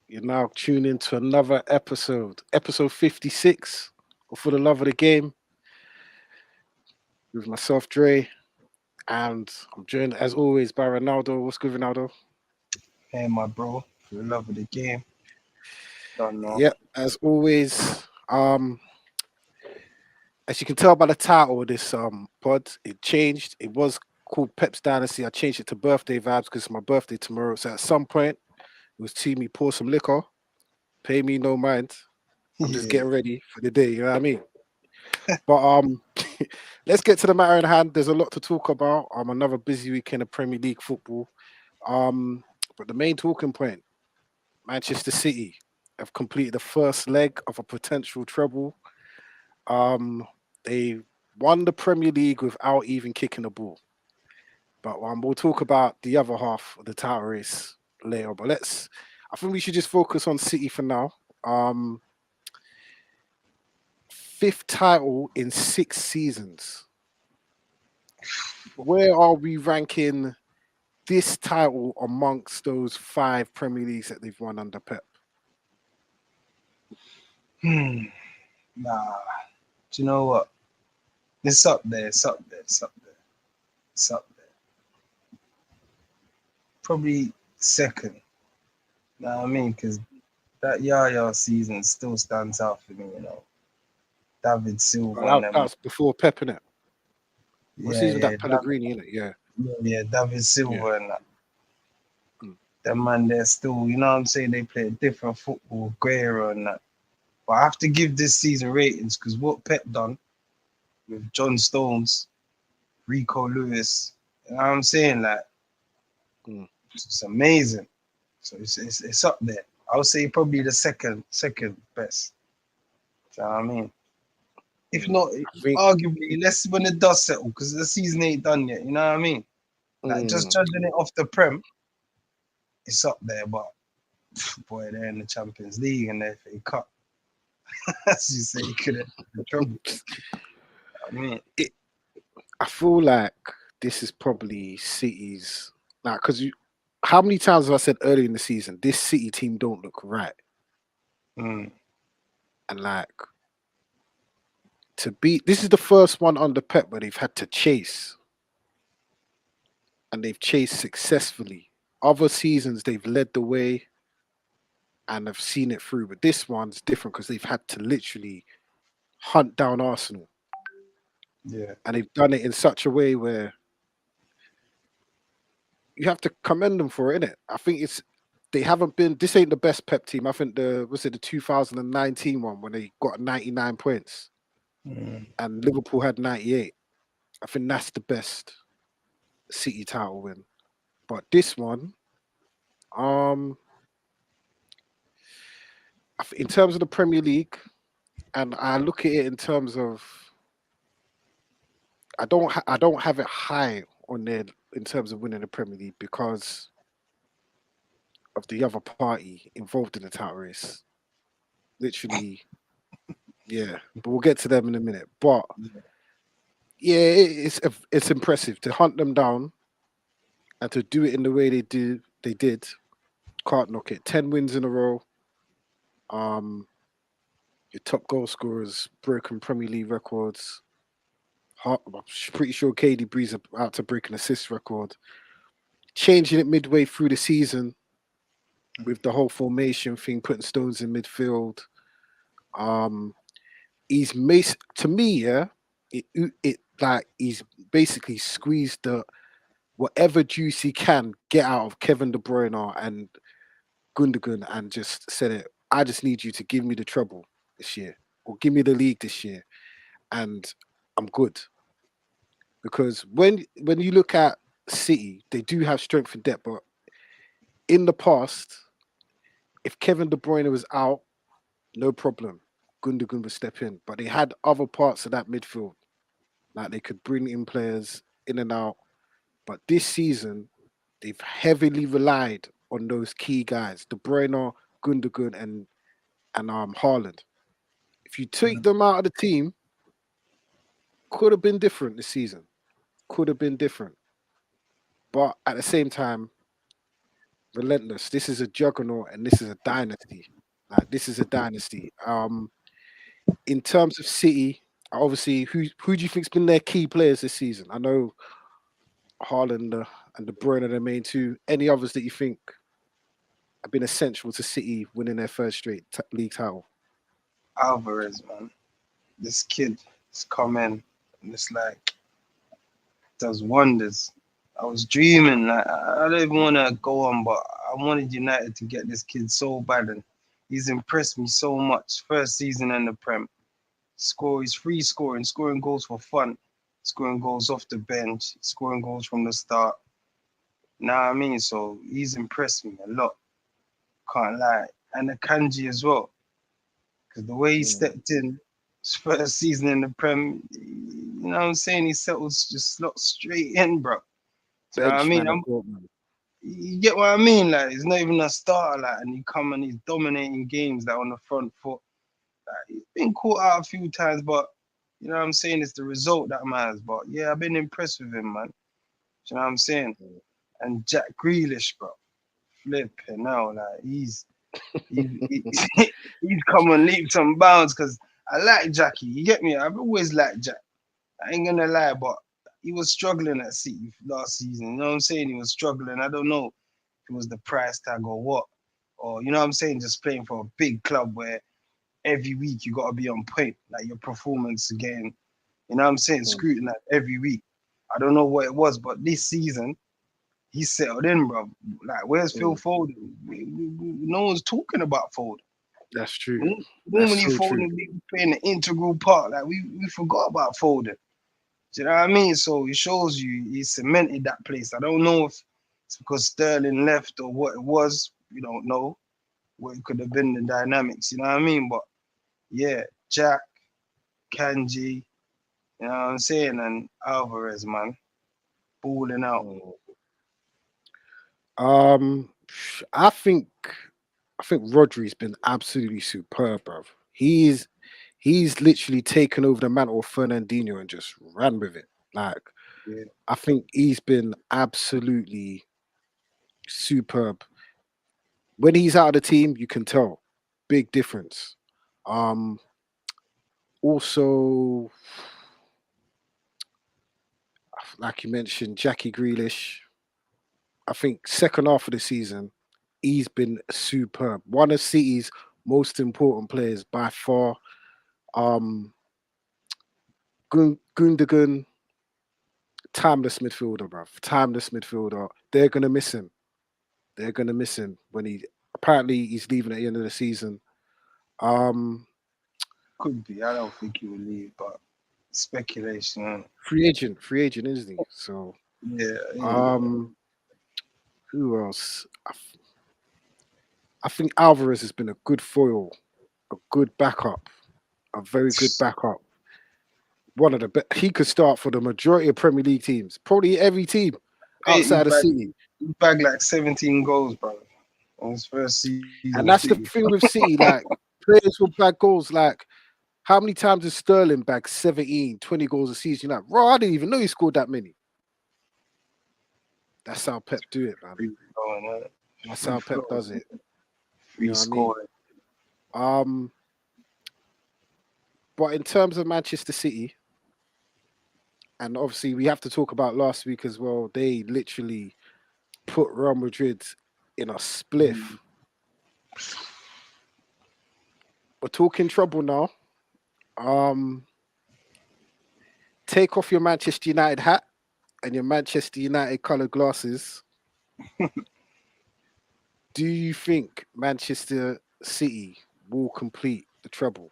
You're now tuned into another episode 56 of For the Love of the Game with myself, Dre, and I'm joined as always by Ronaldo. What's good, Ronaldo? Hey, my bro, for the love of the game. Don't know. Yep, as always. As you can tell by the title of this pod, it changed. It was called Pep's Dynasty. I changed it to birthday vibes because it's my birthday tomorrow. So at some point, it was see me pour some liquor, pay me no mind. I'm just Yeah. getting ready for the day. You know what I mean? But let's get to the matter in hand. There's a lot to talk about. Another busy weekend of Premier League football. Um, but the main talking point: Manchester City have completed the first leg of a potential treble. Um, they won the Premier League without even kicking the ball. But we'll talk about the other half of the title race later. But I think we should just focus on City for now. Um, Fifth title in 6 seasons. Where are we ranking this title amongst those five Premier Leagues that they've won under Pep? Hmm. Nah. Do you know what? It's up there. It's up there. It's up there. It's up there. Probably second. Know what I mean? Because that Yaya season still stands out for me. David Silva Well, and them. that's before Pep, innit? What Yeah, season yeah. that Pellegrini, innit? Yeah, Yeah, David yeah. Silva and that. Mm. Them man, they're still. You know what I'm saying? They play different football, Guerrero and that. But I have to give this season ratings because what Pep done with John Stones, Rico Lewis. You know what I'm saying? Like, Mm. it's amazing. So it's up there. I would say probably the second best. Do you know what I mean? If Mm. not, I think. arguably, let's when it does settle, because the season ain't done yet. You know what I mean? Like just Mm. judging it off the prem, it's up there. But boy, they're in the Champions League and the FA Cup. As you say, you couldn't have trouble. I mean, It, I feel like this is probably City's like because you. How many times have I said earlier in the season this City team don't look right, mm, and like to beat this is the first one under Pep where they've had to chase and they've chased successfully. Other seasons they've led the way and have seen it through, but this one's different because they've had to literally hunt down Arsenal, yeah, and they've done it in such a way where you have to commend them for it, innit? I think it's they haven't been. This ain't the best Pep team. I think the 2019 one when they got 99 points mm, and Liverpool had 98. I think that's the best City title win. But this one, um, in terms of the Premier League, and I look at it in terms of I don't have it high on there in terms of winning the Premier League because of the other party involved in the title race. Literally, yeah. But we'll get to them in a minute. But yeah, yeah, it's impressive to hunt them down and to do it in the way they did. Can't knock it. 10 wins in a row. Um, your top goal scorers broken Premier League records. I'm pretty sure KDB's about to break an assist record. Changing it midway through the season with the whole formation thing, putting Stones in midfield. Um, to me, yeah, it like he's basically squeezed the whatever juice he can get out of Kevin De Bruyne and Gundogan and just said it. I just need you to give me the treble this year or give me the league this year, and I'm good. Because when you look at City, they do have strength and depth, but in the past, if Kevin De Bruyne was out, no problem. Gundogan would step in, but they had other parts of that midfield, like they could bring in players in and out. But this season, they've heavily relied on those key guys, De Bruyne, Gundogan, and Haaland. If you take mm, them out of the team, could have been different this season. Could have been different. But at the same time, relentless. This is a juggernaut, and this is a dynasty. Like this is a dynasty. In terms of City, obviously, who do you think's been their key players this season? I know Haaland and De Bruyne are the main two. Any others that you think have been essential to City winning their first straight league title? Alvarez, man. This kid has come in and it's like does wonders. I was dreaming, like I don't even want to go on, but I wanted United to get this kid so bad, and he's impressed me so much. First season in the Prem, he's free scoring goals for fun, scoring goals off the bench, scoring goals from the start. Now I mean, so he's impressed me a lot. Can't lie, and the Kanji as well, because the way he Mm. stepped in his first season in the Prem, you know what I'm saying? He settles just slot straight in, bro. Do you know what I mean? Benchman of Dortmund. You get what I mean? Like, he's not even a starter, like, and he come and he's dominating games, like, on the front foot. Like, he's been caught out a few times, but you know what I'm saying? It's the result that matters. But yeah, I've been impressed with him, man. Do you know what I'm saying? And Jack Grealish, bro, flipping now, like, he's he's come on leaps and bounds because I like Jackie. You get me? I've always liked Jack. I ain't gonna lie, but he was struggling at City last season. You know what I'm saying? He was struggling. I don't know if it was the price tag or what. Or, you know what I'm saying? Just playing for a big club where every week you got to be on point. Like your performance again. You know what I'm saying? Mm. Scrutinized every week. I don't know what it was, but this season, he settled in, bro. Like, where's Phil Mm. Foden? No one's talking about Foden. That's true. That's Normally, so true. Foden be playing an integral part. Like, we forgot about Foden. Do you know what I mean? So it shows you he cemented that place. I don't know if it's because Sterling left or what it was. We don't know what it could have been the dynamics. You know what I mean? But yeah, Jack, Kanji, you know what I'm saying, and Alvarez, man, balling out. Mm. Um, I think I think Rodri's been absolutely superb, bruv. He's literally taken over the mantle of Fernandinho and just ran with it. Like Yeah, I think he's been absolutely superb. When he's out of the team, you can tell big difference. Um, Also, like you mentioned, Jackie Grealish. I think second half of the season, he's been superb. One of City's most important players by far. Um, Gundogan, timeless midfielder, bruv. Timeless midfielder. They're gonna miss him. They're gonna miss him when apparently he's leaving at the end of the season. Um, could be. I don't think he will leave, but speculation. free agent, isn't he? So, Yeah, yeah. um, who else? I think Alvarez has been a good foil, a good backup, a very good backup. One of the best. He could start for the majority of Premier League teams, probably every team He outside of bagged, City. he bagged like 17 goals, bro, on his first season And with that's the City. thing with City. Like players will bag goals. Like how many times has Sterling bagged 17, 20 goals a season? You're like, bro, I didn't even know he scored that many. That's how Pep do it, man. Free flowing, That's free how Pep flowing, does it. You free know what I mean? scoring. Um, but in terms of Manchester City, and obviously we have to talk about last week as well. They literally put Real Madrid in a spliff. We're talking trouble now. Um, take off your Manchester United hat and your Manchester United coloured glasses. Do you think Manchester City will complete the treble?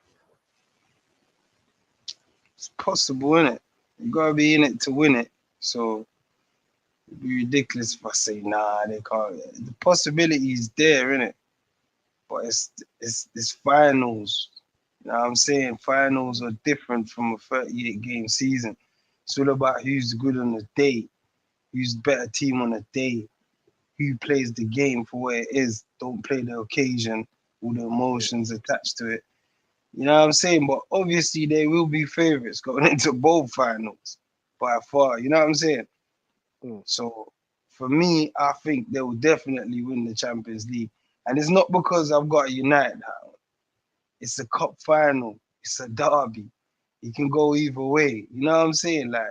It's possible, innit? You gotta be in it to win it. So it'd be ridiculous if I say nah, they can't. The possibility is there, innit? But it's finals. You know what I'm saying? Finals are different from a 38 game season. It's all about who's good on the day, who's better team on the day, who plays the game for what it is. Don't play the occasion, all the emotions attached to it. You know what I'm saying? But obviously they will be favourites going into both finals by far. You know what I'm saying? Mm. So for me, I think they will definitely win the Champions League. And it's not because I've got a United hat. It's a cup final. It's a derby. It can go either way. You know what I'm saying? Like,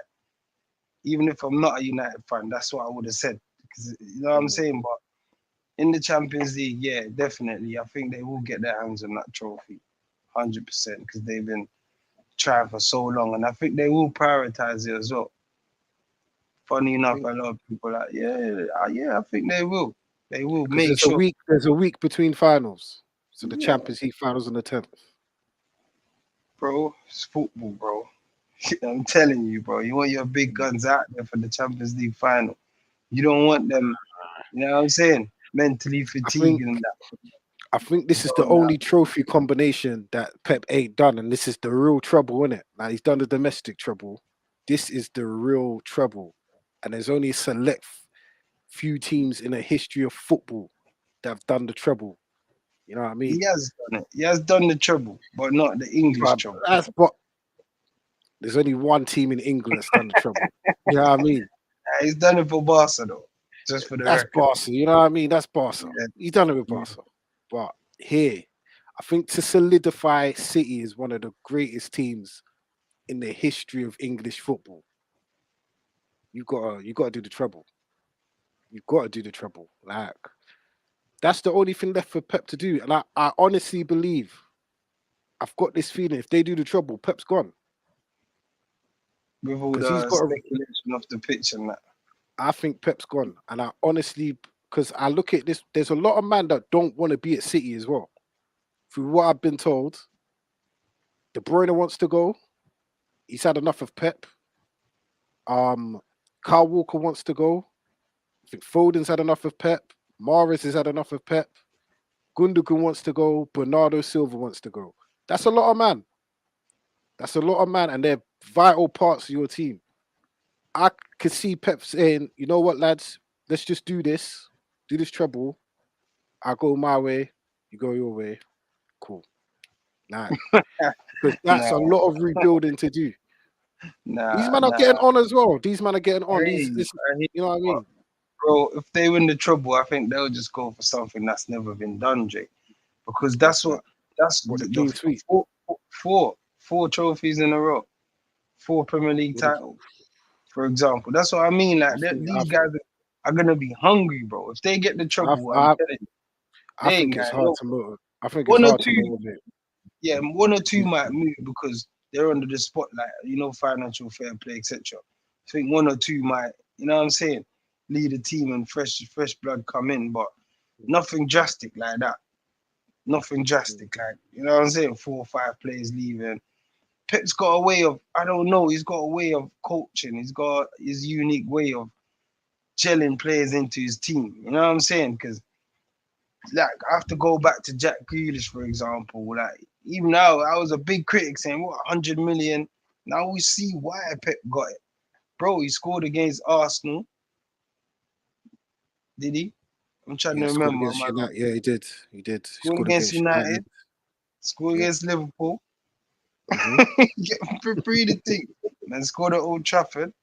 even if I'm not a United fan, that's what I would have said. Because, you know what I'm saying? But in the Champions League, yeah, definitely. I think they will get their hands on that trophy. 100%. Because they've been trying for so long. And I think they will prioritize it as well. Funny enough, a lot of people are like, yeah, I think they will. They will Because make sure. there's a week between finals. So the Yeah, Champions League finals on the 10th. bro, it's football, bro. I'm telling you, bro. You want your big guns out there for the Champions League final. You don't want them, you know what I'm saying? Mentally I think fatigued and that. I think this is the Going only down. trophy combination that Pep ain't done, and this is the real trouble, isn't it? Now he's done the domestic trouble. This is the real trouble, and there's only a select few teams in the history of football that have done the trouble. You know what I He mean? has done it. He has done the trouble, but not the English But trouble. there's only one team in England that's done the trouble. You know what I mean? He's done it for Barca, though, just for the That's record. Barca. You know what I mean? That's Barca. Yeah, He's done it with yeah. Barca. But here, I think to solidify City is one of the greatest teams in the history of English football. You gotta do the trouble. You gotta do the trouble. Like that's the only thing left for Pep to do. And I honestly believe I've got this feeling if they do the trouble, Pep's gone. With all Because he's the got a speculation off the pitch and that. I think Pep's gone. And I honestly because I look at this, there's a lot of men that don't want to be at City as well. Through what I've been told, De Bruyne wants to go. He's had enough of Pep. Um, Kyle Walker wants to go. I think Foden's had enough of Pep. Mahrez has had enough of Pep. Gundogan wants to go. Bernardo Silva wants to go. That's a lot of man. That's a lot of man, and they're vital parts of your team. I could see Pep saying, "You know what, lads? Let's just do this trouble. I go my way, you go your way. Cool." Nah, because that's a Nah, lot of rebuilding to do. These men are nah. getting on as well. These men are getting I on. hear you. I hear You know what I you. mean? Bro, if they win the trouble, I think they'll just go for something that's never been done, Jake. Because What's that's that? that's What the the clean sweep? four trophies in a row, 4 Premier League What the, titles, for example. That's what I mean. Like I these think guys are gonna be hungry, bro. If they get the I, trouble, I'm I, telling you, I they ain't think it's got hard no to motivate. I think it's one or hard to two. motivate. Yeah, one or two these might people. move because they're under the spotlight, financial fair play, etc. I think one or two might, you know what I'm saying, lead a team and fresh blood come in, but nothing drastic like that. Nothing drastic, like, you know what I'm saying? 4 or 5 players leaving. Pep's got a way of, I don't know, he's got a way of coaching. He's got his unique way of gelling players into his team. You know what I'm saying? Because like I have to go back to Jack Grealish, for example. Like even now, I was a big critic saying, "What 100 million?" Now we see why Pep got it, bro. He scored against Arsenal, did he? I'm trying to Yeah, scored remember. against United. Yeah, he did. He did. He Scored scored against against United, United. scored Yeah. against Liverpool, Hmm. get free the thing, man. Scored at Old Trafford.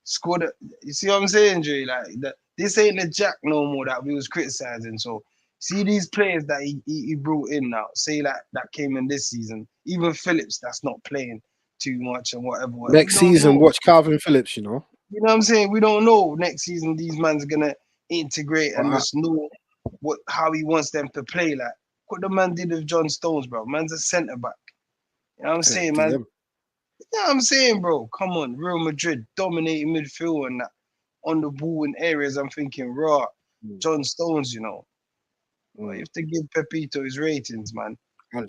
Scored at. You see what I'm saying, Jay? Like that. This ain't the Jack no more that we was criticizing. So see these players that he brought in now. Say like that came in this season. Even Phillips, that's not playing too much and whatever. We Next don't season, know. watch Calvin Phillips. You know, You know what I'm saying? We don't know next season these man's gonna integrate but and just know how he wants them to play. Like what the man did with John Stones, bro. Man's a centre back. You know what I'm saying, man? DM. You know what I'm saying, bro? Come on, Real Madrid dominating midfield and that on the ball in areas. I'm thinking, raw. Mm, John Stones, Well, you mm, have to give Pepito his ratings, man.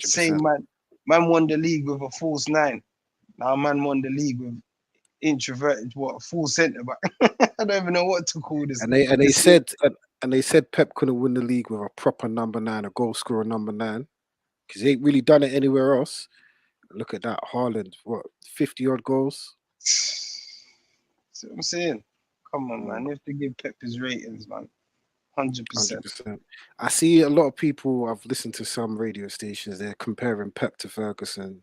Same 100%. man won the league with a false nine. Now man won the league with introverted, full centre back. I don't even know what to call this. And they This thing. said and they said Pep couldn't win the league with a proper number 9, a goal scorer number 9, because he ain't really done it anywhere else. Look at that, Haaland, what 50 odd goals. See what I'm saying? Come on, man. You have to give Pep his ratings, man. 100%. 100%. I see a lot of people. I've listened to some radio stations. They're comparing Pep to Ferguson.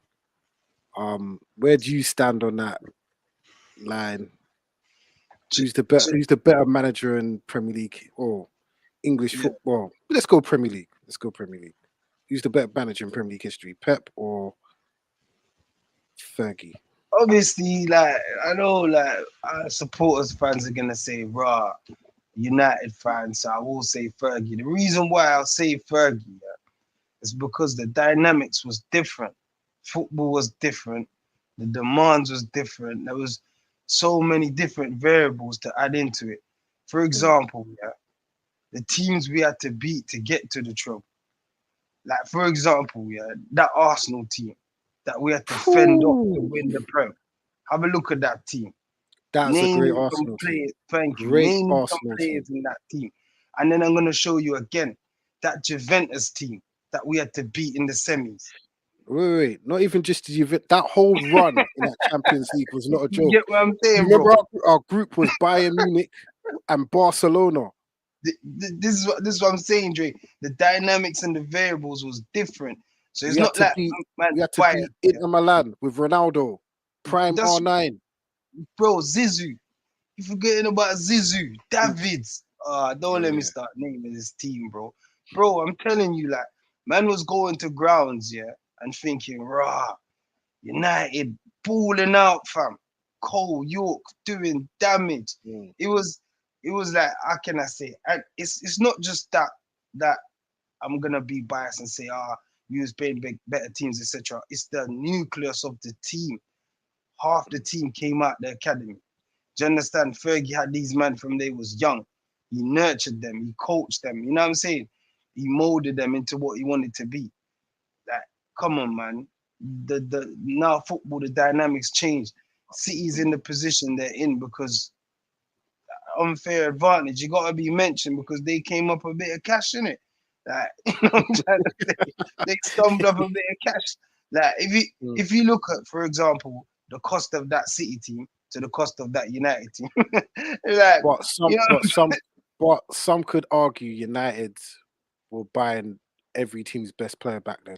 Where do you stand on that line? Who's the better manager in Premier League or English Yeah. football? Let's go Premier League. Let's go Premier League. Who's the better manager in Premier League history, Pep or Fergie? Obviously, like I know, like our supporters fans are gonna say, "Raw, United fans." So I will say Fergie. The reason why I'll say Fergie is because the dynamics was different. Football was different. The demands was different. There was so many different variables to add into it. For example, the teams we had to beat to get to the trophy. Like for example, that Arsenal team that we had to fend off to Ooh, win the Prem. Have a look at that team. that's a Name great me some Arsenal team. players. Thank you. Great Name me some Arsenal team. players in that team. And then I'm gonna show you again that Juventus team that we had to beat in the semis. Wait. Not even just that whole run in that Champions League was not a You get joke. what I'm You saying, remember bro? our group was Bayern Munich and Barcelona. This is what I'm saying, Dre. The dynamics and the variables was different. So it's We had not to like beat we man's had to biased. beat Inter Milan with Ronaldo, prime That's R9. bro, Zizou. You forgetting about Zizou, Davids. Don't let me Yeah. start naming this team, bro. Bro, I'm telling you, like, man was going to grounds, and thinking, rah, United balling out, fam. Cole York doing damage. Mm. It was, it was like, how can I say? And it's not just that I'm gonna be biased and say, you was playing better teams, etc. It's the nucleus of the team. Half the team came out the academy. Do you understand? Fergie had these men from they was young. He nurtured them. He coached them. You know what I'm saying? He molded them into what he wanted to be. Like, come on, man. The now football, the dynamics changed. City's in the position they're in because unfair advantage. You gotta be mentioned because they came up a bit of cash in it. Like, you know what I'm trying to say? They stumbled up a bit of cash. Like Mm. if you look at, for example, the cost of that City team to the cost of that United team, like But some you know, but some but some could argue United were buying every team's best player back then.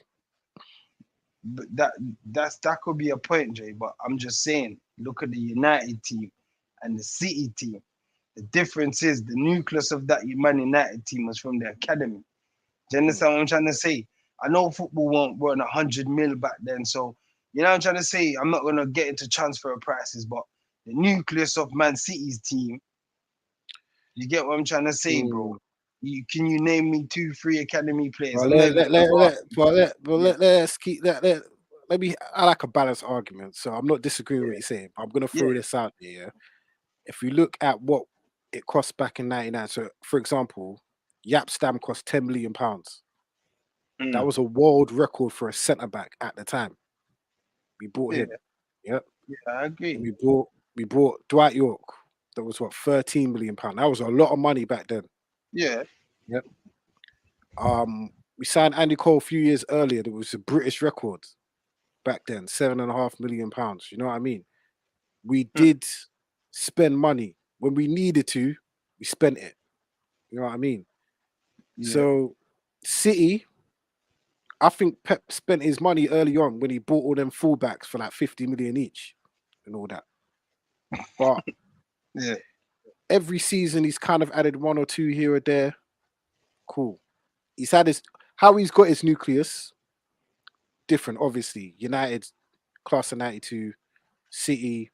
but that could be a point, Jay. But I'm just saying, look at the United team and the City team. The difference is the nucleus of that Man United team was from the academy. Do you understand what I'm trying to say? I know football weren't 100 mil back then, so you know what I'm trying to say. I'm not gonna get into transfer prices, but the nucleus of Man City's team, you get what I'm trying to say, bro. Mm. Can you name me 2, 3 academy players? Well, I'm not even gonna ask. Yeah, let's keep that. Maybe I like a balanced argument, so I'm not disagreeing with what you're saying. But I'm gonna yeah, throw this out there. Yeah? If we look at what it cost back in '99, so for example, Yap Stam cost £10 million. That mm, was a world record for a centre back at the time. We bought yeah, him. Yep. yeah. I And agree. we brought Dwight York. That was what £13 million. That was a lot of money back then. Yeah, Yep. We signed Andy Cole a few years earlier. There was a British record back then, £7.5 million. You know what I mean? We mm, did spend money when we needed to. We spent it. You know what I mean? yeah, So City, I think Pep spent his money early on when he bought all them fullbacks for like 50 million each and all that. But yeah, every season he's kind of added one or two here or there. Cool. He's had his how he's got his nucleus different, obviously. United class of '92, City,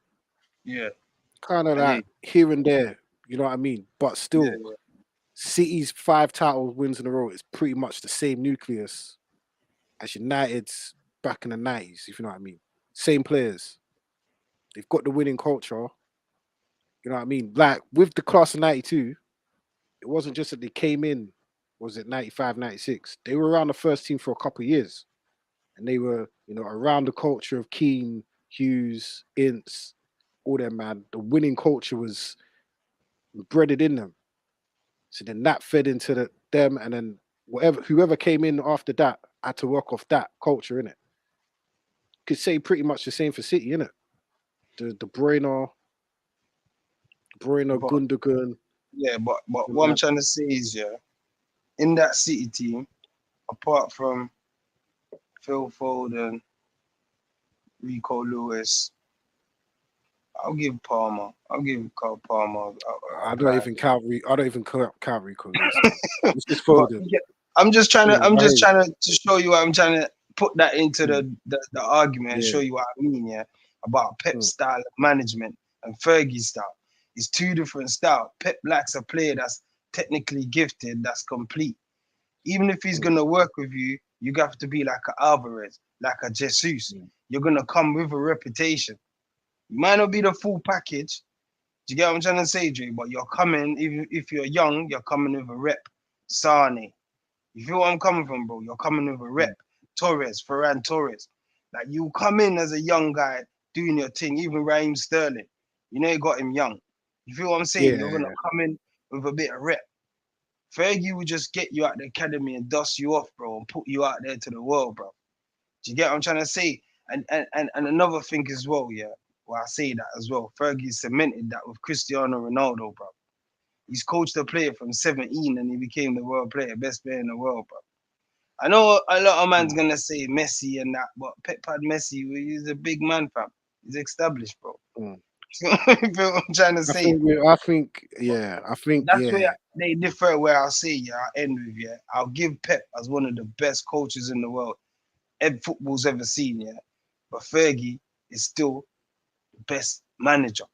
yeah. kind of I hear like you. here and there. You know what I mean? But Yeah, still, City's 5 title wins in a row is pretty much the same nucleus as United's back in the '90s. If you know what I mean, same players. They've got the winning culture. You know what I mean? Like with the class of '92, it wasn't just that they came in. Was it 95, 96? They were around the first team for a couple of years, and they were, around the culture of Keane, Hughes, Ince, all them man. The winning culture was breaded in them. So then that fed into them, and then whoever came in after that had to work off that culture in it. Could say pretty much the same for City, innit? The Bruyne, but Gundogan, but what I'm man. trying to say is, in that City team, apart from Phil Foden, Rico Lewis, I'll give Palmer. I'll give Carl Palmer I a don't blind. even count. I don't even count Rico Lewis. It's just But Foden. yeah, I'm just trying to. Yeah, I'm I just hear trying to show you. I'm trying to put that into you. the argument and Yeah. show you what I mean. Yeah, about Pep's Mm. style of management and Fergie's style. It's two different styles. Pep likes a player that's technically gifted, that's complete. Even if he's Mm. gonna work with you, you have to be like a Alvarez, like a Jesus. Mm. You're gonna come with a reputation. You might not be the full package. Do you get what I'm trying to say, Dre? But you're coming, even if you're young, you're coming with a rep. Sane. You feel what I'm coming from, bro? You're coming with a rep. Mm. Torres, Ferran Torres. Like you come in as a young guy doing your thing, even Raheem Sterling. You know you got him young. You feel what I'm saying? You're gonna Yeah. come in with a bit of rep. Fergie will just get you out the academy and dust you off, bro, and put you out there to the world, bro. Do you get what I'm trying to say? And another thing as well, yeah. Well, I say that as well. Fergie cemented that with Cristiano Ronaldo, bro. He's coached a player from 17 and he became the world player, best player in the world, bro. I know a lot of man's Mm. gonna say Messi and that, but Pep had Messi. He's a big man, fam. He's established, bro. Mm. You feel what I'm trying to say? I think. Yeah. I think. That's Yeah. where they differ. Where I'll say, yeah, I'll end with, yeah. I'll give Pep as one of the best coaches in the world, football's ever seen, yeah. But Fergie is still the best manager,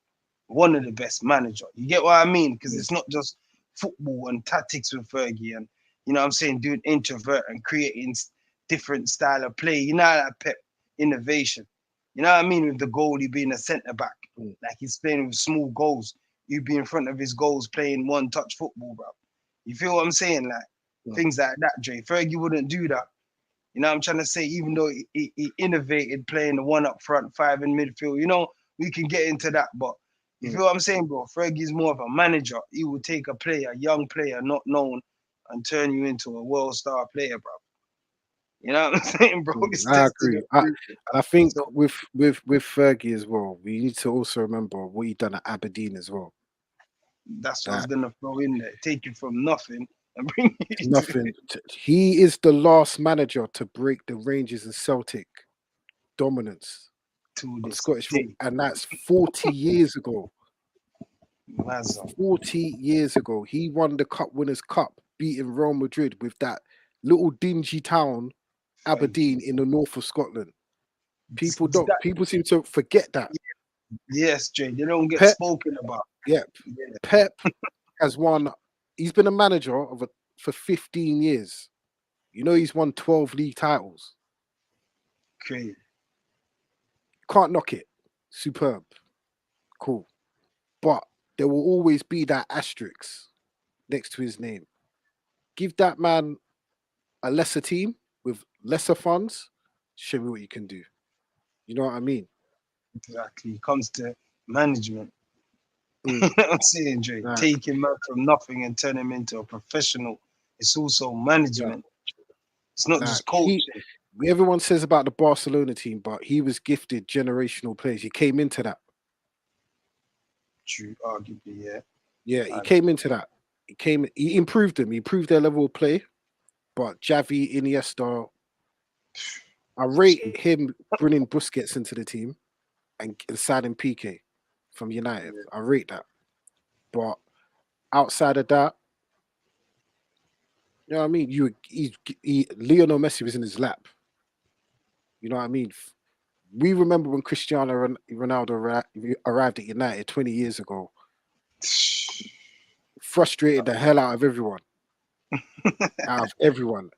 one of the best manager. You get what I mean? Because Mm. it's not just football and tactics with Fergie and you know what I'm saying, doing introvert and creating different style of play. You know that Pep innovation. You know what I mean with the goalie being a centre back, Mm. like he's playing with small goals. You be in front of his goals playing one touch football, bro. You feel what I'm saying? Like Mm. things like that, Jay. Fergie wouldn't do that. You know what I'm trying to say? Even though he innovated playing the one up front, five in midfield, you know, we can get into that. But you Mm. feel what I'm saying, bro? Fergie's more of a manager. He will take a player, a young player, not known, and turn you into a world star player, bro. You know what I'm saying, bro? Mm. It's I tested agree. and And proven. I think So with Fergie as well, we need to also remember what he done at Aberdeen as well. that's what I was That gonna throw in there. Take you from nothing and bring you it's to nothing. He is the last manager to break the Rangers and Celtic dominance of this Scottish football, day. and that's 40 years ago. Mazza. 40 years ago, he won the Cup Winners' Cup, beating Real Madrid with that little dingy town, Thank Aberdeen, you. in the north of Scotland. That, People seem to forget that. yes, Jay. They don't get Pep, spoken about. yeah, Yeah, Pep has won. He's been a manager for 15 years. You know, he's won 12 league titles. crazy. Can't knock it. Superb. Cool. But there will always be that asterisk next to his name. Give that man a lesser team with lesser funds. Show me what you can do. You know what I mean? Exactly. It comes to management. Mm. I'm saying, Dre, Like, take him out from nothing and turn him into a professional. It's also yeah, management. It's not like just coaching. everyone says about the Barcelona team, but he was gifted generational players. He came into that. True, arguably, yeah. Yeah, he And came into that. He improved them. He improved their level of play. But Javi, Iniesta, I rate him bringing Busquets into the team and signing PK from United. yeah, I rate that. But outside of that, you know what I mean? Lionel Messi was in his lap. You know what I mean? We remember when Ronaldo arrived at United 20 years ago, frustrated the hell out of everyone. Out of everyone.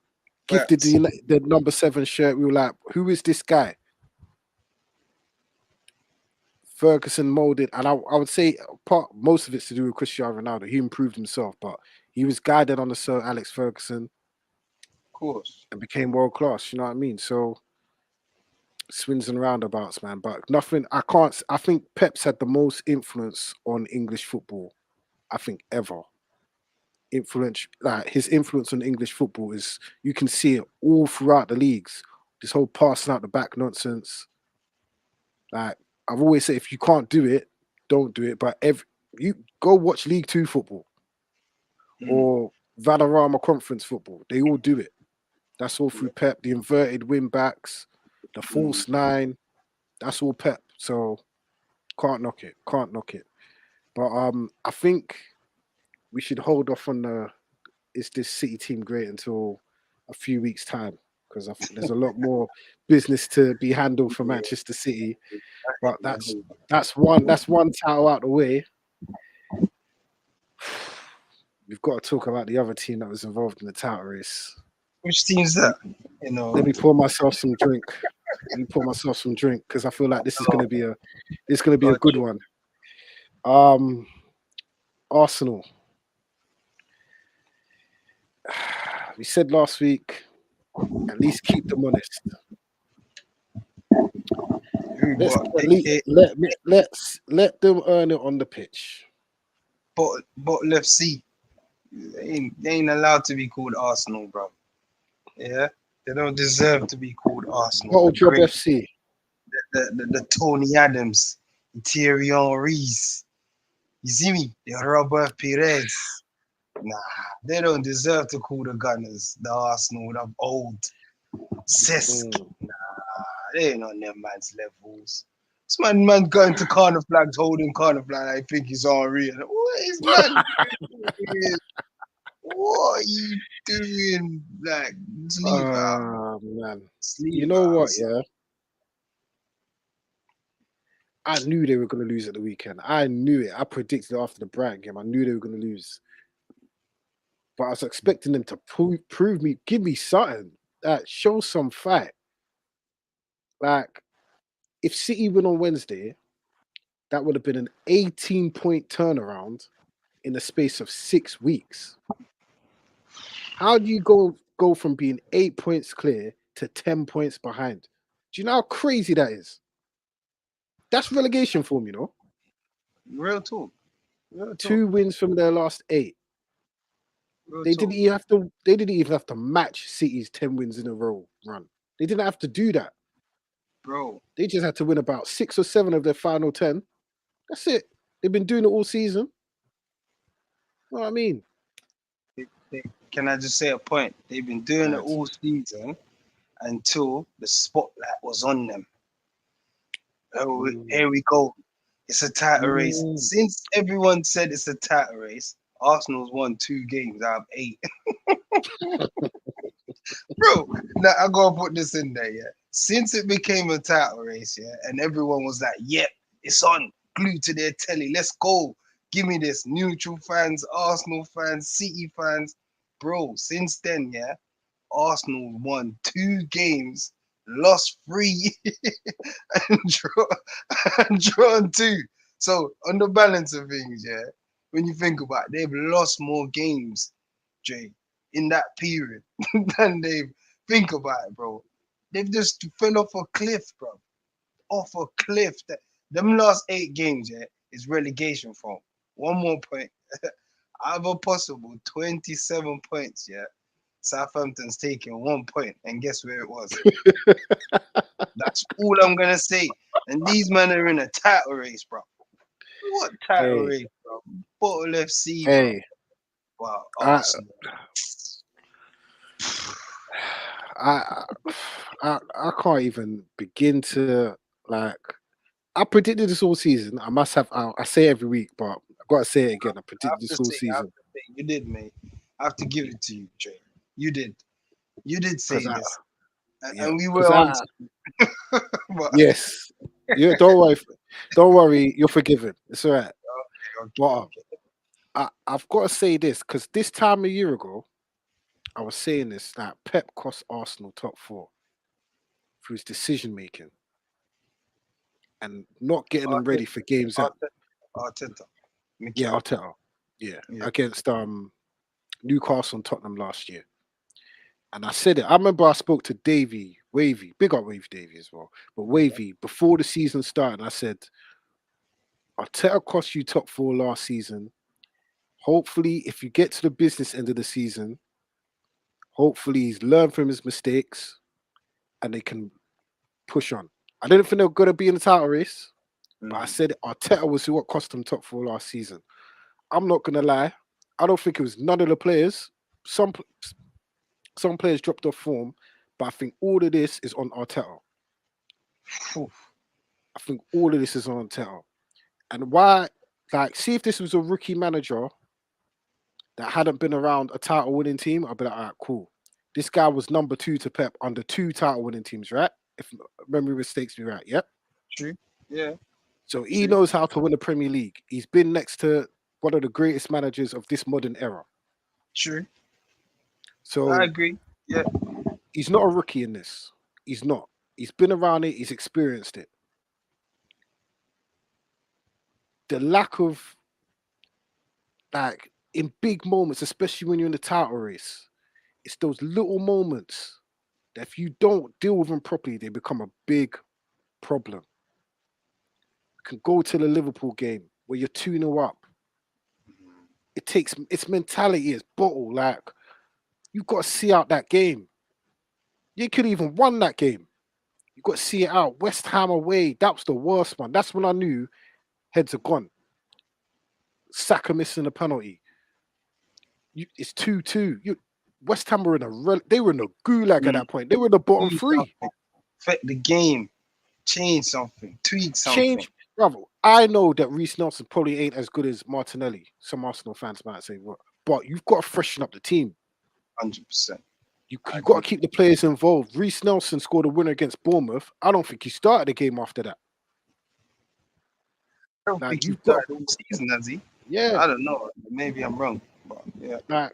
Gifted facts. the number 7 shirt. We were like, who is this guy? Ferguson molded, and I would say most of it's to do with Cristiano Ronaldo. He improved himself, but he was guided under Sir Alex Ferguson Of course. and became world class. You know what I mean? So swings and roundabouts, man. But nothing. I can't. I think Pep's had the most influence on English football. I think ever. Influence, like his influence on English football is you can see it all throughout the leagues. This whole passing out the back nonsense. Like I've always said, if you can't do it, don't do it. But you go watch League Two football Mm, or Vanarama Conference football. They all do it. That's all yeah, through Pep. The inverted wing backs, the mm, false nine. That's all Pep. So Can't knock it. Can't knock it. But I think we should hold off on the is this City team great until a few weeks time because I think there's a lot more business to be handled for Yeah, Manchester City. I But hate Man U. that's one title out the way. We've got to talk about the other team that was involved in the title race. Which team's Let, that? You know, let me pour myself some drink. Let me pour myself some drink because I feel like this is gonna be a God, good one. Um, Arsenal. We said last week, at least keep them honest. who Let's but at least AK let them earn it on the pitch. Bottle FC. They ain't allowed to be called Arsenal, bro. Yeah, they don't deserve to be called Arsenal. Bottle The Job great, FC. the Tony Adams, the Thierry Henrys. You see me, the Robert Perez. Nah, they don't deserve to call the Gunners the Arsenal of old. Cesc. Mm. They ain't on them man's levels. This man going to corner flags, holding corner flag. I think he's Henry. What is man doing? What are you doing? Like, just leave it out. Man. Just You leave it know out. what, yeah? I knew they were gonna lose at the weekend. I knew it. I predicted after the Brighton game. I knew they were gonna lose. But I was expecting them to prove me, give me something. Show some fight. Like, if City win on Wednesday, that would have been an 18-point turnaround in the space of 6 weeks. How do you go from being 8 points clear to 10 points behind? Do you know how crazy that is? That's relegation form, you know. Real talk. Real talk. 2 wins from their last 8. Real They didn't talk. even have to. They didn't even have to match City's 10 wins in a row run. They didn't have to do that. Bro, They just had to win about 6 or 7 of their final 10. That's it. They've been doing it all season. You know what I mean? can I just say a point? They've been doing it Right. all season until the spotlight was on them. Oh, here we go. It's a title race. Mm. Since everyone said it's a title race, Arsenal's won 2 games out of 8. Bro, now I gotta put this in there, yeah. Since it became a title race, yeah, and everyone was like, yep, it's on, glued to their telly, let's go. Give me this. Neutral fans, Arsenal fans, City fans. Bro, since then, yeah, Arsenal won 2 games, lost 3, and drawn 2. So on the balance of things, yeah, when you think about it, they've lost more games, Jay, in that period than they've think about it, bro. They've just fell off a cliff, bro. Off a cliff. Them last 8 games, yeah, is relegation form. One more point. Out of a possible 27 points, yeah. Southampton's taking 1 point, and guess where it was? That's all I'm gonna say. And these men are in a title race, bro. What title Hey, race, bro? Bottle FC, bro. hey. Wow, I, Arsenal. I, I can't even begin to like. I predicted this all season. I must have. I say it every week, but I've got to say it again. I I predicted have this to whole say, season you did, mate. I have to give it to you, Jay. You did. You did because say this, yeah, and we because were on. But yes, yeah. Don't worry. You're forgiven. It's all right. okay, But I've got to say this because this time a year ago, I was saying this that Pep cost Arsenal top 4 through his decision making and not getting them ready for games that Arteta, yeah, Mikel. Arteta. Yeah. Yeah, Against Newcastle and Tottenham last year. And I said it. I remember I spoke to Wavy, big up Wavy Davy as well. But Wavy, before the season started, I said, Arteta cost you top 4 last season. Hopefully, if you get to the business end of the season, hopefully he's learned from his mistakes and they can push on. I didn't think they were going to be in the title race, but I said Arteta was what cost them top 4 last season. I'm not going to lie. I don't think it was none of the players. Some players dropped off form, but I think all of this is on Arteta. Phew. I think all of this is on Arteta. And why, like, see if this was a rookie manager that hadn't been around a title winning team, I'd be like, all right, cool. This guy was number 2 to Pep under 2 title winning teams, right? If memory mistakes me right, yep. True. Yeah. So he True. knows how to win a Premier League. He's been next to one of the greatest managers of this modern era. True. I So agree. Yeah. he's not a rookie in this. He's not. He's been around it, he's experienced it. The lack of, like, in big moments, especially when you're in the title race, it's those little moments that if you don't deal with them properly, they become a big problem. You can go to the Liverpool game where you're 2-0 up. It takes its mentality is bottle. Like, you've got to see out that game. You could even won that game. You got to see it out. West Ham away, that was the worst one. That's when I knew heads are gone. Saka missing a penalty. It's 2-2. West Ham were they were in a gulag at that point. They were in the bottom Tweak 3. something. Affect the game. Change something. Tweak something. Change, brother. I know that Reece Nelson probably ain't as good as Martinelli. Some Arsenal fans might say, "What?" But you've got to freshen up the team. 100%. You got to keep the players involved. Reece Nelson scored a winner against Bournemouth. I don't think he started the game after that. I don't Like, think you've he's got, started all season, has he? yeah. I don't know. Maybe I'm wrong. But yeah. Like,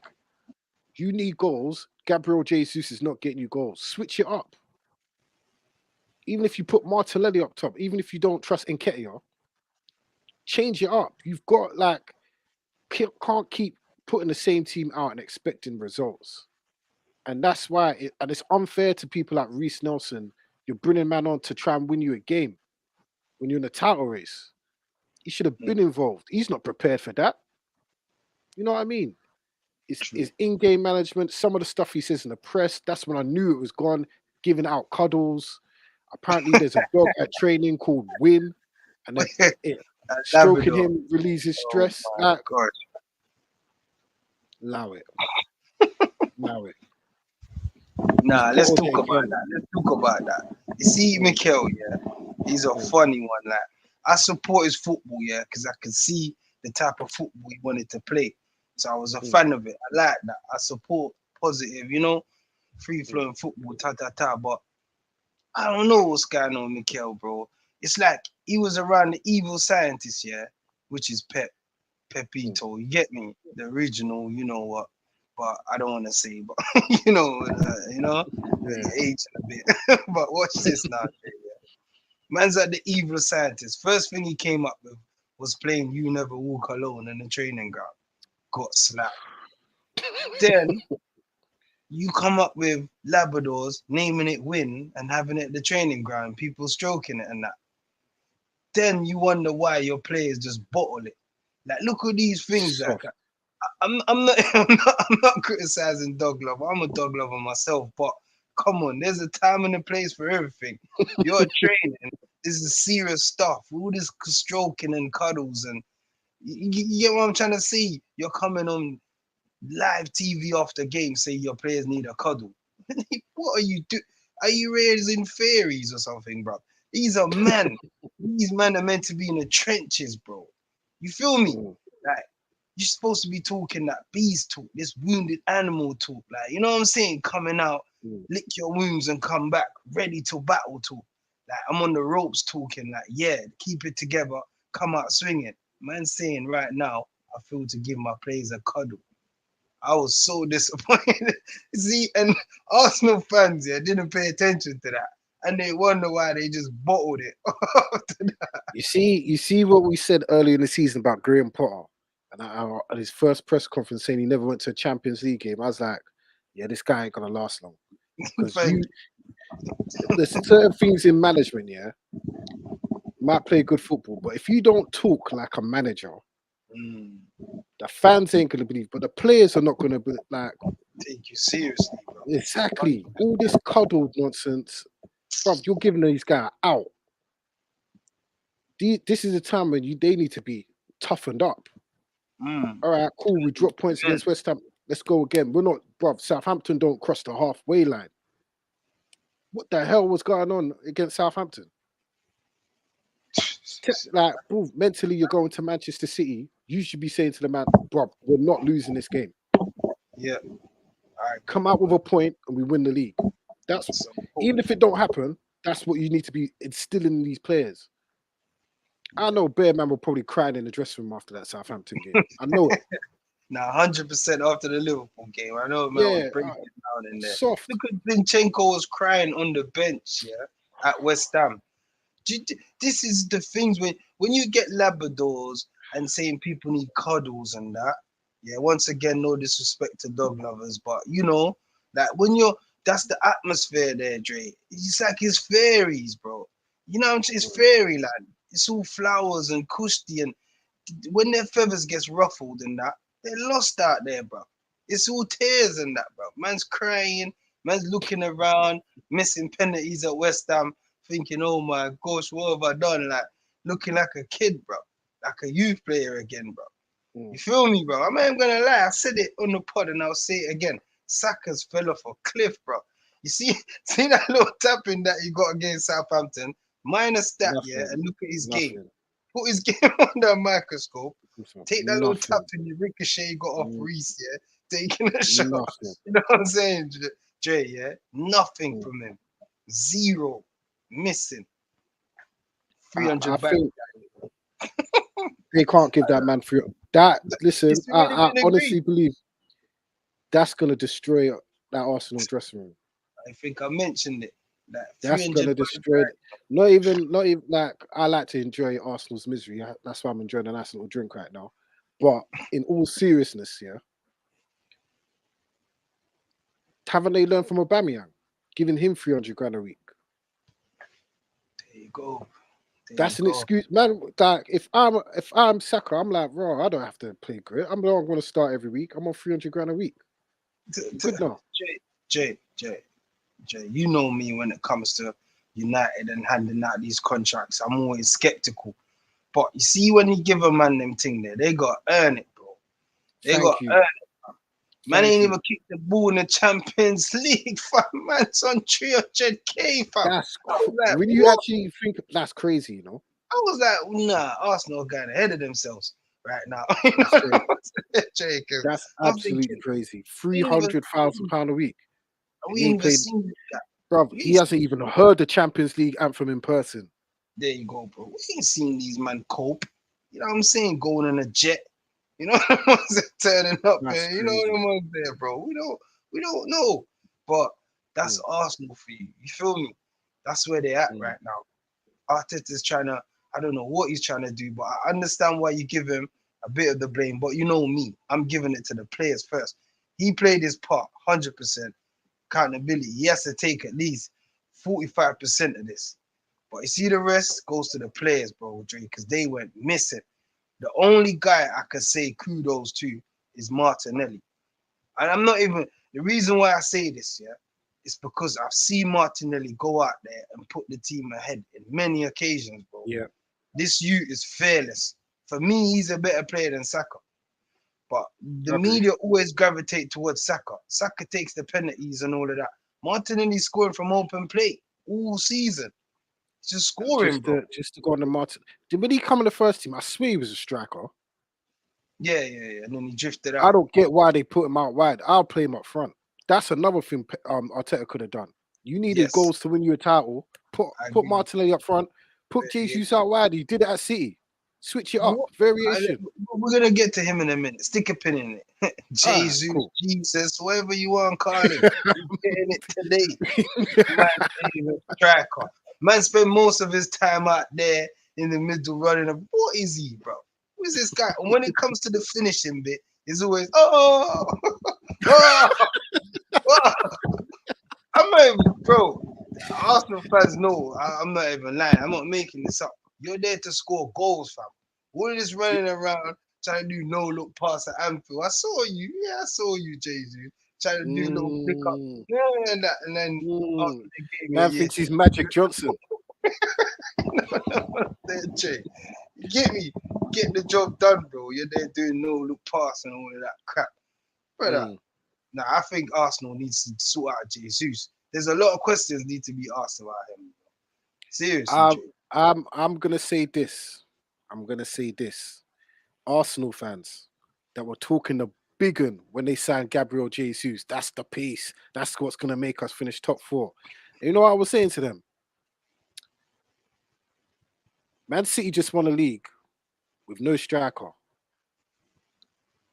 you need goals. Gabriel Jesus is not getting you goals. Switch it up. Even if you put Martinelli up top, even if you don't trust Nketiah, change it up. You've got, like, can't keep putting the same team out and expecting results. And that's why and it's unfair to people like Reece Nelson. You're bringing man on to try and win you a game when you're in a title race. He should have been involved. He's not prepared for that. You know what I mean? It's in-game management. Some of the stuff he says in the press, that's when I knew it was gone. Giving out cuddles. Apparently, there's a dog at training called Win, and then stroking him releases stress. Oh my God. Allow it. Allow it. Nah, let's talk about that. Let's talk about that. You see, Mikel, yeah, he's a funny one. Like, I support his football, yeah, because I can see the type of football he wanted to play. So I was a fan of it. I like that. I support positive, free flowing football, ta. But I don't know what's going on with Mikel, bro. It's like he was around the evil scientist, yeah, which is Pepito. You get me? The original, you know what? But I don't want to say, but aging a bit. But watch this now, yeah. Man's like the evil scientist. First thing he came up with was playing "You Never Walk Alone" in the training ground. Got slapped. Then you come up with Labradors, naming it Win and having it at the training ground, people stroking it and that. Then you wonder why your players just bottle it. Like, look at these things that. I'm not criticizing dog love. I'm a dog lover myself, but come on, there's a time and a place for everything. You're training. This is serious stuff. All this stroking and cuddles, and you get what I'm trying to say. You're coming on live TV after game, say your players need a cuddle. What are you doing? Are you raising fairies or something, bro? These are men. These men are meant to be in the trenches, bro. You feel me? Like, you're supposed to be talking that beast talk, this wounded animal talk, like, you know what I'm saying? Coming out, lick your wounds and come back, ready to battle talk. Like, I'm on the ropes talking, like, yeah, keep it together, come out swinging. Man saying right now, I feel to give my players a cuddle. I was so disappointed. See, and Arsenal fans, yeah, didn't pay attention to that. And they wonder why they just bottled it after that. You see what we said earlier in the season about Graham Potter. And at his first press conference saying he never went to a Champions League game, I was like, yeah, this guy ain't gonna last long. Because there's certain things in management, yeah, might play good football, but if you don't talk like a manager, the fans ain't gonna believe, but the players are not gonna be like take you seriously, bro. Exactly. All this cuddled nonsense, bro, you're giving these guys out. This is a time when they need to be toughened up. All right, cool. We drop points against West Ham. Let's go again. We're not, bro. Southampton don't cross the halfway line. What the hell was going on against Southampton? Like, bro, mentally, you're going to Manchester City. You should be saying to the man, bro, we're not losing this game. Yeah. I Come out with a point and we win the league. That's So, even if it don't happen, that's what you need to be instilling in these players. I know Bear Man will probably cry in the dressing room after that Southampton game. I know it. now 100% after the Liverpool game. I know man was Yeah, breaking down in there. soft. Look at Zinchenko was crying on the bench, yeah, at West Ham. This is the things when you get Labradors and saying people need cuddles and that. Yeah, once again, no disrespect to dog lovers, but you know that when you're that's the atmosphere there, Dre. It's like it's fairies, bro. You know what I'm saying? It's fairyland. It's all flowers and kushti, and when their feathers gets ruffled and that, they're lost out there, bro. It's all tears and that, bro. Man's crying, man's looking around, missing penalties at West Ham, thinking, oh my gosh, what have I done? Like looking like a kid, bro. Like a youth player again, bro. You feel me, bro? I'm not even gonna lie. I said it on the pod and I'll say it again. Saka's fell off a cliff, bro. You see that little tapping that he got against Southampton, minus that, Nothing. yeah, and look at his Nothing. game. Put his game under a microscope. Take that little Nothing. tap in the ricochet he got off Reese, yeah, taking a shot. Nothing. You know what I'm saying, Jay, yeah? Nothing from him. Zero. Missing. 300 I back. think they can't give that man free. That listen, I honestly believe that's gonna destroy that Arsenal dressing room. I think I mentioned it. That's gonna destroy it. Not even like I like to enjoy Arsenal's misery. That's why I'm enjoying a nice little drink right now. But in all seriousness, yeah, haven't they learned from Aubameyang, giving him 300 grand a week? There you go. That's an excuse, man. Like if I'm Saka, I'm like, bro, I don't have to play great. I'm not going to start every week. I'm on 300 grand a week. Good now. Jay, you know me when it comes to United and handing out these contracts. I'm always skeptical. But you see, when you give a man them thing there, they got to earn it, bro. They got to earn it. Man ain't even kicked the ball in the Champions League, fam. Man's on 300k, fam. That's like, when you actually think that's crazy, you know. I was like, nah, Arsenal got ahead of themselves right now. That's absolutely crazy. £300,000 a week. We ain't even seen that. Bro, he hasn't even heard the Champions League anthem in person. There you go, bro. We ain't seen these men cope. You know what I'm saying? Going in a jet. You know what I'm saying? Turning up there. You know what I'm saying, bro? We don't know. But that's Arsenal for you. You feel me? That's where they're at right now. Arteta's trying to, I don't know what he's trying to do, but I understand why you give him a bit of the blame. But you know me, I'm giving it to the players first. He played his part, 100% accountability. He has to take at least 45% of this. But you see, the rest goes to the players, bro, Dre, because they went missing. The only guy I could say kudos to is Martinelli. And I'm not even, the reason why I say this, yeah, is because I've seen Martinelli go out there and put the team ahead in many occasions, bro. Yeah. This youth is fearless. For me, he's a better player than Saka. But the media always gravitate towards Saka. Saka takes the penalties and all of that. Martinelli's scoring from open play all season. Just scoring, bro. Just to go on the Martin. When he come in the first team, I swear he was a striker. Yeah. And then he drifted out. I don't get why they put him out wide. I'll play him up front. That's another thing Arteta could have done. You needed goals to win you a title. Put Martinelli up front. Put Jesus out wide. He did it at City. Switch it up. Variation. We're gonna get to him in a minute. Stick a pin in it. Jesus, cool. Jesus, whatever you want, call him. You're getting it today. Man, striker. Man spent most of his time out there in the middle running. What is he, bro? Who is this guy? And when it comes to the finishing bit, it's always I'm not even, bro. Arsenal fans know I'm not even lying. I'm not making this up. You're there to score goals, fam. All of this running around trying to do no look pass at Anfield. I saw you. Yeah, I saw you, Jesus. Trying to do a little pick up. Yeah, and then after the game, man thinks he's Magic Johnson. Jay, get me, get the job done, bro. You're there doing no look pass and all of that crap, brother. Now I think Arsenal needs to sort out Jesus. There's a lot of questions need to be asked about him. Seriously, I'm gonna say this. I'm gonna say this. Arsenal fans that were talking the big un when they signed Gabriel Jesus. That's the piece. That's what's gonna make us finish top four. You know what I was saying to them? Man City just won a league with no striker.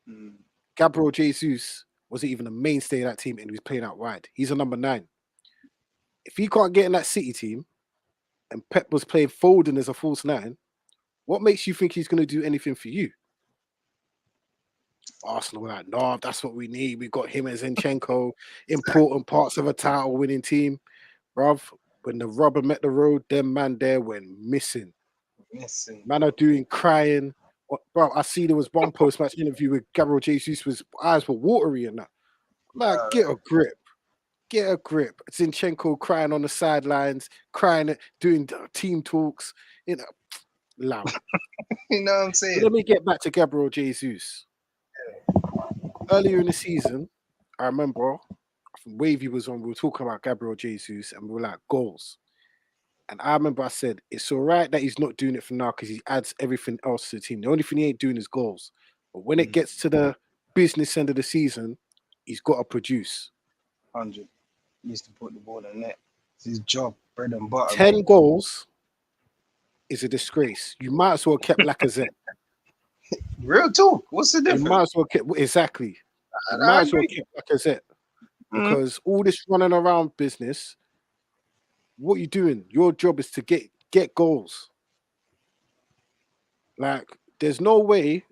Mm. Gabriel Jesus wasn't even a mainstay of that team and he was playing out wide. He's a number 9. If he can't get in that City team and Pep was playing Foden as a false 9, what makes you think he's going to do anything for you? Arsenal were like, no, that's what we need. We got him as Zinchenko, important parts of a title winning team. Bruv, when the rubber met the road, them man there went missing. Missing. Man are doing crying. Bro, I see there was one post-match interview with Gabriel Jesus, his eyes were watery and that. Man, get a grip. Get a grip. Zinchenko crying on the sidelines, crying, doing team talks. You know, loud. You know what I'm So saying? let me get back to Gabriel Jesus. Earlier in the season, I remember Wavy was on, we were talking about Gabriel Jesus and we were like, goals. And I remember I said, it's all right that he's not doing it for now because he adds everything else to the team. The only thing he ain't doing is goals. But when it gets to the business end of the season, he's got to produce. 100. He needs to put the ball in net. It's his job, bread and butter. 10 mate. goals is a disgrace. You might as well have kept Lacazette. Real talk. What's the You difference? might as well keep exactly. You I might as well agree. keep Lacazette Mm. because all this running around business, what you doing? Your job is to get goals. Like, there's no way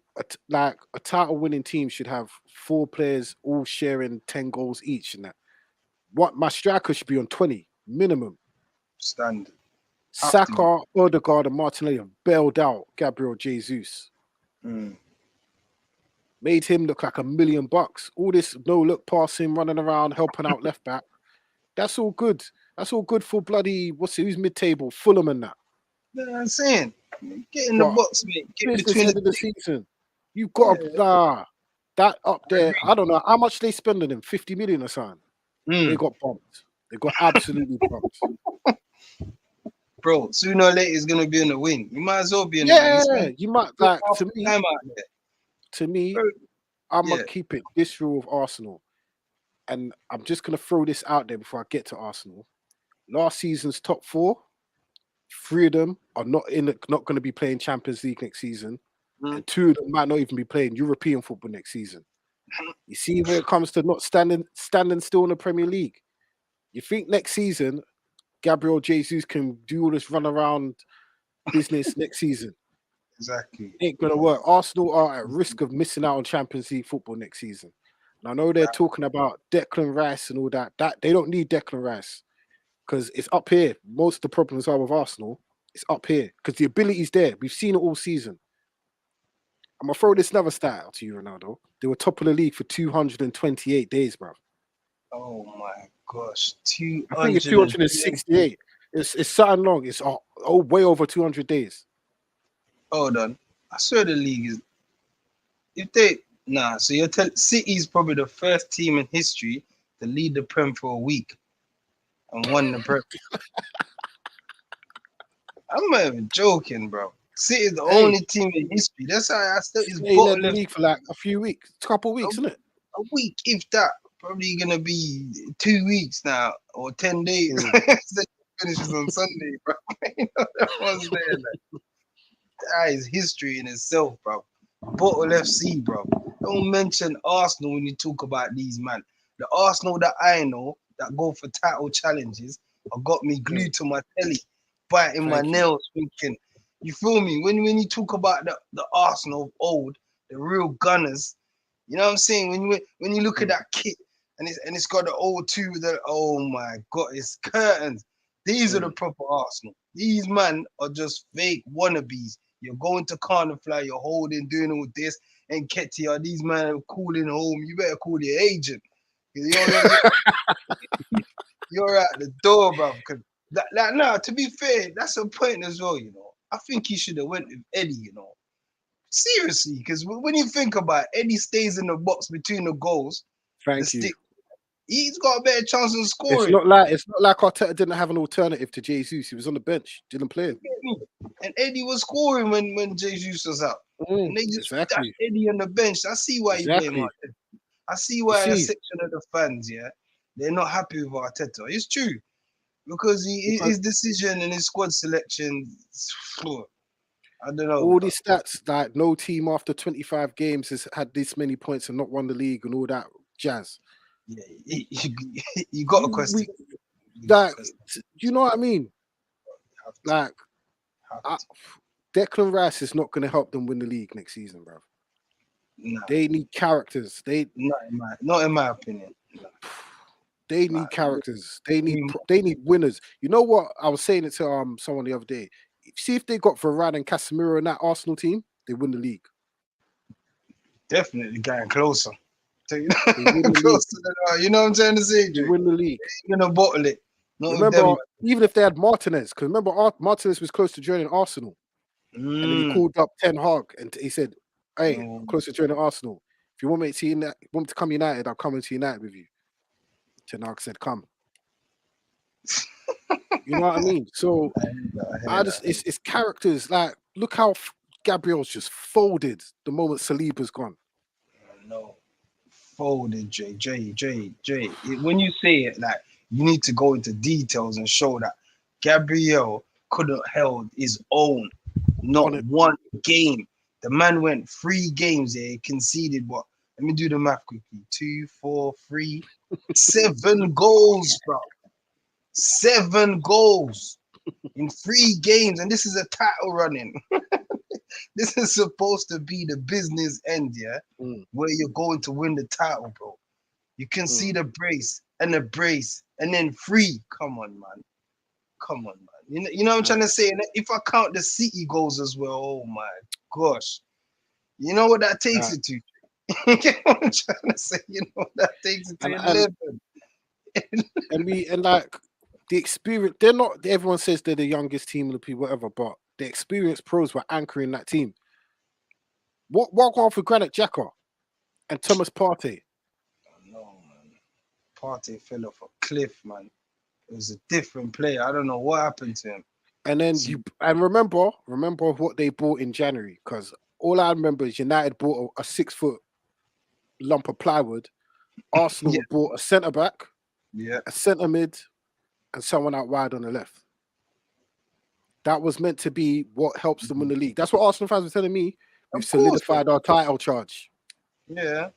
like a title winning team should have 4 players all sharing 10 goals each and that. What my striker should be on 20 minimum. Standard. Have to be. Saka, Odegaard, and Martinelli have bailed out Gabriel Jesus. Mm. Made him look like $1 million. All this no look passing, running around, helping out left back. That's all good. That's all good for bloody who's mid table, Fulham and that. You know what I'm saying? Get in the But box, mate. Get business between end of the the season, you got to that up there. I don't know how much they spend on him. 50 million or something. They got bumped. They got absolutely bumped. Bro, sooner or later he's gonna be in the win. You might as well be in the win. Yeah, you might like half to the me. time out there. To me, Bro, I'm yeah. gonna keep it this rule of Arsenal, and I'm just gonna throw this out there before I get to Arsenal. Last season's top 4, 3 of them are not going to be playing Champions League next season, and 2 of them might not even be playing European football next season. You see, when it comes to not standing still in the Premier League, you think next season Gabriel Jesus can do all this run around business next season? Exactly. Ain't gonna work. Arsenal are at risk of missing out on Champions League football next season. And I know they're talking about Declan Rice and all that. That they don't need Declan Rice because it's up here. Most of the problems are with Arsenal. It's up here because the ability's there. We've seen it all season. I'm gonna throw this another stat out to you, Ronaldo. They were top of the league for 228 days, bro. Oh my gosh. I think it's 268. It's something long. It's way over 200 days. Hold on. I swear the league is. If they so you're telling City's probably the first team in history to lead the Prem for a week and won the Prem. I'm not even joking, bro. City's the only team in history. That's how I still is They led bottom the left league for like a few weeks, a couple of weeks, isn't it? a week, if that. Probably gonna be 2 weeks now or 10 days. So finishes on Sunday, bro. You know that one's there. Like. That is history in itself, bro. Bottle FC, bro. Don't mention Arsenal when you talk about these man. The Arsenal that I know that go for title challenges have got me glued to my telly, biting my nails, thinking, you feel me? When you talk about the Arsenal of old, the real gunners, you know what I'm saying? When you look at that kit and it's got the old two with the oh my god, it's curtains. These are the proper Arsenal. These man are just fake wannabes. You're going to Carnifly, you're holding, doing all this, and Ketia, these men are calling home. You better call your agent. You're at the door, bro. Because now, to be fair, that's a point as well, you know. I think he should have went with Eddie, you know. Seriously, because when you think about it, Eddie stays in the box between the goals. Thank you. He's got a better chance of It's scoring. not like Arteta didn't have an alternative to Jesus. He was on the bench, didn't play him. And Eddie was scoring when Jesus was out. And they just Exactly. dashed Eddie on the bench. I see why you blame Arteta. I see why a section of the fans, they're not happy with Arteta. It's true. Because his decision and his squad selection, I don't know. All these stats, like no team after 25 games has had this many points and not won the league and all that jazz. Yeah, you got a question. Do you know what I mean? Like, Declan Rice is not going to help them win the league next season, bro. No. They need characters. Not in my opinion. No. They need characters. They need winners. You know what? I was saying it to someone the other day. See if they got Varane and Casemiro in that Arsenal team, they win the league. Definitely getting closer. You know what I'm trying to say? They win the league. You're gonna bottle it. Remember, even if they had Martinez, because remember Martinez was close to joining Arsenal, and then he called up Ten Hag and he said, "Hey, I'm close to joining Arsenal. If you want me to come United, I'll come into United with you." Ten Hag said, "Come." You know what I mean? So it's characters. Like, look how Gabriel's just folded the moment Saliba's gone. No, folded, Jay. When you say it, like, you need to go into details and show that Gabriel could have held his own, not one game. The man went 3 games there, he conceded what? Let me do the math quickly. 2, 4, 3, 7 goals, bro. 7 goals in 3 games, and this is a title running. This is supposed to be the business end, where you're going to win the title, bro. You can see the brace and then 3. Come on, man. You know what I'm trying to say? And if I count the City goals as well, oh my gosh. You know what that takes it to? You know what I'm trying to say? You know what that takes it to? 11. and like the experience, they're not. Everyone says they're the youngest team in the people, whatever, but the experienced pros were anchoring that team. What going for Granit Xhaka and Thomas Partey? No, man. Partey fell off a cliff, man. It was a different player. I don't know what happened to him. And then remember what they bought in January, because all I remember is United bought a 6-foot lump of plywood. Arsenal bought a centre back, a centre mid, and someone out wide on the left. That was meant to be what helps them win the league. That's what Arsenal fans were telling me. We've solidified our title charge. Yeah.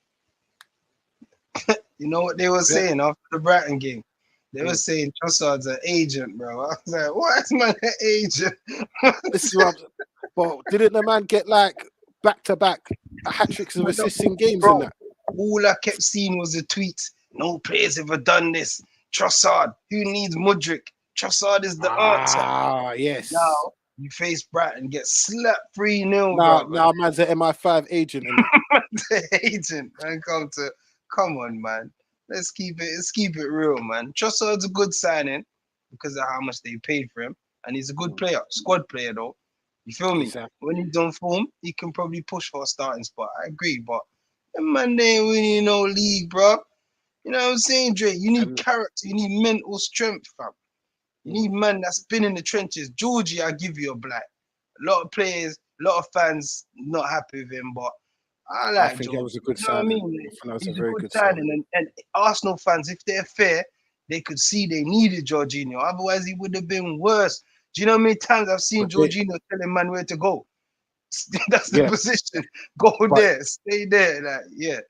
You know what they were saying after the Brighton game? They were saying Trossard's an agent, bro. I was like, what is man an agent? This is what but didn't the man get like back-to-back hat-tricks of assists in games and that? All I kept seeing was the tweets. No players ever done this. Trossard, who needs Mudryk? Trossard is the answer. Ah, yes. Now you face Brighton, get slapped 3-0. Now man's an MI5 agent. The agent, man, come on, man. Let's keep it real, man. Trossard's a good signing because of how much they paid for him, and he's a good player, squad player though. You feel me? Exactly. When he's on form, he can probably push for a starting spot. I agree, but man, they ain't winning no league, bro. You know what I'm saying, Dre? You need character, you need mental strength, fam. You need man that's been in the trenches. Georgie, I give you a black. A lot of players, a lot of fans not happy with him, but I think Georgie. that was a good signing. I mean? He's a good signing. And Arsenal fans, if they're fair, they could see they needed Jorginho. Otherwise, he would have been worse. Do you know how many times I've seen Jorginho telling man where to go? That's the position. Go there, stay there. Like,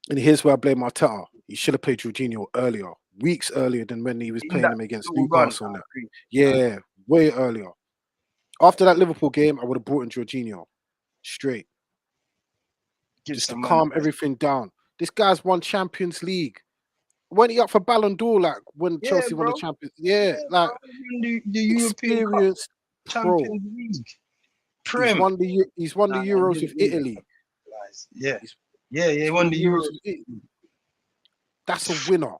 And here's where I blame Arteta. He should have played Jorginho earlier, weeks earlier than when he was playing him against Newcastle. Yeah, way earlier. After that Liverpool game, I would have brought in Jorginho straight. Just to calm everything down. This guy's won Champions League. Weren't he up for Ballon d'Or like when Chelsea won the Champions? Like the European experienced Champions League. He's won the Euros with Italy. He won the Euros. That's a winner.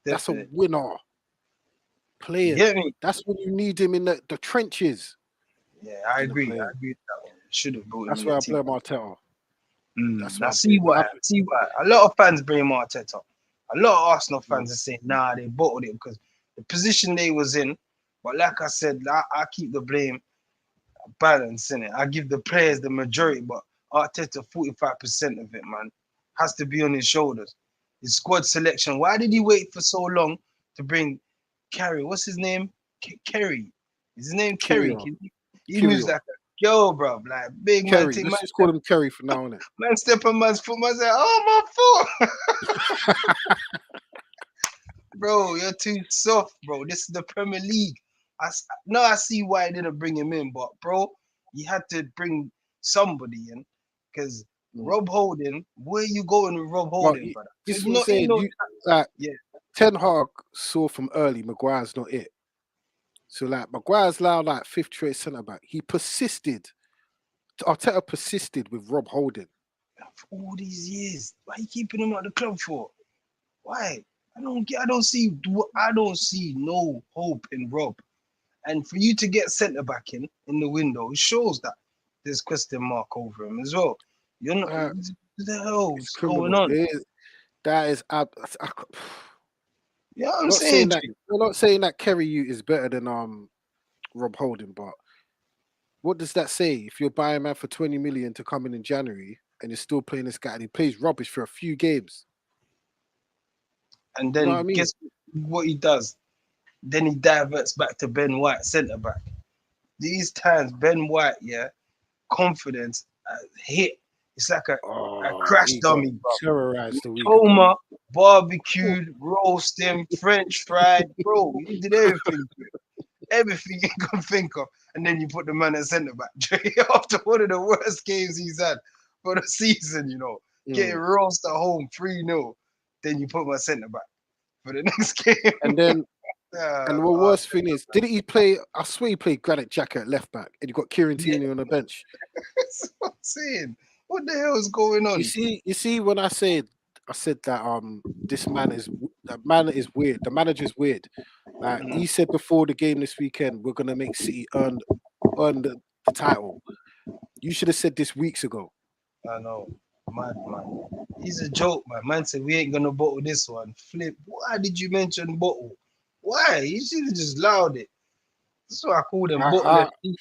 That's a winner. Player. That's when you need him in the trenches. Yeah, I agree. I agree with that one. Should have brought him. That's where I blame Arteta. I see why. A lot of fans blame Arteta. A lot of Arsenal fans are saying, nah, they bottled it because the position they was in. But like I said, I keep the blame balance in it. I give the players the majority, but Arteta 45% of it, man, has to be on his shoulders. His squad selection. Why did he wait for so long to bring Kerry? What's his name? Kerry. Is his name Kerry? Kyrian. He moves like a girl, bro. Like big man. Kerry. Let's just call him Kerry for now, innit? Man step on man's foot. Man say, oh, my foot. Bro, you're too soft, bro. This is the Premier League. I see why I didn't bring him in, but bro, you had to bring somebody in because Rob Holding, where you going with Rob Holding, brother? This is what I'm saying. Ten Hag saw from early Maguire's not it. So like Maguire's now like fifth choice centre back. He persisted. Arteta persisted with Rob Holding for all these years. Why are you keeping him at the club for? Why? I don't see no hope in Rob. And for you to get centre back in the window, it shows that there's question mark over him as well. You're not what the hell's going on? That is yeah, I'm saying we're not saying that Kerry is better than Rob Holding, but what does that say? If you're buying a man for 20 million to come in January and you're still playing this guy and he plays rubbish for a few games. And then you know guess what he does? Then he diverts back to Ben White, centre back. These times, Ben White, confidence, hit. It's like a crash dummy, bro. Terrorized the week. Coma, barbecued, roasting, French fried, bro. You did everything you can think of, and then you put the man at centre back after one of the worst games he's had for the season. Getting roasted at home 3-0. Then you put my centre back for the next game. And then, and the worst thing is, didn't he play? I swear he played Granit Xhaka at left back, and you got Kieran Tierney on the bench. That's what I'm saying. What the hell is going on? You see, when I said that this man is weird. The manager's weird. Like he said before the game this weekend, we're gonna make City earn the title. You should have said this weeks ago. I know. Mad man. He's a joke, man. Man said we ain't gonna bottle this one. Flip. Why did you mention bottle? Why? You should have just allowed it. That's why I called him bottling.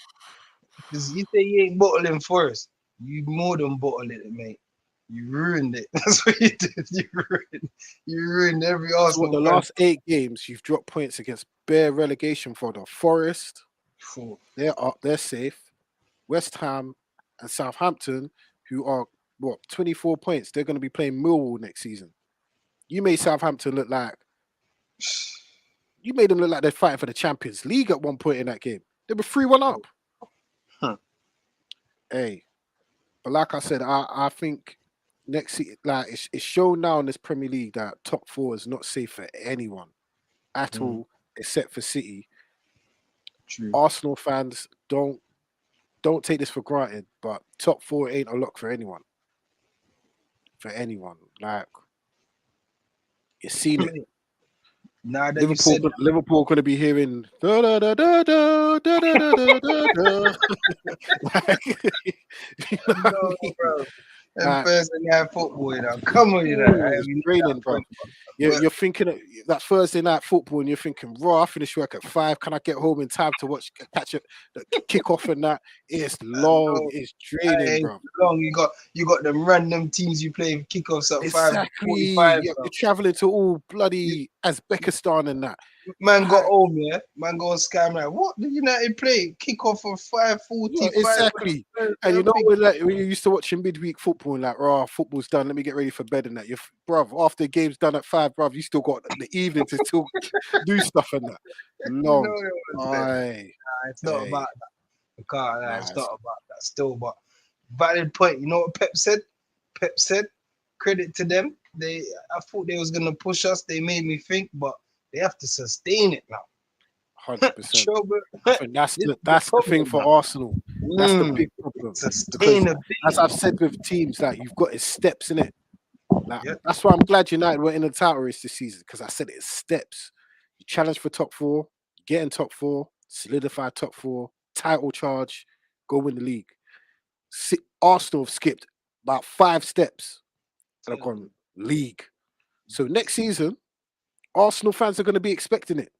Because you say you ain't bottling first. You more than bottled it, mate. You ruined it. That's what you did. You ruined every Arsenal. So the last 8 games, you've dropped points against bare relegation for the Forest. They're safe. West Ham and Southampton, who are 24 points. They're going to be playing Millwall next season. You made Southampton look like they're fighting for the Champions League at one point in that game. They were 3-1 up. Hey, but like I said, I think next season, like it's shown now in this Premier League that top 4 is not safe for anyone at all, except for City. True. Arsenal fans don't take this for granted, but top 4 ain't a lock for anyone. Like you've seen it. Now that Liverpool going to be hearing da da da da da da da da da. Bro. Thursday night football, come on, training, bro. You're thinking that Thursday night football, and you're thinking, "Raw, I finish work at 5. Can I get home in time to catch the kickoff and that?" It's long, it's draining, bro. Long. You got them random teams you play kickoffs at 5:45. You're traveling to all bloody Uzbekistan and that. Man got home, Man go on Sky, man. What did United play? Kickoff for 5:45. Exactly. And you know when you used to watching midweek football and like, football's done. Let me get ready for bed and that. Bruv, after the game's done at 5, bruv, you still got the evening to still do stuff and that. Long. It's not about that. It's not about that. Still, but valid point. You know what Pep said? Pep said, credit to them. I thought they was gonna push us. They made me think, but they have to sustain it now. 100%. That's the thing for Arsenal. That's the big problem. Sustainability. As I've said with teams, like you've got steps in it. Like, that's why I'm glad United were in the title race this season, because I said it's steps. You challenge for top 4, get in top 4, solidify top 4, title charge, go win the league. Arsenal have skipped about 5 steps and have gone league. So next season, Arsenal fans are going to be expecting it.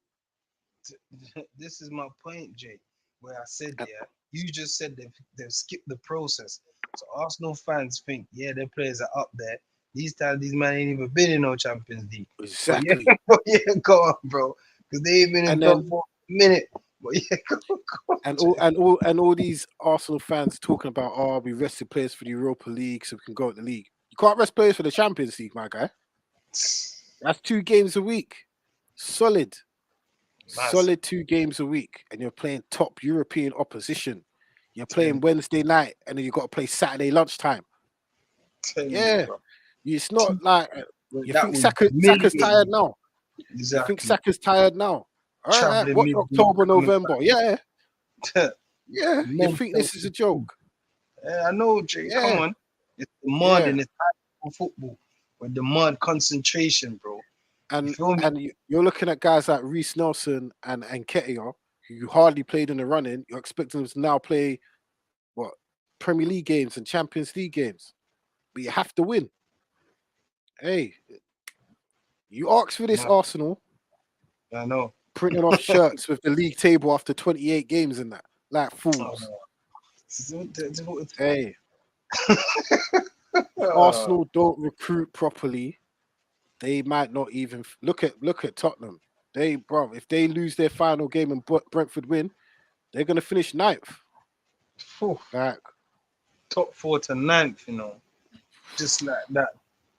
This is my point, Jay. Where I said, And, yeah, you just said they've skipped the process. So Arsenal fans think, yeah, their players are up there. These times, these men ain't even been in no Champions League. But yeah, exactly. but yeah, go on, bro, because they ain't been in And top then 4 for a minute. But yeah, go on, and all these Arsenal fans talking about, oh, we rested players for the Europa League so we can go at the league. You can't rest players for the Champions League, my guy. That's 2 games a week. Solid. Massive. Solid 2 games a week. And you're playing top European opposition. You're playing Telling, Wednesday night and then you've got to play Saturday lunchtime. telling you, Yeah. bro. It's not like you That think was Saka's midweek. tired now. You think Exactly. Saka's tired now. All right. Traveling What midweek. October, November? Yeah. Coming Yeah. You think mental. this is a joke? Yeah, I know, Jay. Come Yeah. on. It's Yeah. demanding. It's high football. With demand concentration, bro. You And feel me? you're looking at guys like Reece Nelson and Nketiah, who hardly played in the running. You're expecting them to now play what Premier League games and Champions League games, but you have to win. Hey, you asked for this, Nah, Arsenal, I know. printing off shirts with the league table after 28 games and that, like Oh, fools. no. Hey, if Oh, Arsenal don't recruit properly, they might not even look at Tottenham. If they lose their final game and Brentford win, they're gonna finish ninth. phew. Like, Top 4 to ninth, you know. Just like that.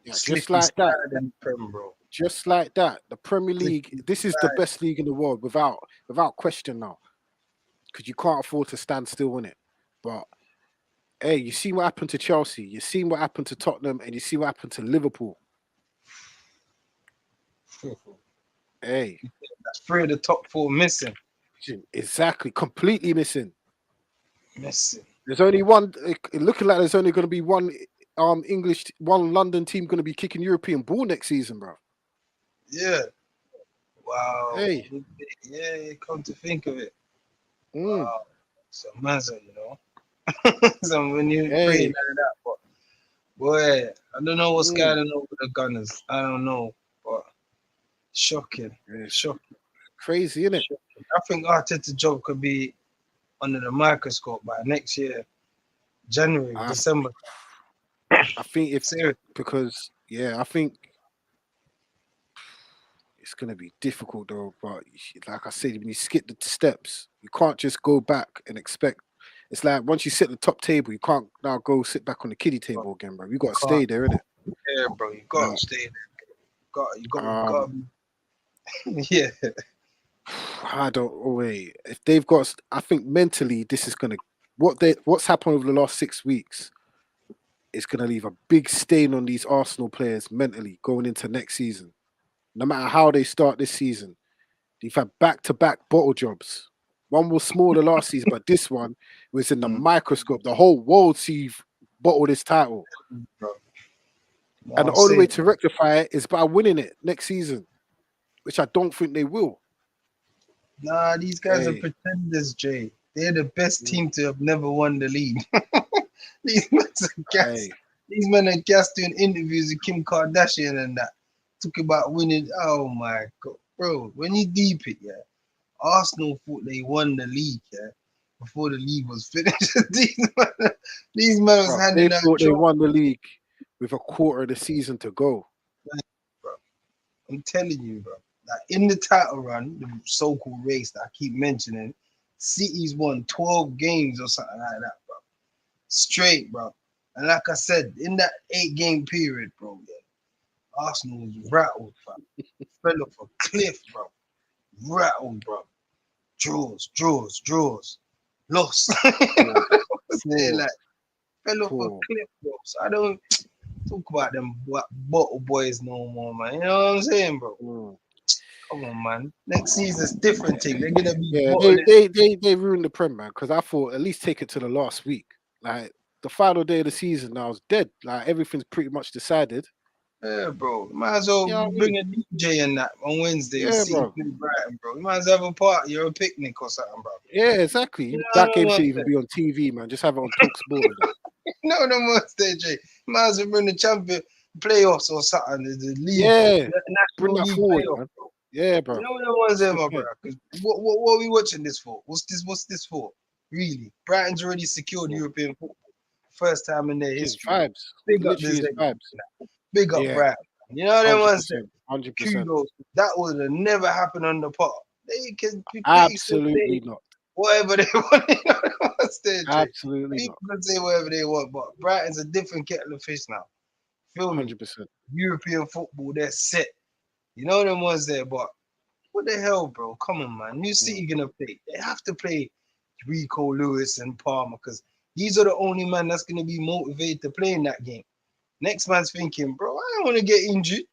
yeah, just Slippy like that. slide in the Prem, bro. Just like that. The Premier League, Slippy this is the slide. best league in the world without question now. Because you can't afford to stand still in it. But hey, you see what happened to Chelsea, you see what happened to Tottenham, and you see what happened to Liverpool. Hey, That's 3 of the top 4 missing. exactly, completely missing. Missing. There's only one. Looking like there's only going to be one one London team going to be kicking European ball next season, bro. Yeah. Wow. Hey, Yeah, come to think of it. mm, Wow. So Mazza, you know. So when you pray hey, like that, but boy, I don't know what's mm, going on with the Gunners. I don't know, but shocking, it's shocking, crazy, isn't it? shocking. I think Arteta job could be under the microscope by next year, January, I, December. I think if Seriously, because I think it's going to be difficult though. But like I said, when you skip the steps, you can't just go back and expect. It's like once you sit at the top table, you can't now go sit back on the kiddie bro. table again, bro. You You got to can't. stay there, innit? Yeah, bro. You gotta Uh, stay there. You gotta. um, Yeah. I don't wait. If they've got, I think mentally, this is gonna what's happened over the last 6 weeks is gonna leave a big stain on these Arsenal players mentally going into next season. No matter how they start this season, they've had back-to-back bottle jobs. One was smaller last season, but this one was in the Mm, microscope. The whole world see bottle this title, bro. You know what and the I'm only way saying? to rectify it is by winning it next season, which I don't think they will. Nah, these guys are Hey, pretenders, Jay. They're the best mm, team to have never won the league. These men are gas. hey, These men are gas doing interviews with Kim Kardashian and that. Talk about winning. Oh my god, bro. When you deep it, yeah. Arsenal thought they won the league, yeah, before the league was finished. these men was bro, they handing out thought they trophies, won the league with a quarter of the season to go. bro. I'm telling you, bro. Like in the title run, the so-called race that I keep mentioning, City's won 12 games or something like that, bro. Straight, bro. And like I said, in that 8-game period, bro, yeah, Arsenal was rattled, bro. Fell off a cliff, bro. Rattled, bro. Draws. Lost. Poor, Say poor, like fell off a poor. cliff, bro. So I don't talk about them bottle boys no more, man. You know what I'm saying, bro? Mm. Come on, man. Next season's different thing. They're gonna be Yeah, bottling. they ruined the Prem, man. Because I thought at least take it to the last week. Like the final day of the season, now is dead. Like everything's pretty much decided. Yeah, bro. Might as well You know what I bring mean? a DJ in that on Wednesday and Yeah, City bro. play Brighton, bro. You might as well have a party or a picnic or something, bro. Yeah, exactly. You That know game what should even be on TV, man. Just have it on Talk Sport and that. No, no more stage. You might as well bring the champion. playoffs or something, the league, Yeah, the bring National that League forward, playoff. man. Yeah, You bro. know the ones That's there, the my point. brother. Because what are we watching this for? What's this for? Really? Brighton's already secured Yeah. European football. First time in their It's history. vibes. Big up Literally, this it's legend. vibes. Big up Yeah, Brighton. You know them ones that 100%, 100%. kudos. That would have never happened on the park. They can people Absolutely say not. whatever they want. You know them ones there, Jay. Absolutely People not. can say whatever they want, but Brighton's a different kettle of fish now. Feel me? 100%. European football, they're set. You know them ones there, but what the hell, bro? Come on, man. New Mm. City gonna play. They have to play Rico, Lewis, and Palmer because these are the only man that's gonna be motivated to play in that game. Next man's thinking, bro, I don't want to get injured.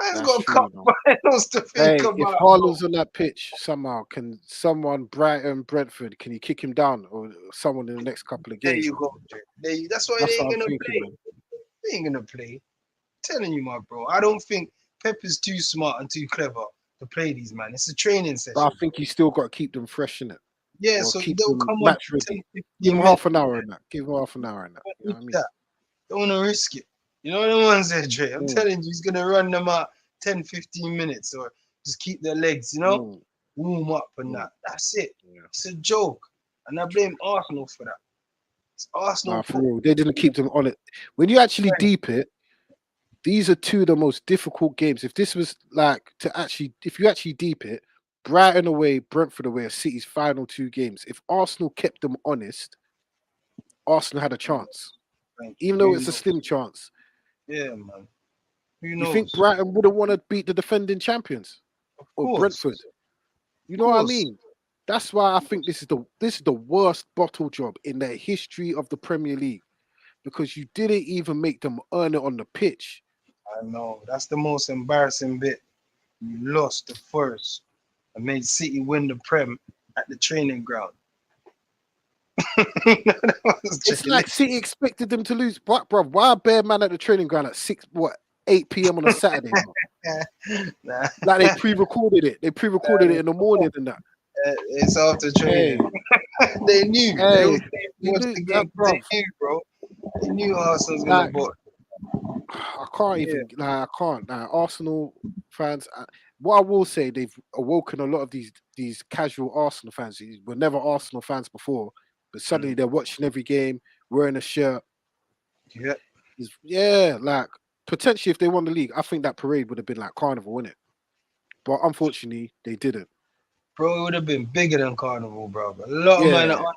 Man's That's got a couple true, man. finals to think Hey, if about, bro. Haaland's on that pitch somehow, can someone Brighton, Brentford, can you kick him down or someone in the next couple of There games, you man? go, Jay. That's why they That's ain't what I'm gonna thinking, play. man. They ain't gonna play. Telling you, my bro. I don't think Pep is too smart and too clever to play these man. It's a training But I session. think you still got to keep them fresh in it, Yeah, or so keep they'll them come on match 10, ready. Give 15 them minutes. half an hour in that. Give them half an hour in that. You know what I mean? That. Don't want to risk it. You know the ones there, Dre. I'm Mm, telling you, he's going to run them out 10, 15 minutes or just keep their legs, mm, warm up and mm, that. That's it. yeah. It's a joke. And I blame Arsenal for that. It's Nah, Arsenal for football. real. They didn't keep them on it. When you actually deep it, these are two of the most difficult games. If this was like if you actually deep it, Brighton away, Brentford away are City's final two games. If Arsenal kept them honest, Arsenal had a chance, Thank you. even though Who it's a knows? slim chance. Yeah, man. Who You think knows? Brighton wouldn't want to beat the defending champions Of or course. Brentford? You Of know what I course. mean? That's why I think this is the worst bottle job in the history of the Premier League because you didn't even make them earn it on the pitch. I know. That's the most embarrassing bit. You lost the first and made City win the Prem at the training ground. That was It's Jay. like City expected them to lose. But, bro, why a bare man at the training ground at 8 p.m. on a Saturday, bro? Nah, Like they pre-recorded it. They pre-recorded it in the morning and that. it's after Hey, training. They knew. They hey, was they you watched do the that, game. bro. They knew, bro. They knew Arsenal's gonna Like book. I can't Yeah, even. Like I can't. Like Arsenal fans. What I will say, they've awoken a lot of these casual Arsenal fans who were never Arsenal fans before, but suddenly they're watching every game, wearing a shirt. yeah, Yeah, like potentially if they won the league, I think that parade would have been like carnival, wouldn't it? But unfortunately, they didn't. bro. It would have been bigger than Carnival, bro. But a lot of men Yeah. are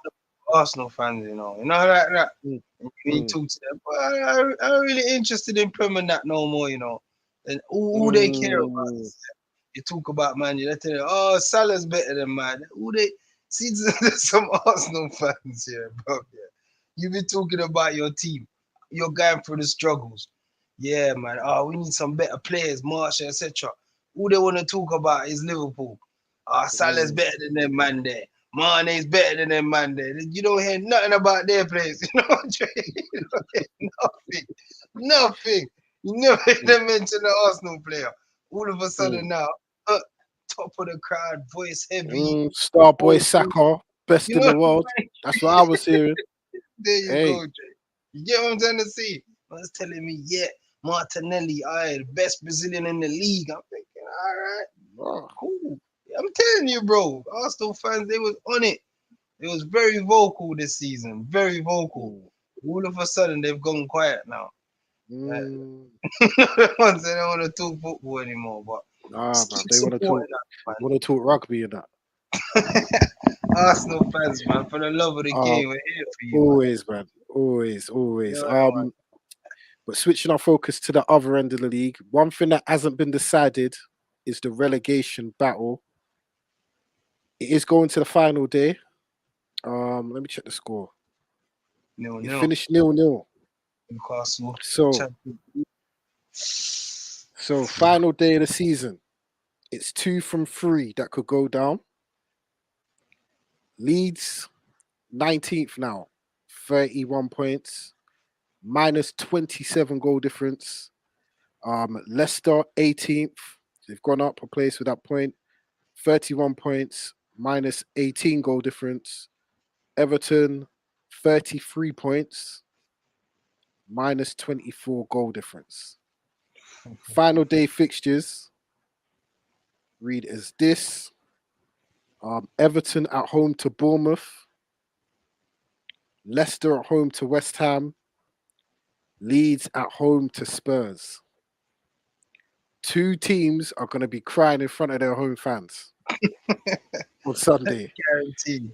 Arsenal fans, like that. Mm, When you mm, talk to them, but I'm really interested in Prem and that no more, And all they care about mm. is you talk about man, you let them, oh, Salah's better than man. Who they see some Arsenal fans here, bro. Yeah. You be talking about your team. You're going through the struggles. Yeah, man. Oh, we need some better players, Marshall, etc. All they want to talk about is Liverpool. Ah, Salah's Mm. better than them man there. Mane's better than them man there. You don't hear nothing about their players. You know what I'm saying? You don't hear nothing. Nothing. You never hear Mm, them mention the Arsenal player. All of a mm, sudden now, uh, top of the crowd, voice heavy. Starboy Voice, Saka, best you in know the what world. I'm saying? That's what I was hearing. There you Hey, go, Jay. You get what I'm trying to say? Man's telling me, yeah, Martinelli, the best Brazilian in the league. I'm thinking, all right, oh, cool. I'm telling you, bro, Arsenal fans, they was on it. It was very vocal this season, very vocal. mm, All of a sudden, they've gone quiet now. mm. They don't want to talk football anymore, but Nah, just bro. keep They supporting us, want to talk rugby and that. man. Arsenal fans, man, for the love of the Uh, game, we're here for you, man. always, man. Always, You always. know what But switching our focus to the other end of the league, one thing that hasn't been decided is the relegation battle. It is going to the final day. Let me check the score. No, It no. finished 0-0. Newcastle So, champion. final day of the season. It's 2 from 3 that could go down. Leeds 19th now, 31 points, minus 27 goal difference. Leicester 18th. They've gone up a place with that point. 31 points, minus 18 goal difference. Everton 33 points, minus 24 goal difference. Final day fixtures read as this: Everton at home to Bournemouth, Leicester at home to West Ham, Leeds at home to Spurs. Two teams are going to be crying in front of their home fans on Sunday. Guaranteed,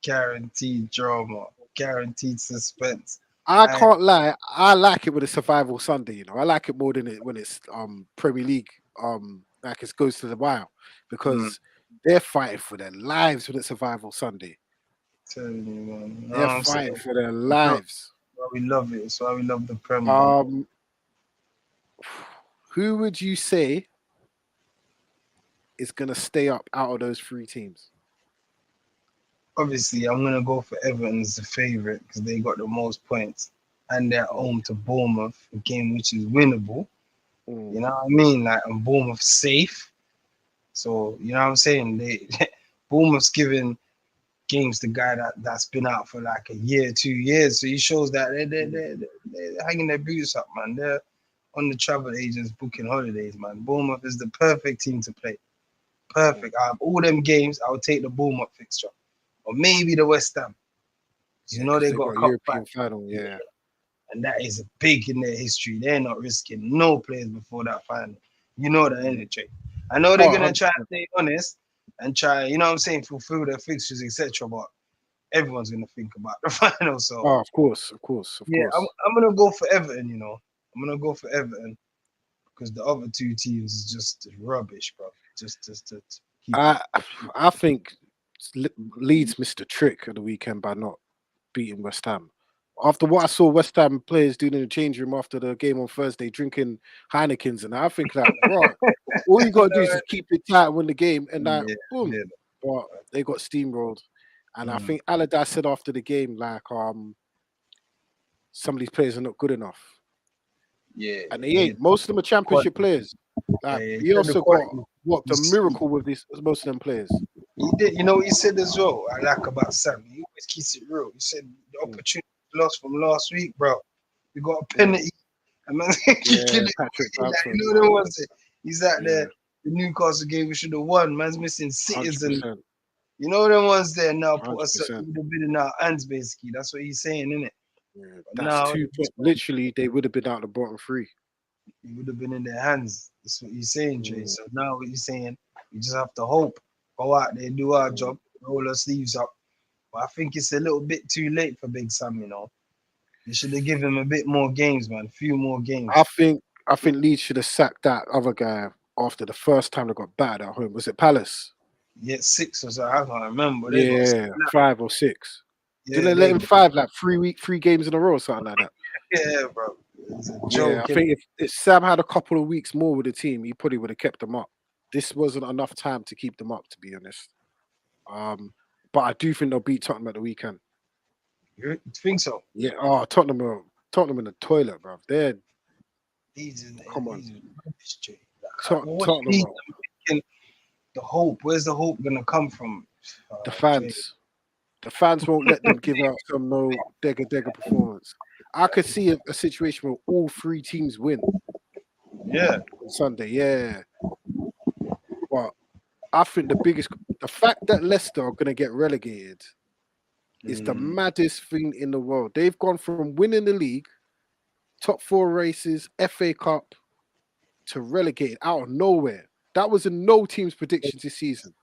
guaranteed drama, guaranteed suspense. I I can't lie. I like it when it's survival Sunday. You know, I like it more than it when it's Premier League. Like it goes to the wire mm, because they're fighting for their lives when it's survival Sunday. telling you, man. You know They're what I'm fighting saying? for their That's lives. why we love it. That's why we love the Prem, man. Um, who would you say is going to stay up out of those three teams? Obviously, I'm gonna go for Everton as the favourite because they got the most points and they're Mm, home to Bournemouth, a game which is winnable. mm, You know what I mean? Like, and Bournemouth safe. So you know what I'm saying? They Bournemouth's giving games the guy that's been out for like a year, 2 years. So he shows that mm, they're hanging their boots up, man. They're on the travel agents booking holidays, man. Bournemouth is the perfect team to play. mm. Perfect. Out of all them games, I would take the Bournemouth fixture. Or maybe the West Ham. You Yeah, know because they they've got a got a cup European final. final. Yeah, And that is big in their history. They're not risking no players before that final. You know that, mm. innit, Jay? I know Oh, they're gonna try and 100%. stay honest and try, you know what I'm saying, fulfill their fixtures, etc. But everyone's gonna think about the final. So Oh, of course, of course, of yeah, course. I'm gonna go for Everton. You know, I'm gonna go for Everton because the other two teams is just rubbish, bro. Just to keep it. I I think Leeds missed a trick at the weekend by not beating West Ham. After what I saw West Ham players doing in the change room after the game on Thursday, drinking Heinekens, and I think like, bro, all you gotta do is just keep it tight, win the game, and like, Yeah, boom. yeah, But they got steamrolled, and I mm, think Allardyce said after the game, like, some of these players are not good enough, yeah, and they yeah. ain't. Most of them are championship Quality. players. Like He said the Bielsa got quality. worked You a see, miracle with these most of them players. he did. You know what he said as well. I like about Sam. He always keeps it real. He said the Mm, opportunity lost from last week, bro. We got a mm. penalty. And man, kicking Yeah, it Patrick away. Like, Bamford. you know what I'm saying? He's out there. Yeah, The Newcastle game we should have won. Man's missing hundred citizen. percent, You know them ones there now put hundred us. It percent. would have been in our hands basically. That's what he's saying, isn't it? Yeah, But that's now 2 points. Literally, they would have been out the bottom three. it would have been in their hands. That's what he's saying, Jay. Mm, So now what he's saying, we just have to hope. Go out there, do our mm. job, roll our sleeves up. But I think it's a little bit too late for Big Sam, you know. They should have given him a bit more games, man. A few more I games. think I think Leeds should have sacked that other guy after the first time they got battered at home. Was it Palace? Yet six or so, I can't remember. They got Yeah, 5 or 6. Did yeah, they let they him five like 3 week, 3 games in a row or something like that? yeah, bro. It's a Yeah, I joke. think if Sam had a couple of weeks more with the team, he probably would have kept them up. This wasn't enough time to keep them up, to be honest. Um, but I do think they'll beat Tottenham at the weekend. You think so? Yeah. Oh, Tottenham in the toilet, bro. They're come on. These are rubbish, Jay. Like, what Tottenham, league bro. I'm thinking the hope? Where's the hope gonna come from? The Jay. fans. The fans won't let them give out some no degger performance. I could see a situation where all three teams win Yeah. on Sunday. Yeah, but I think the fact that Leicester are going to get relegated is the Mm. maddest thing in the world. They've gone from winning the league, top four races, FA Cup, to relegated out of nowhere. That was in no team's predictions this season.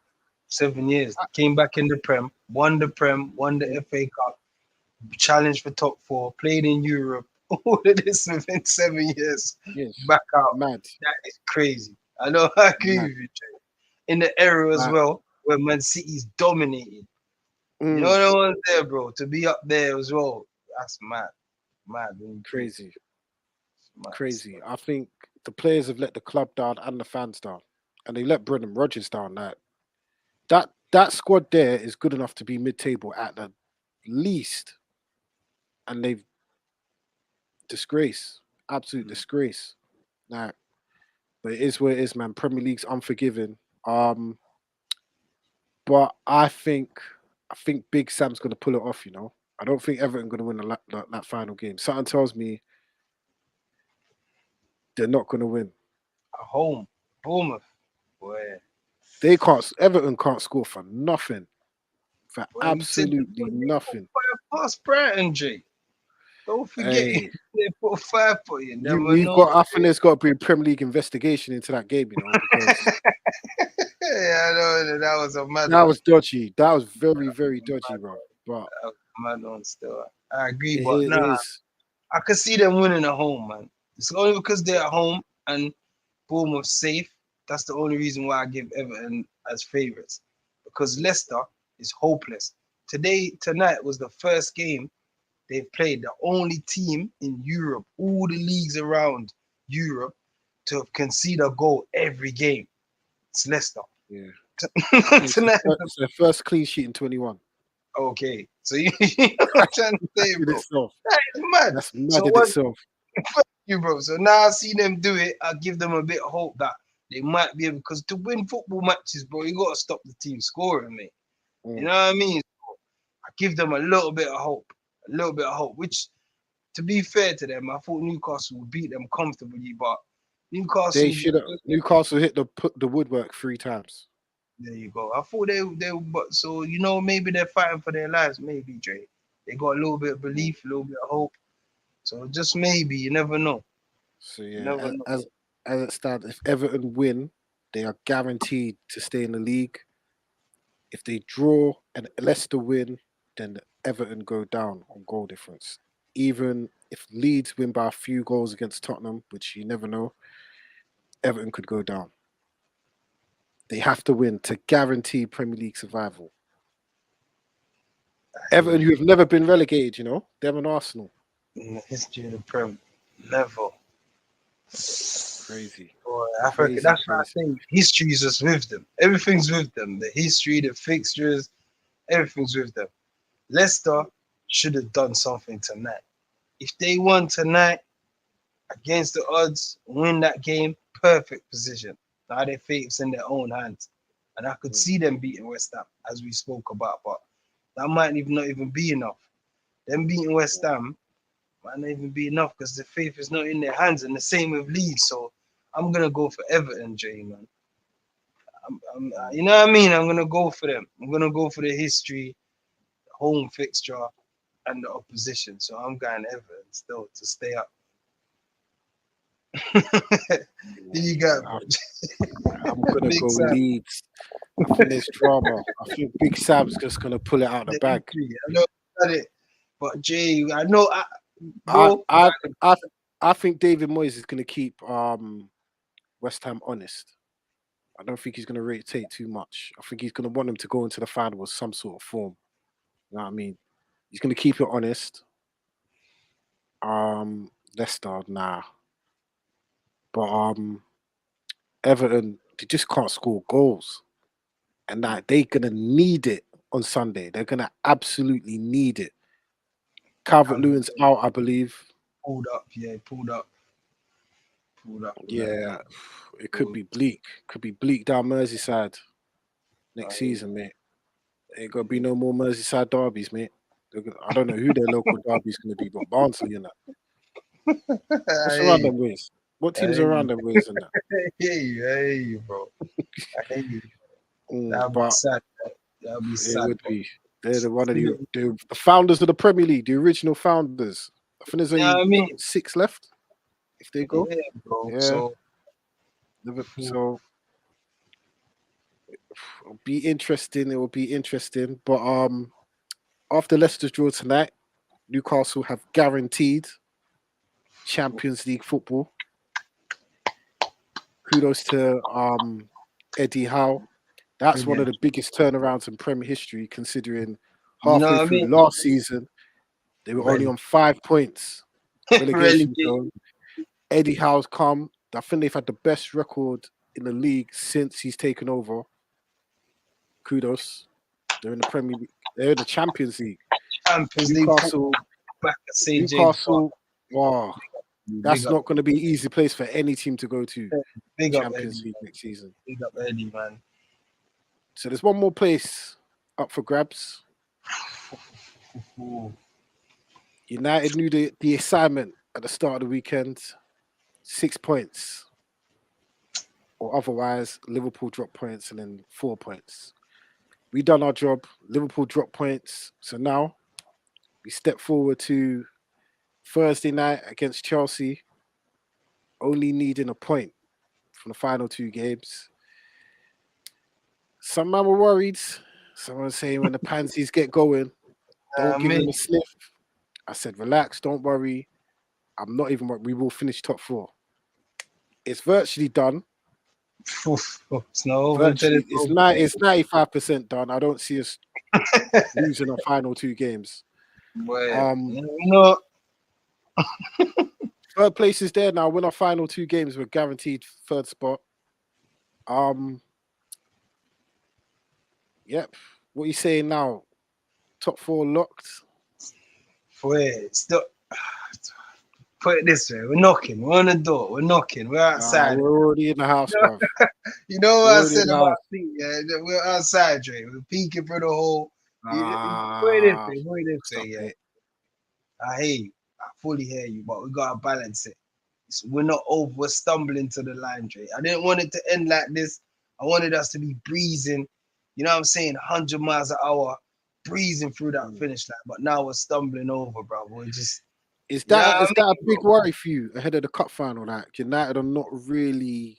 7 years. Came back in the Prem, won the FA Cup, challenged for top four, played in Europe. All of this within 7 years. Yes, Back out. mad, That is crazy. I know I agree mad, with you, Jay. In the era as mad. well, where Man City's dominated. You know Mm, the ones there, bro. To be up there as well. That's mad. Mad, really crazy. crazy. It's mad. Crazy. I think the players have let the club down and the fans down, and they let Brendan Rodgers down. That squad there is good enough to be mid-table at the least, and they've disgrace, absolute Mm. disgrace. Now, but it is what it is, man. Premier League's unforgiving. Um, but I think Big Sam's gonna pull it off. You know, I don't think Everton gonna win that final game. Something tells me They're not going to win. At home, Bournemouth, boy. They can't. Everton can't score for nothing. For Boy, you said absolutely nothing. five past Brighton, Jay. Don't forget Hey, they put 5 for you. Never we've know. got. I think there's got to be a Premier League investigation into that game, because Yeah, I know that was a mad that one. was dodgy. That was very, very dodgy, bro. But That was a mad one still. I agree, it but nah, is. I could see them winning at home, man. It's only because they're at home and Bournemouth safe. That's the only reason why I give Everton as favourites. Because Leicester is hopeless. Tonight was the first game they've played. The only team in Europe, all the leagues around Europe, to have conceded a goal every game. It's Leicester. Yeah. Tonight, It's their first clean sheet in 21. okay. So you know what I'm trying to say, In bro. itself. That is mad. That's mad So in what itself. you, bro? So now I see them do it. I give them a bit of hope that they might be able, because to win football matches, bro, you gotta stop the team scoring, mate. You know what I mean? So I give them a little bit of hope, which, to be fair to them, I thought Newcastle would beat them comfortably, but They Newcastle, should have. Newcastle hit the woodwork 3 times. there you go. I thought but so maybe they're fighting for their lives. Maybe Dre, they got a little bit of belief, a little bit of hope. So just maybe, you never know. So You yeah, never know. as it stands, if Everton win, they are guaranteed to stay in the league. If they draw and Leicester win, then Everton go down on goal difference. Even if Leeds win by a few goals against Tottenham, which you never know, Everton could go down. They have to win to guarantee Premier League survival. I hear Everton, you. who have never been relegated, them and Arsenal. In the history of the Prem, never. Crazy. Boy, I reckon Crazy, that's what I crazy. think. History is just with them. Everything's with them. The history, the fixtures, everything's with them. Leicester should have done something tonight. If they won tonight against the odds, win that game, perfect position. Now their fate's in their own hands. And I could Mm. see them beating West Ham, as we spoke about, but that might not even be enough. Them beating West Ham might not even be enough because the faith is not in their hands, and the same with Leeds. So I'm gonna go for Everton, Jay, man. You know what I mean? I'm gonna go for them. I'm gonna go for the history, the home fixture, and the opposition. So I'm going Everton still to stay up. Who you got, bro? I'm gonna Big go Sam. Leeds. I think there's drama. I think Big Sam's just gonna pull it out of the The bag. history. I know about it, but Jay, I know, I bro. I I, I think David Moyes is gonna keep West Ham honest. I don't think he's gonna rotate too much. I think he's gonna want them to go into the final with some sort of form. You know what I mean? He's gonna keep it honest. Leicester, nah. But Everton, they just can't score goals. And that they're gonna need it on Sunday. They're gonna absolutely need it. Calvert Lewin's out, I believe. pulled up, yeah, pulled up. Yeah, it could be bleak. Could be bleak down Merseyside next season, mate. Ain't gonna be no more Merseyside derbies, mate. I don't know who their local derby's gonna be, but Barnsley and that. What's around them ways? What teams are around them ways and that? I hear you, bro. I hear you. That'll be But sad. That'll be it sad. would Bro. be. They're the one of the founders of the Premier League, the original founders. I think there's You know only what I mean? 6 left if they go. Yeah, bro. Yeah. So it'll be interesting. It will be interesting. But after Leicester's draw tonight, Newcastle have guaranteed Champions League football. Kudos to Eddie Howe. That's one of the biggest turnarounds in Premier history, considering You know halfway what I through mean? last season they were only on 5 points. Relegation zone. Eddie Howe's come. I think they've had the best record in the league since he's taken over. Kudos. They're in the Premier League. They're in the Champions League. Champions League Newcastle. back at St. James. Newcastle. Wow. Big That's up, not going to be an easy place for any team to go to. big up Champions Eddie. League next season. Big up Eddie, man. So there's one more place up for grabs. United knew the assignment at the start of the weekend. 6 points. Or otherwise, Liverpool drop points and then 4 points. We done our job. Liverpool drop points. So now we step forward to Thursday night against Chelsea, only needing a point from the final 2 games. Some man were worried. Someone saying when the pansies get going, don't give them a sniff. I said, relax, don't worry. I'm not even worried. We will finish top 4. It's virtually done. It's not over Virtually, it's 95% done. I don't see us losing our final 2 games. No. Third place is there now. Win our final 2 games. We're guaranteed 3rd spot. Yep. What are you saying now? Top 4 locked? Put it this way. We're knocking. We're on the door. We're knocking. We're outside. We're already in the house, bro. You know what I said about feet? Yeah, we're outside, Dre. We're peeking through the hole. Put it this way. Yeah. I hear you. I fully hear you, but we gotta balance it. So we're not over. We're stumbling to the line, Dre. I didn't want it to end like this. I wanted us to be breezing. You know what I'm saying? 100 miles an hour, breezing through that finish line. But now we're stumbling over, bro. We're just. Is that a big worry for you ahead of the cup final? Like United are not really.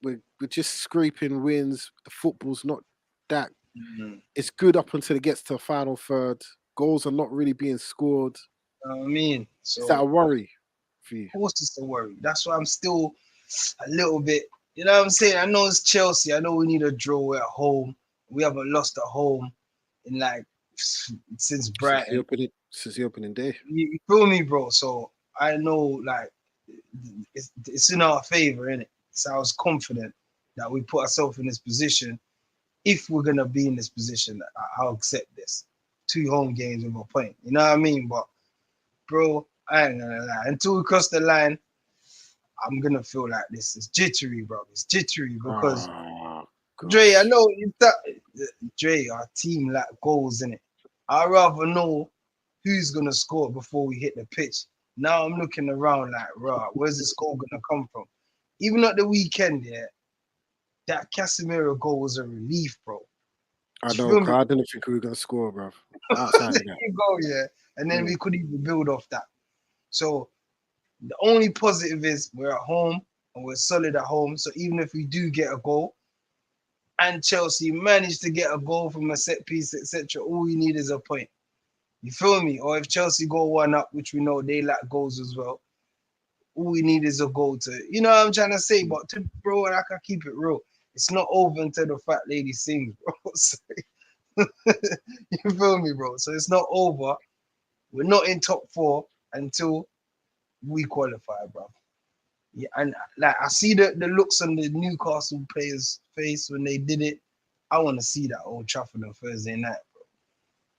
We're just scraping wins. The football's not that. It's good up until it gets to the final third. Goals are not really being scored. You know what I mean? So, is that a worry for you? Of course, it's a worry. That's why I'm still a little bit. You know what I'm saying? I know it's Chelsea. I know we need a draw at home. We haven't lost at home in like since Brighton. Since the opening day. You feel me, bro? So I know like it's in our favor, innit? So I was confident that we put ourselves in this position. If we're gonna be in this position, I'll accept this. 2 home games with a point. You know what I mean? But bro, I ain't gonna lie. Until we cross the line, I'm gonna feel like this. It's jittery, bro. It's jittery because Dre, I know Dre, our team like goals in it. I'd rather know who's gonna score before we hit the pitch. Now I'm looking around like, where's this goal gonna come from? Even at the weekend, yeah, that Casemiro goal was a relief, bro. I know, I didn't think we were gonna score, bro. Outside of that. You go, yeah. And then we could even build off that. So the only positive is we're at home and we're solid at home. So even if we do get a goal and Chelsea managed to get a goal from a set piece, etc., all we need is a point. You feel me? Or if Chelsea go 1 up, which we know they lack goals as well, all we need is a goal to, you know what I'm trying to say? But bro, I can keep it real. It's not over until the fat lady sings, bro. You feel me, bro? So it's not over. We're not in top 4 until we qualify, bro. Yeah, and like I see the looks on the Newcastle players' face when they did it. I want to see that Old Trafford on Thursday night, bro.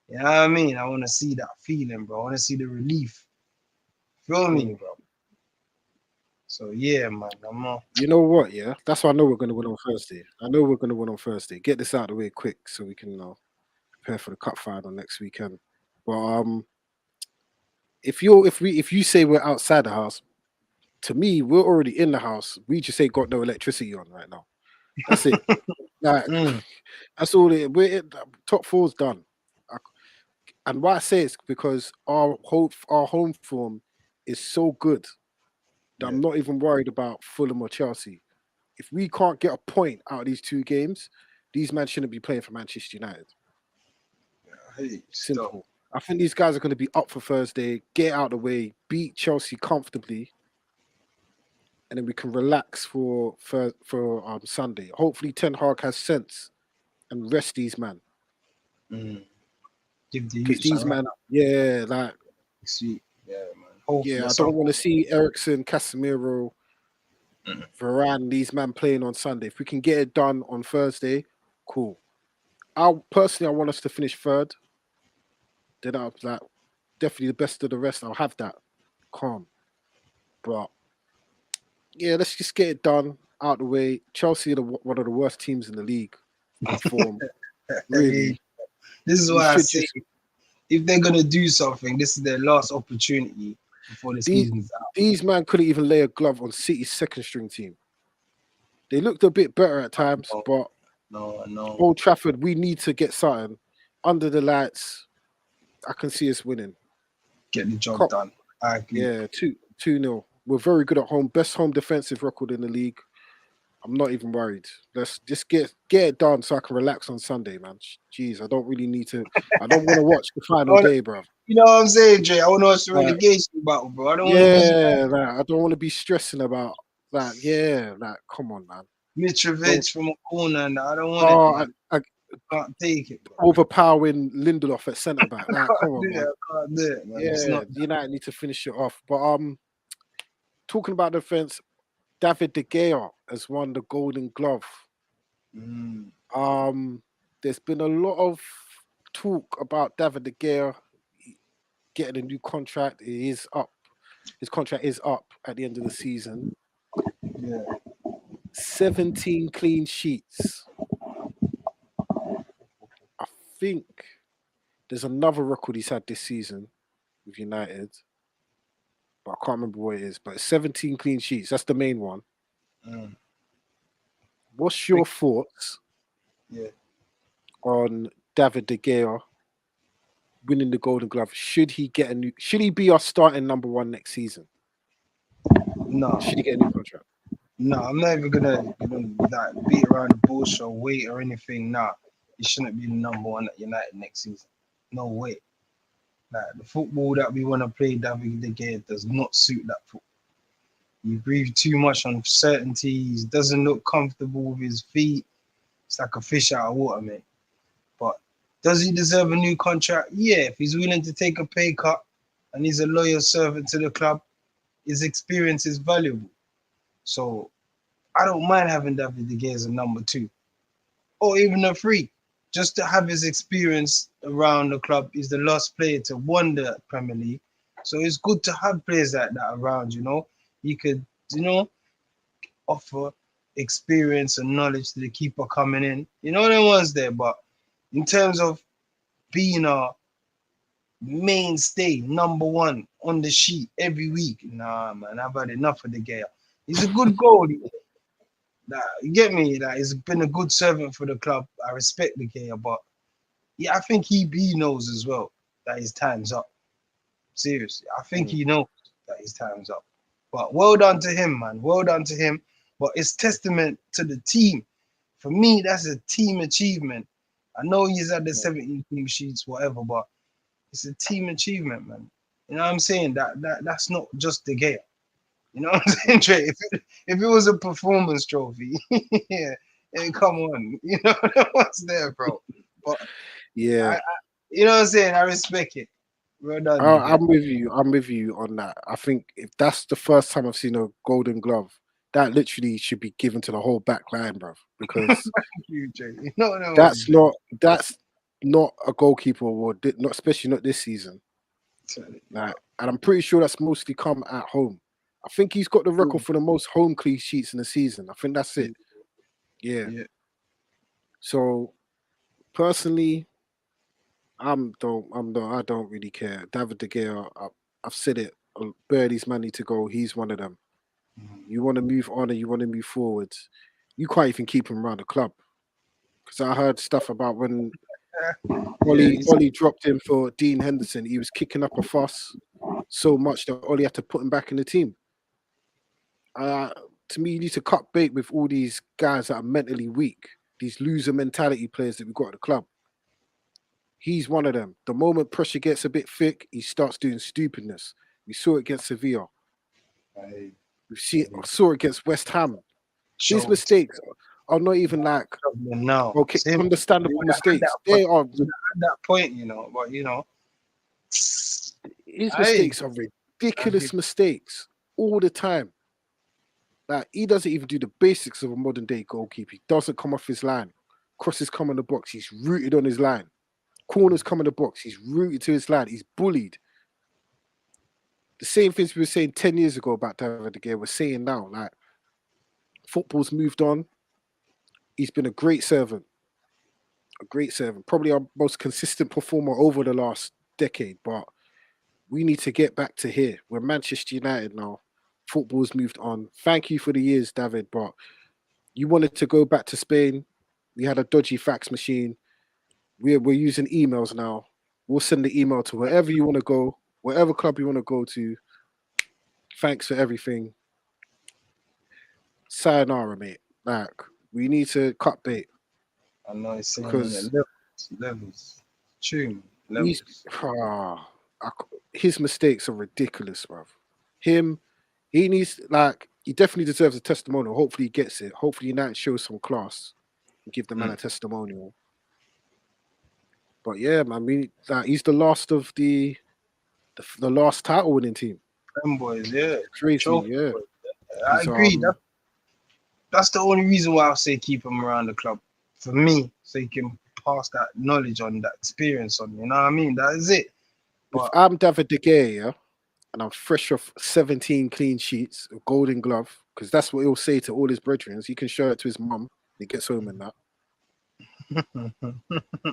You know what I mean? I want to see that feeling, bro. I want to see the relief. Feel me, bro? So yeah, man. You know what? Yeah, that's why I know we're gonna win on Thursday. Get this out of the way quick so we can prepare for the cup final next weekend. But if you say we're outside the house, to me we're already in the house. We just ain't got no electricity on right now. That's it. Like that's all. Top 4's done. And why I say it's because our home form is so good. I'm not even worried about Fulham or Chelsea. If we can't get a point out of these 2 games, these men shouldn't be playing for Manchester United. Simple. I think these guys are going to be up for Thursday, get out of the way, beat Chelsea comfortably, and then we can relax for Sunday. Hopefully Ten Hag has sense and rest these men. Because these men, like... Sweet. Yeah, man. I don't want to see Eriksen, Casemiro, Varane, these men playing on Sunday. If we can get it done on Thursday, cool. I want us to finish 3rd. Then I'll like definitely the best of the rest. I'll have that calm. But yeah, let's just get it done out of the way. Chelsea are one of the worst teams in the league. Form. Really. This is why I say if they're gonna do something, this is their last opportunity before the These season's out. these man couldn't even lay a glove on City's second string team. They looked a bit better at times, but No. Old Trafford, we need to get something under the lights. I can see us winning. Get the job Cop, done. I agree. yeah, 2-0. We're very good at home. Best home defensive record in the league. I'm not even worried. Let's just get it done so I can relax on Sunday, man. Jeez, I don't really need to. I don't want to watch the final day, bro. You know what I'm saying, Jay? I want to watch the relegation battle, bro. I don't want to Yeah, like, I don't want to be stressing about that. Yeah, like, come on, man. Mitrovic from a corner, and I don't want Oh, it, man. I can't take it, bro. overpowering Lindelof at centre back. Like, come on, man. I can't do it, man. It's Yeah, not. United need to finish it off. But talking about defense, David De Gea has won the Golden Glove. There's been a lot of talk about David De Gea getting a new contract. It is up. His contract is up at the end of the season. Yeah. 17 clean sheets. I think there's another record he's had this season with United, but I can't remember what it is. But 17 clean sheets. That's the main one. What's your thoughts on David De Gea winning the Golden Glove? Should he be our starting number one next season? No. Should he get a new contract? No, I'm not even gonna like, beat around the bush or wait or anything. Nah, he shouldn't be the number one at United next season. No way. Like, the football that we want to play, David De Gea does not suit that football. He breathes too much uncertainty. He doesn't look comfortable with his feet. It's like a fish out of water, mate. But does he deserve a new contract? Yeah, if he's willing to take a pay cut and he's a loyal servant to the club, his experience is valuable. So I don't mind having David De Gea as a number 2 or even a 3, just to have his experience around the club. He's the last player to win the Premier League. So it's good to have players like that around, you know. He could, offer experience and knowledge to the keeper coming in. You know, there was there, but in terms of being a mainstay, number 1 on the sheet every week, nah, man, I've had enough of De Gea. He's a good goalie. You get me? Like, he's been a good servant for the club. I respect De Gea, but yeah, I think he knows as well that his time's up. Seriously, I think he knows that his time's up. But well done to him, man. Well done to him. But it's testament to the team. For me, that's a team achievement. I know he's had the 17 team sheets, whatever, but it's a team achievement, man. You know what I'm saying? That's not just De Gea. You know what I'm saying, Trey? If it was a performance trophy, yeah, come on. You know what's there, bro. But yeah, you know what I'm saying? I respect it. Well done. I'm with you. I'm with you on that. I think if that's the first time I've seen a Golden Glove, that literally should be given to the whole back line, bro. Because that's not a goalkeeper award, not especially not this season. Like, and I'm pretty sure that's mostly come at home. I think he's got the record for the most home clean sheets in the season. I think that's it. Yeah. So personally, I don't really care. David De Gea, I've said it. Birdie's man need to go. He's one of them. You want to move on and you want to move forward. You can't even keep him around the club. Because I heard stuff about when Ollie dropped him for Dean Henderson. He was kicking up a fuss so much that Ollie had to put him back in the team. To me, you need to cut bait with all these guys that are mentally weak, these loser mentality players that we've got at the club. He's one of them. The moment pressure gets a bit thick, he starts doing stupidness. We saw it against Sevilla. Saw it against West Ham. His mistakes are not even like understandable mistakes. They are at that point, but his mistakes are ridiculous mistakes all the time. Like, he doesn't even do the basics of a modern day goalkeeper. He doesn't come off his line. Crosses come on the box, he's rooted on his line. Corners come in the box, he's rooted to his line, he's bullied. The same things we were saying 10 years ago about David De Gea, we're saying now. Like, football's moved on. He's been a great servant. Probably our most consistent performer over the last decade. But we need to get back to here. We're Manchester United now. Football's moved on. Thank you for the years, David, but you wanted to go back to Spain. We had a dodgy fax machine. We're using emails now. We'll send the email to wherever you want to go, whatever club you want to go to. Thanks for everything. Sayonara, mate. Like, we need to cut bait I know it's saying because levels. True. he's Levels. his mistakes are ridiculous, bruv. Him, he needs he definitely deserves a testimonial. Hopefully he gets it. Hopefully United shows some class and give the man a testimonial. But yeah, man, he's the last of the last title winning team. Them boys, yeah. Crazy, Trophy yeah. boys. I He's, agree. That's the only reason why I say keep him around the club. For me, so he can pass that knowledge on, that experience on. You know what I mean? That is it. If I'm David De Gea, yeah, and I'm fresh off 17 clean sheets, a golden glove, because that's what he'll say to all his brethren. He can show it to his mum. He gets home and that.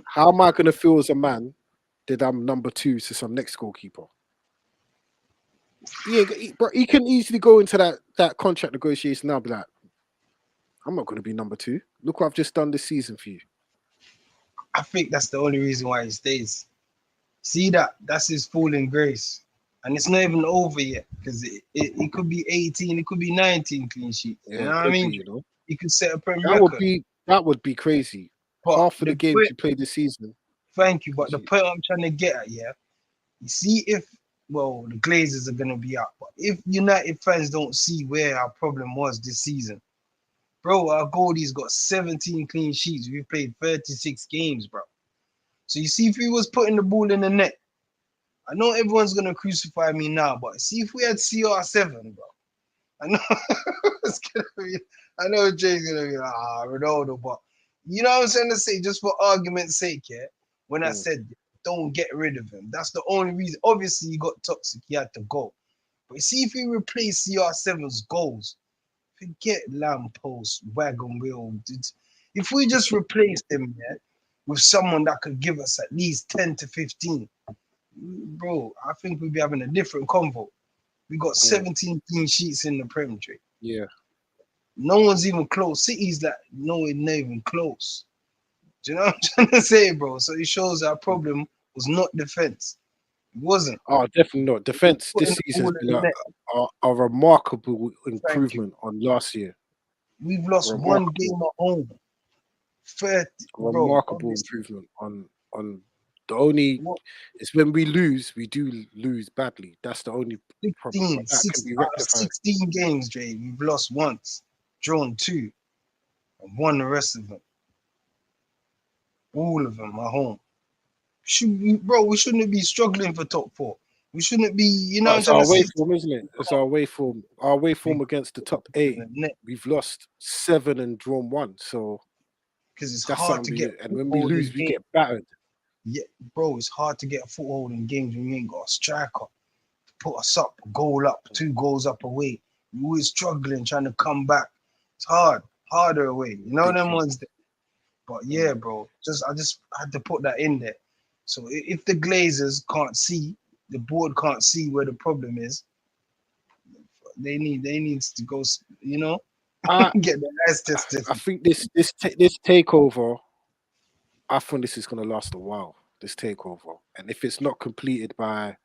How am I going to feel as a man that I'm number 2 to some next goalkeeper? He can easily go into that contract negotiation now and be like, I'm not going to be number 2. Look what I've just done this season for you. I think that's the only reason why he stays. See that's his falling grace. And it's not even over yet because it could be 18, it could be 19 clean sheets. Yeah, you know what I mean? He could set a Premier record. That would be crazy. But half of the games you played this season. Thank you. But the point I'm trying to get at, yeah, you see the Glazers are going to be out. But if United fans don't see where our problem was this season, bro, our goalie's got 17 clean sheets. We've played 36 games, bro. So you see, if he was putting the ball in the net, I know everyone's going to crucify me now, but see if we had CR7, bro. I know it's gonna be, I know Jay's going to be like, Ronaldo, but you know what I'm trying to say? Just for argument's sake, yeah, when I said don't get rid of him, that's the only reason. Obviously, he got toxic, he had to go. But see if we replace CR7's goals, forget lamppost, wagon wheel. If we just replace him, yeah, with someone that could give us at least 10 to 15, bro, I think we'd be having a different convo. We got 17 clean sheets in the Premier League. Yeah. No one's even close. City's like, no, we're not even close. Do you know what I'm trying to say, bro? So it shows our problem was not defense. It wasn't. Oh, definitely not. Defense this season has been a remarkable improvement on last year. We've lost one game at home. Remarkable improvement on the only. It's when we lose, we do lose badly. That's the only problem. 16 games, Jay. We've lost once, drawn 2, and won the rest of them. All of them at home. We shouldn't be struggling for top 4. We shouldn't be, you know. It's our way form, isn't it? It's our way form. Our way form against the top 8. We've lost 7 and drawn 1. So because it's hard to get. And when we lose, we get battered. Yeah, bro, it's hard to get a foothold in games when we ain't got a striker to put us up, goal up, 2 goals up away. We're always struggling, trying to come back. It's harder away. You know them ones. But yeah, bro, I just had to put that in there. So if the Glazers can't see, the board can't see where the problem is, they need to go, you know, get the eyes tested. I think this takeover, I think this is going to last a while, this takeover. And if it's not completed by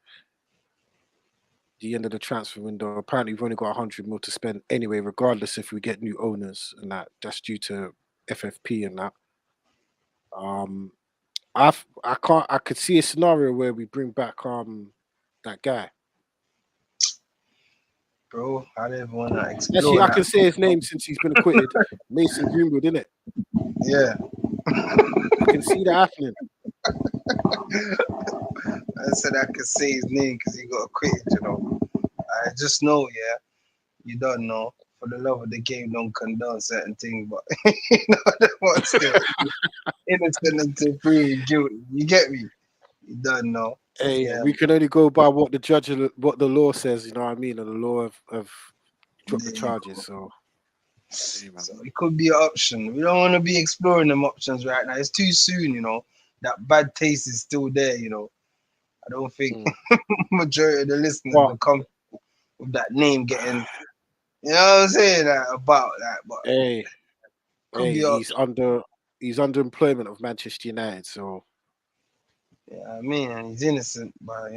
the end of the transfer window, apparently we've only got 100 mil to spend anyway, regardless if we get new owners and that's due to FFP and that. I could see a scenario where we bring back that guy. Bro, I didn't want to explore. Actually, I can say his name since he's been acquitted. Mason Greenwood, innit? Yeah. I can see that happening. I said I could say his name because he got acquitted, you know. I just know, yeah, you don't know. For the love of the game, don't condone certain things, but you know what? Still, innocent until proven guilty. You get me? You don't know. Hey, we can only go by what the law says. You know what I mean? And the law have dropped the charges. So it could be an option. We don't want to be exploring them options right now. It's too soon, you know. That bad taste is still there, you know. I don't think Mm. majority of the listeners But are comfortable with that name getting, you know what I'm saying, about that, but hey, could hey, be up. he's under employment of Manchester United. So Yeah, I mean, and he's innocent, but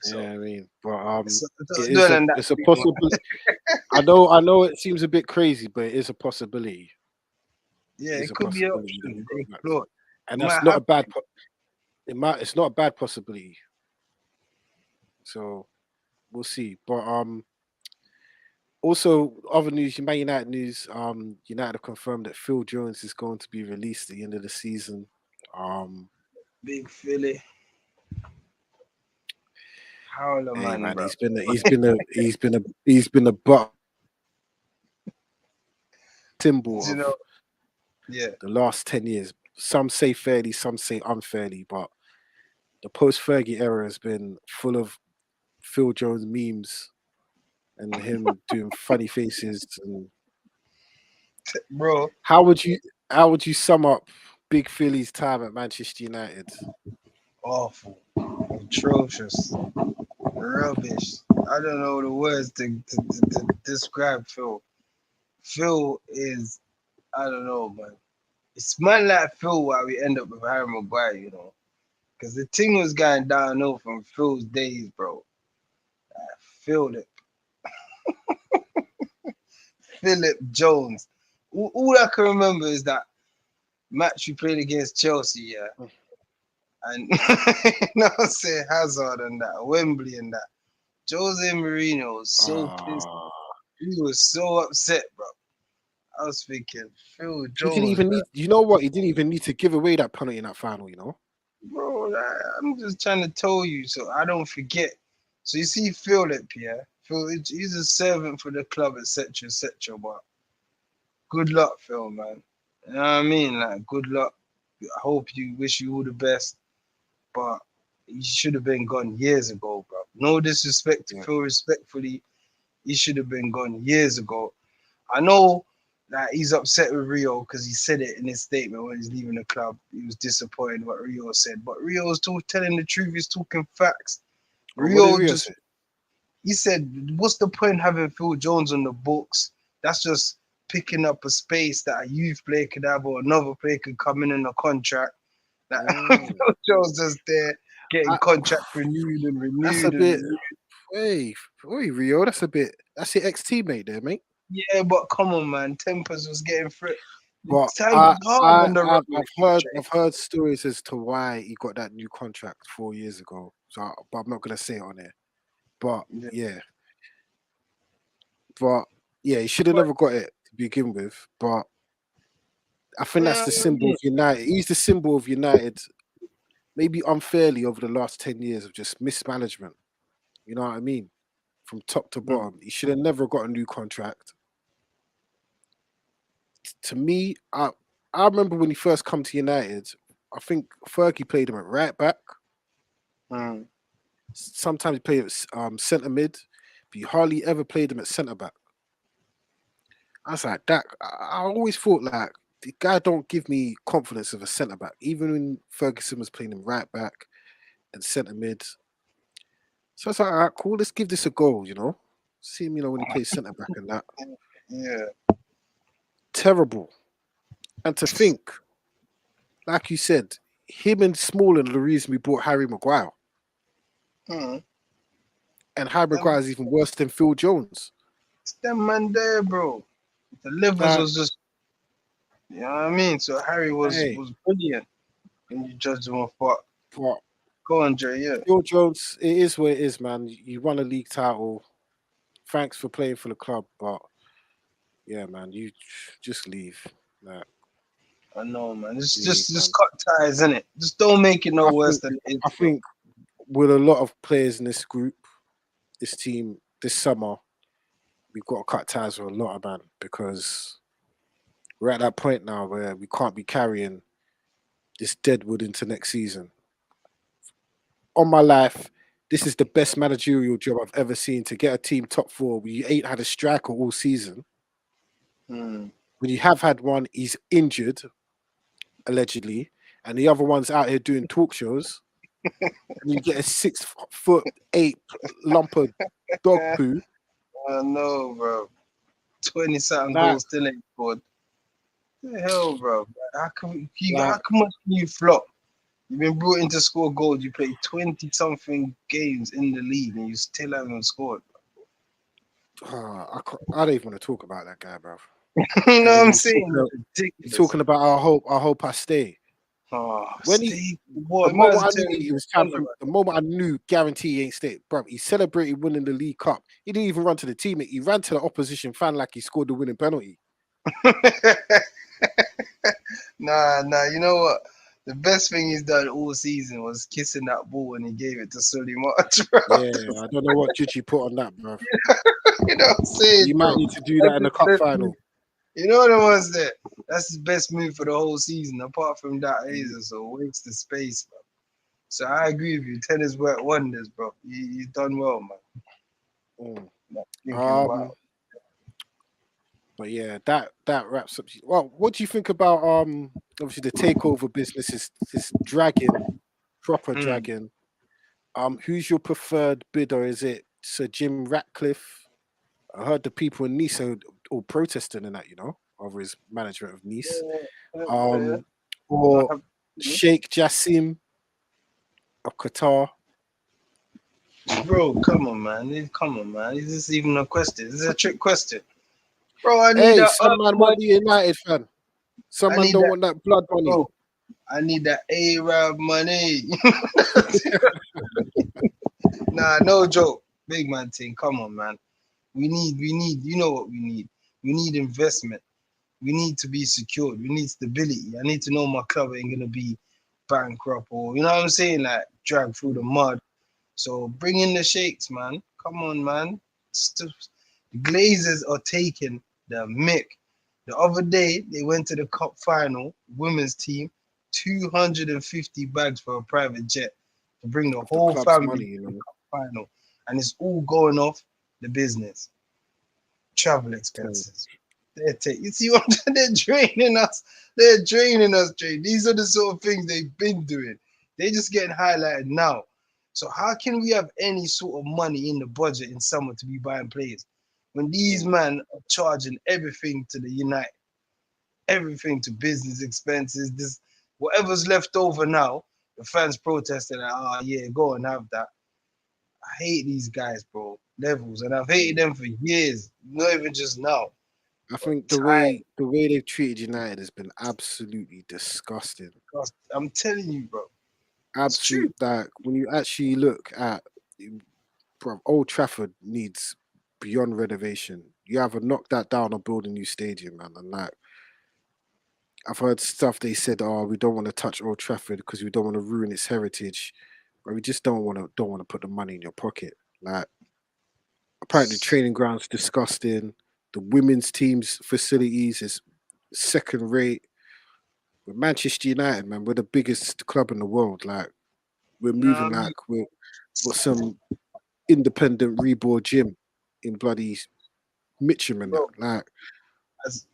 so yeah, I mean, but it's it doing is a than that. it's a possible. I know it seems a bit crazy, but it is a possibility. Yeah, It is it a could be an possibility that he option. got They back, float. and It that's might not a happen. bad. It's not a bad possibility. So we'll see. But also other news, Man United news. United have confirmed that Phil Jones is going to be released at the end of the season. Um, Big Philly. Howler hey man, man, bro. he's been a butt symbol You know, of yeah. the last 10 years. Some say fairly, some say unfairly, but the post Fergie era has been full of Phil Jones memes and him doing funny faces. And Bro, how would you how would you sum up Big Philly's time at Manchester United? awful. Atrocious. Rubbish. I don't know the words to describe Phil. Phil is, I don't know, man. It's man like Phil why we end up with Harry Maguire, Because the thing was going downhill from Phil's days, bro. Philip. Philip Jones. All I can remember is that match we played against Chelsea, yeah. And I'm saying Hazard and that, Wembley and that. Jose Mourinho was so pissed. Ah, He was so upset, bro. I was thinking, Phil he didn't Jones, even bro. need. You know what? He didn't even need to give away that penalty in that final. You know. Bro, I'm just trying to tell you so I don't forget. So you see Philip, yeah? Phil, he's a servant for the club, etc., etc. But good luck, Phil, man. You know what I mean? Like, good luck. I hope you wish you all the best. But he should have been gone years ago, bro. No disrespect to Yeah. Phil, respectfully, he should have been gone years ago. I know that he's upset with Rio because he said it in his statement when he's leaving the club. He was disappointed what Rio said, but Rio was telling the truth. He's talking facts. What did Rio Rio just say? he said, "What's the point having Phil Jones on the books? That's just picking up a space that a youth player could have or another player could come in a contract. That Mm. Phil Jones just there getting I, contract renewed and that's a renewed and bit. renewed." Hey, Rio. That's a bit. That's your ex teammate there, mate. Yeah, but come on, man. Tempers was getting through. The But times was hard when the rubber I've heard stories as to why he got that new contract 4 years ago. So, but I'm not gonna say it on there. But yeah. yeah, but yeah, he should have But never got it to begin with. But I think that's yeah, the symbol of United. He's the symbol of United, maybe unfairly over the last 10 years of just mismanagement. You know what I mean? From top to mm, bottom, he should have never got a new contract. To me, I remember when he first come to United. I think Fergie played him at right back. mm. Sometimes he played at centre mid, but he hardly ever played him at centre back. I was like that. I always thought like the guy don't give me confidence of a centre back. Even when Ferguson was playing him right back and centre mid, so I was like, all right, cool. Let's give this a go. See him. When he plays centre back and that Yeah. terrible. And to think, like you said, him and Smalling are the reason we bought Harry Maguire, Mm. and Harry Them, Maguire is even worse than Phil Jones. it's them man there, bro. The levels Like, was just, you know what I mean? So Harry was hey, was brilliant when you judge him off. But but go on, Jay, yeah. Phil Jones, it is what it is, man. You won a league title. Thanks for playing for the club, but yeah, man, you just leave. Like, I know, man. It's leave, just man. cut ties, innit? Just don't make it no I worse think than it is, I bro. think with a lot of players in this group, this team, this summer, we've got to cut ties with a lot of man because we're at that point now where we can't be carrying this deadwood into next season. On my life, this is the best managerial job I've ever seen to get a team top four where you ain't had a striker all season. Mm. When you have had one, he's injured, allegedly, and the other one's out here doing talk shows. and you get a 6'8" lump of dog poo. I know, bro. 20-something Like, goals still ain't scored. What the hell, bro? How like, come can you flop? You've been brought in to score goals. You played 20-something games in the league and you still haven't scored. I don't even want to talk about that guy, bro. You know And what then I'm saying? That's he's ridiculous. talking about I hope I stay. Oh, When Steve, the boy, moment man's I knew telling it you was time about the moment I knew guarantee he ain't stay, bro. He celebrated winning the League Cup. He didn't even run to the teammate. He ran to the opposition fan like he scored the winning penalty. Nah, you know what? The best thing he's done all season was kissing that ball when he gave it to Sully March. Yeah, I don't know what Chichi put on that, bro. You know what I'm saying, You might bro? need to do that That's in the his cup best move. final. You know what it was there? That's his best move for the whole season. Apart from that, he's a waste of space, bro. So I agree with you. Tennis work wonders, bro. He's done well, man. Mm. Thinking about But yeah, that wraps up. Well, what do you think about obviously the takeover business is dragging, proper dragging. Who's your preferred bidder? Is it Sir Jim Ratcliffe? I heard the people in Nice are all protesting and that, over his management of Nice. Or Sheikh Jassim of Qatar. bro, come on, man. Come on, man. Is this even a question? This is a trick question. Bro, I need Hey, a some man want the United fan. Some I man need don't that, want that blood money. bro. I need that Arab money. Nah, no joke. Big man thing. Come on, man. You know what we need. We need investment. We need to be secured. We need stability. I need to know my club ain't gonna be bankrupt or you know what I'm saying, like drag through the mud. So bring in the sheiks, man. Come on, man. The Glazers are taking the mick. The other day they went to the cup final, women's team, 250 bags for a private jet to bring the Of the whole club's family money, to the cup final, and it's all going off the business, travel expenses. You see what I'm saying? They're draining us. They're draining us, Jay. These are the sort of things they've been doing. They're just getting highlighted now. So how can we have any sort of money in the budget in summer to be buying players when these men are charging everything to the United, everything to business expenses? This whatever's left over now, the fans protesting like, oh yeah, go and have that. I hate these guys, bro. Levels, and I've hated them for years, not even just now. I think Time. the way they've treated United has been absolutely disgusting. I'm telling you, bro. It's true. Absolute that when you actually look at, bro, Old Trafford needs beyond renovation. You either knock that down or build a new stadium, man. And like I've heard stuff they said, oh, we don't want to touch Old Trafford because we don't want to ruin its heritage, but we just don't want to put the money in your pocket. Like apparently, the training ground's disgusting. The women's team's facilities is second rate. With Manchester United, man, we're the biggest club in the world. Like we're moving Nah, like we're some independent reborn gym in bloody Mitcham and that. bro, Like as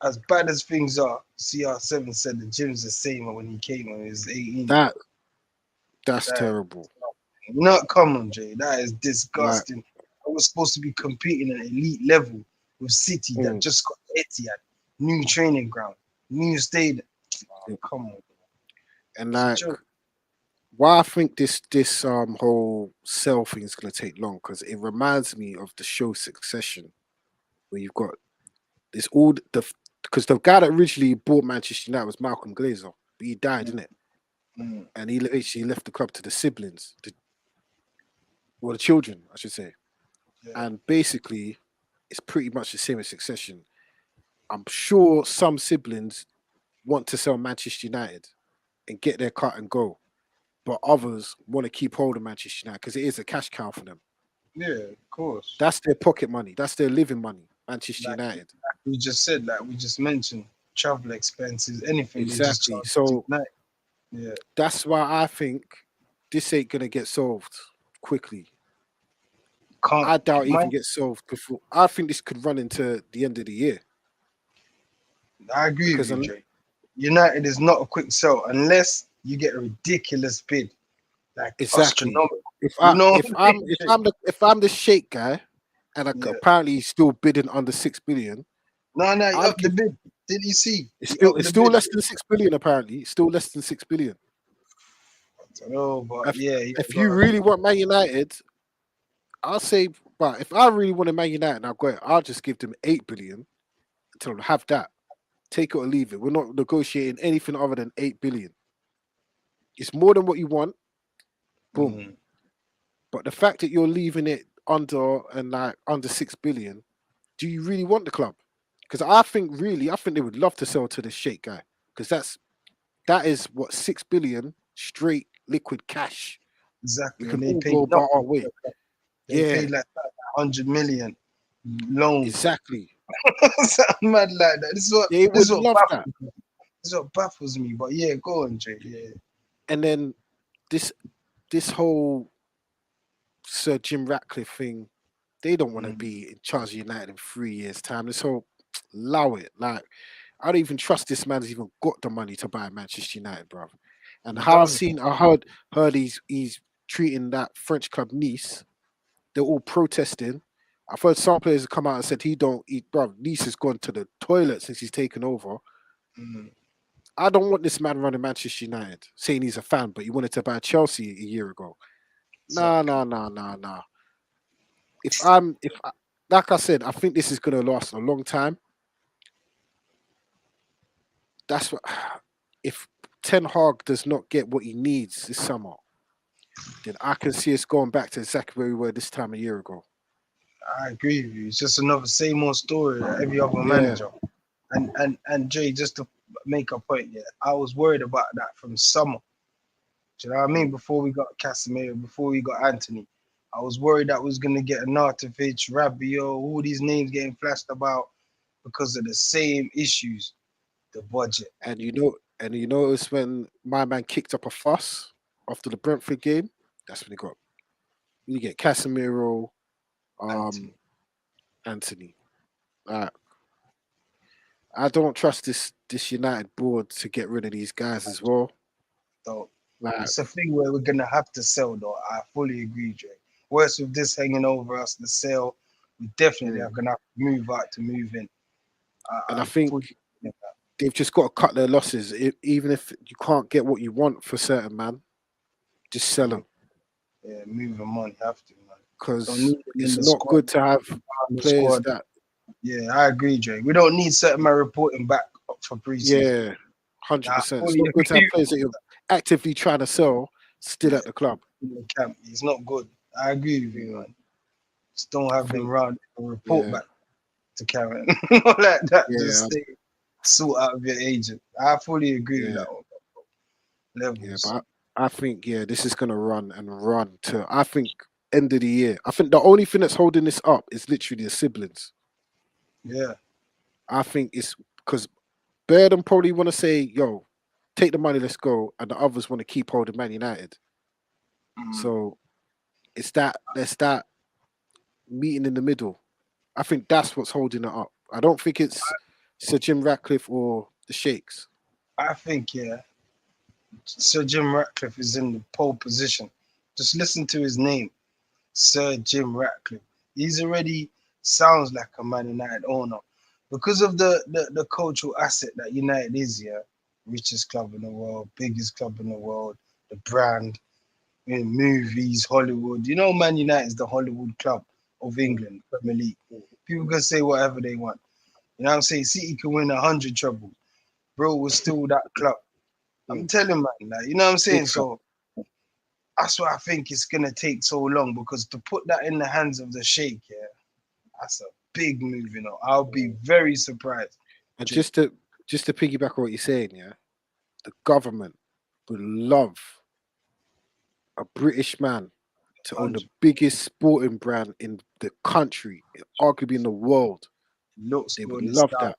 as bad as things are, CR7 said the gym's the same when he came when he was 18. that that's That, terrible. not common, Jay. That is Like disgusting. I was supposed to be competing at an elite level with City that mm, just got Etihad, new training ground, new stadium. Oh, yeah. come on, And it's a like joke. why I think this whole sell thing is gonna take long because it reminds me of the show Succession where you've got this all the because the guy that originally bought Manchester United was Malcolm Glazer, but he died, Mm, didn't it? mm, And he actually left the club to the siblings, the children, I should say. yeah. And basically, it's pretty much the same as Succession. I'm sure some siblings want to sell Manchester United and get their cut and go, but others want to keep hold of Manchester United because it is a cash cow for them. Yeah, of course. That's their pocket money. That's their living money. Manchester Like United. we just said, like we just mentioned, travel expenses, anything they just Exactly. charge to So United. Yeah, that's why I think this ain't gonna get solved quickly. can't I doubt it my even gets solved before. I think this could run into the end of the year I agree with because you, Jay. United is not a quick sell unless you get a ridiculous bid. like Exactly. astronomical. If You I know what if I'm I'm saying, if Jay? I'm the if I'm the Sheikh guy, and Yeah. apparently he's still bidding under 6 billion, No, no, he I'd upped the give. bid. Did you see? It's He still upped it's the still bid. less than 6 billion. Apparently, it's still less than 6 billion. I don't know, but If yeah, yeah, if go you on. really want Man United, I'll say. But if I really want a Man United, I'll go. I'll just give them 8 billion. Tell them have that. Take it or leave it. We're not negotiating anything other than 8 billion. It's more than what you want. Boom. Mm, But the fact that you're leaving it under and like under 6 billion, do you really want the club? Because I think they would love to sell to the Sheikh guy. Because that is what 6 billion straight liquid cash. We exactly. can And they all paid go about our nothing. way. They Yeah, paid like 100 million loan. exactly. Something mad like that. They This would is what love that. baffles me. This is what baffles me. But yeah, go on, Jay. Yeah. And then this this whole Sir Jim Ratcliffe thing, they don't want to Mm, be in charge of United in 3 years' time. This whole allow it. Like I don't even trust this man's even got the money to buy Manchester United, bro. And he how does. I heard he's treating that French club Nice. They're all protesting. I've heard some players come out and said he don't eat, bro. Nice has gone to the toilet since he's taken over. Mm, I don't want this man running Manchester United, saying he's a fan, but he wanted to buy Chelsea a year ago. Nah, exactly. nah, nah, nah, nah. Like I said, I think this is gonna last a long time. That's what. If Ten Hag does not get what he needs this summer, then I can see us going back to exactly where we were this time a year ago. I agree with you. It's just another same old story that every other Yeah, manager. And Jay, just to make a point, yeah, I was worried about that from summer. Do you know what I mean? mm, Before we got Casemiro, before we got Anthony, I was worried that we was gonna get Arnautovic, Rabiot, all these names getting flashed about because of the same issues, the budget. and you notice when my man kicked up a fuss after the Brentford game, that's when he got. You get Casemiro, um, Anthony, Anthony. Like, I don't trust this United board to get rid of these guys as well. so Like, it's a thing where we're gonna have to sell, though. I fully agree, Jay. Worse with this hanging over us, the sale, we definitely are mm. gonna have to move out to move in. And I I'm think fully with that. they've just got to cut their losses. Even if you can't get what you want for certain man, just sell Mhm. them Yeah, move them on, have to, man. Don't because need them in it's the not squad. good to have On the players squad. that Yeah, I agree, Jay. We don't need certain man reporting back for preseason. yeah, Nah, 100%. I It's fully not good to have agree players that you're actively trying to sell still yeah, at the club. in the camp. It's not good. I agree with you, Mm, man. Just don't I have them think round and report yeah, back to Karen. Not like that. Just yeah, stay sort out of your agent. I fully agree with yeah, that one. yeah. Levels. But I think this is gonna run and run to I think end of the year. I think the only thing that's holding this up is literally the siblings. Yeah. I think it's because Burden probably want to say, "Yo, take the money, let's go," and the others want to keep holding Man United. Mm. So there's that meeting in the middle. I think that's what's holding it up. I don't think it's Sir Jim Ratcliffe or the Sheikhs. I think, yeah, Sir Jim Ratcliffe is in the pole position. Just listen to his name. Sir Jim Ratcliffe. He's already sounds like a Man United owner because of the cultural asset that United is. Yeah, richest club in the world, biggest club in the world, the brand, movies, Hollywood. You know, Man United is the Hollywood club of Mm, England, Premier League. mm, People can say whatever they want. You know what I'm saying? City can win 100 trebles. Bro was still that club. I'm mm. telling man, like, you know what I'm Big saying? club. So that's why I think it's gonna take so long because to put that in the hands of the Sheikh, yeah, that's a big move. You know, I'll be Mm. very surprised. And just to piggyback on what you're saying, yeah, the government would love a British man to own the 100. biggest sporting brand in the country, arguably in the world. Looks They would good and love stuff. that.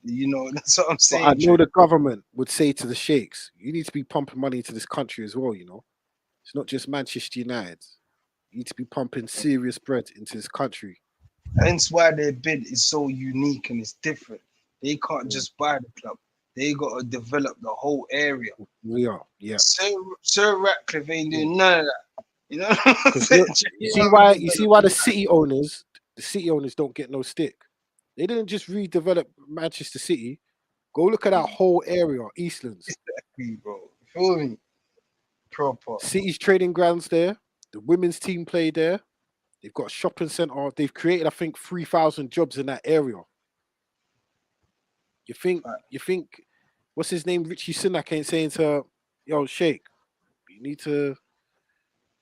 You know, that's what I'm But I saying, know Dre. the government would say to the sheikhs, you need to be pumping money into this country as well, you know. It's not just Manchester United. You need to be pumping serious bread into this country. Hence why their bid is so unique and it's different. They can't Mm, just buy the club. they got to develop the whole area. We are, yeah. Sir Ratcliffe ain't doing none of that. You know what I'm Because saying? you see why the city owners don't get no stick. They didn't just redevelop Manchester City. Go look at that whole area, Eastlands. Exactly, bro. Feel me? Proper. City's training grounds there. The women's team play there. They've got a shopping centre. They've created, I think, 3,000 jobs in that area. You think, what's his name? Richie Sunak ain't saying to, yo, Sheikh, you need to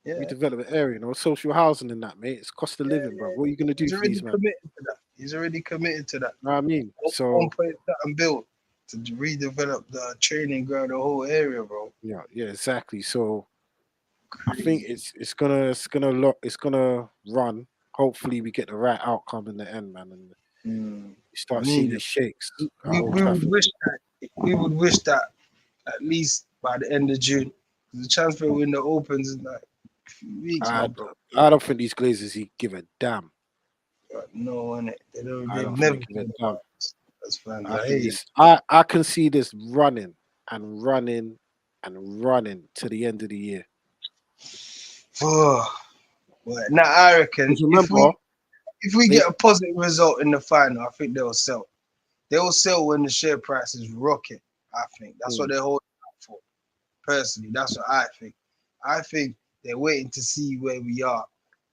redevelop the area, social housing and that, mate. It's cost of living, bro. What are you gonna do He's for already these man? committed to that. He's already committed to that. Know what I mean? So 1.7 bill to redevelop the training ground, the whole area, bro. yeah, exactly. So I Crazy. think it's gonna run. Hopefully, we get the right outcome in the end, man, and you start seeing these shakes at Old Trafford. We would wish that at least by the end of June, the transfer window opens in like a few weeks, I, bro. I don't think these Glazers give a damn. No, innit? I They've don't never think they give a given damn. up as fans. I I think hate this. I can see this running and running and running to the end of the year. it. But now I reckon Because remember, if we get a positive result in the final, I think they'll sell. They'll sell when the share price is rocket. I think that's what they're holding out for. Personally, that's what I think. I think they're waiting to see where we are,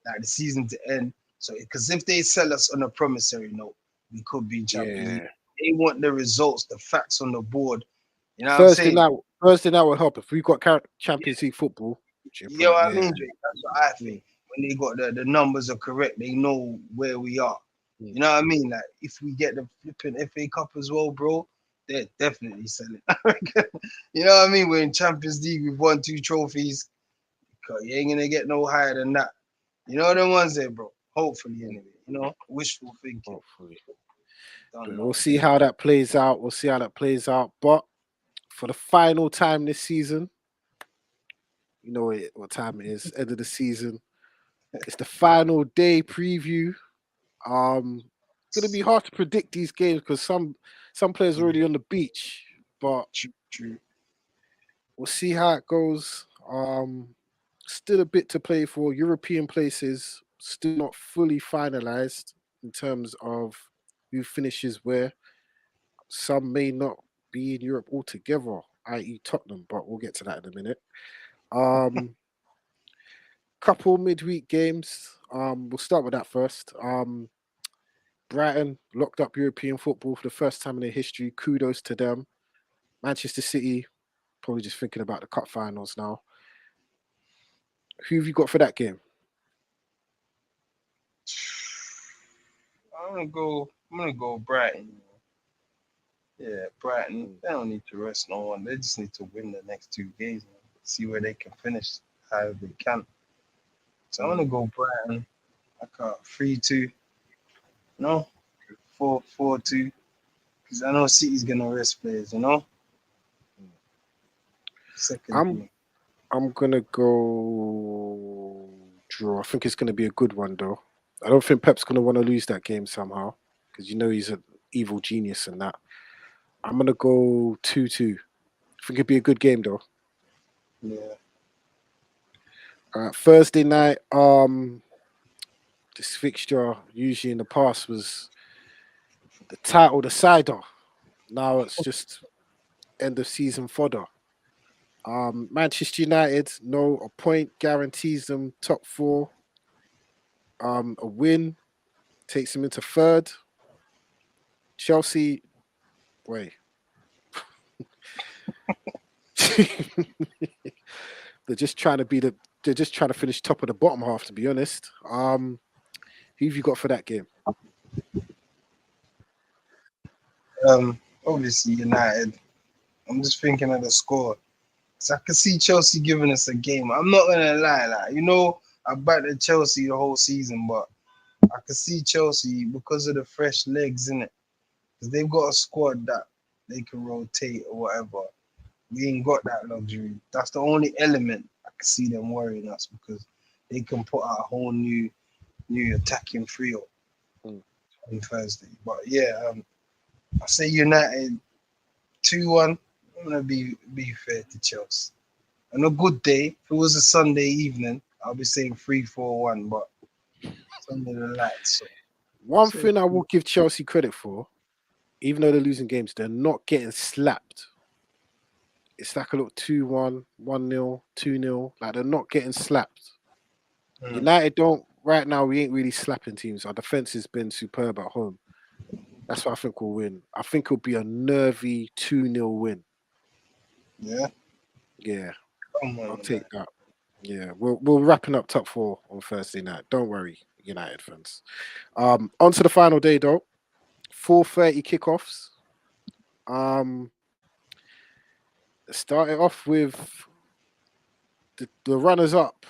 like the season to end. So, because if they sell us on a promissory note, we could be in Champions League. They want the results, the facts on the board. You know what I'm saying? Thursday night will help if we got Champions League football. You know what I mean, Drake? That's what I think. When they got the numbers are correct, they know where we are. You know what I mean? Like if we get the flipping FA Cup as well, bro, they're definitely selling. You know what I mean? We're in Champions League, we've won 2 trophies. You ain't gonna get no higher than that. You know the ones there, bro. Hopefully, anyway. You know, wishful thinking. Hopefully. We'll see how that plays out. But for the final time this season, you know what time it is, end of the season. It's the final day preview. It's gonna be hard to predict these games because some players are already on the beach, but True. we'll see how it goes. Still a bit to play for. European places still not fully finalized in terms of who finishes where. Some may not be in Europe altogether, i.e. Tottenham, but we'll get to that in a minute. Couple midweek games. We'll start with that first. Brighton locked up European football for the first time in their history. Kudos to them. Manchester City, probably just thinking about the cup finals now. Who have you got for that game? I'm gonna go Brighton. Yeah, Brighton. They don't need to rest no one. They just need to win the next 2 games. See where they can finish, however they can. So I'm gonna go Brighton. I got 3-2. No, 4-2. Because I know City's gonna rest players. You know. Second. I'm gonna go draw. I think it's gonna be a good one though. I don't think Pep's gonna want to lose that game somehow because he's an evil genius and that. I'm gonna go 2-2. I think it'd be a good game though. Yeah. Thursday night. This fixture usually in the past was the title decider. Now it's just end of season fodder. Manchester United, a point guarantees them top 4. A win takes them into 3rd. Chelsea, wait. They're just trying to finish top of the bottom half, to be honest. Who have you got for that game? Obviously United. I'm just thinking of the score. So I can see Chelsea giving us a game. I'm not gonna lie, I backed Chelsea the whole season, but I can see Chelsea because of the fresh legs in it. Because they've got a squad that they can rotate or whatever. We ain't got that luxury. That's the only element I can see them worrying us because they can put out a whole new attacking trio on Thursday. But yeah, I say United 2-1. I'm gonna be fair to Chelsea. On a good day, if it was a Sunday evening, I'll be saying 3-4-1, but Sunday the lights. So One say thing I will give Chelsea credit for, even though they're losing games, they're not getting slapped. It's like a little 2-1, 1-0, 2-0. Like they're not getting slapped. United don't right now. We ain't really slapping teams. Our defense has been superb at home. That's what I think we'll win. I think it'll be a nervy 2-0 win. yeah, Yeah, come on, I'll man. take that. Yeah, we're wrapping up top four on Thursday night. Don't worry, United fans. On to the final day though. 4:30 kickoffs. Um, Start it off with the runners up.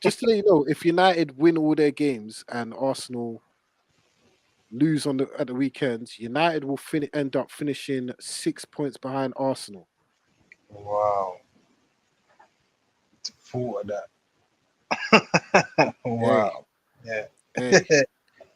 Just to let you know, if United win all their games and Arsenal lose at the weekend, United will end up finishing 6 points behind Arsenal. Wow, thought of that. Hey, Wow, yeah. hey.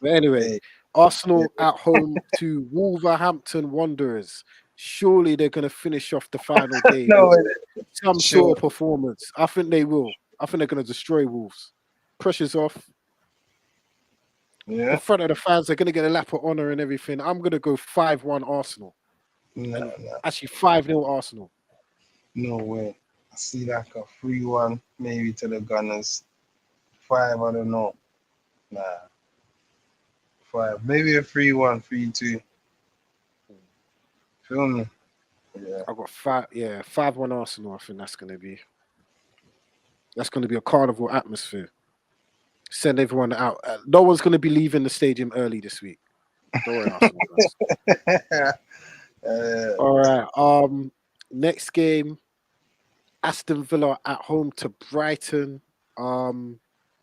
But anyway, Hey, yeah. Arsenal at home to Wolverhampton Wanderers. Surely they're going to finish off the final day No, with some sure. sort of performance. I think they will. I think they're going to destroy Wolves. Pressure's off. In Yeah. front of the fans, they're going to get a lap of honour and everything. I'm going to go 5-1 Arsenal. No, And no, actually 5-0 Arsenal. no way. I see like a 3-1 maybe to the Gunners. 5, I don't know. Nah, 5. Maybe a 3-1, 3-2. Feel me? Yeah. I've got 5-1 Arsenal. I think that's going to be. That's going to be a carnival atmosphere. Send everyone out. No one's going to be leaving the stadium early this week. Don't worry, Arsenal fans. All right. Next game, Aston Villa at home to Brighton.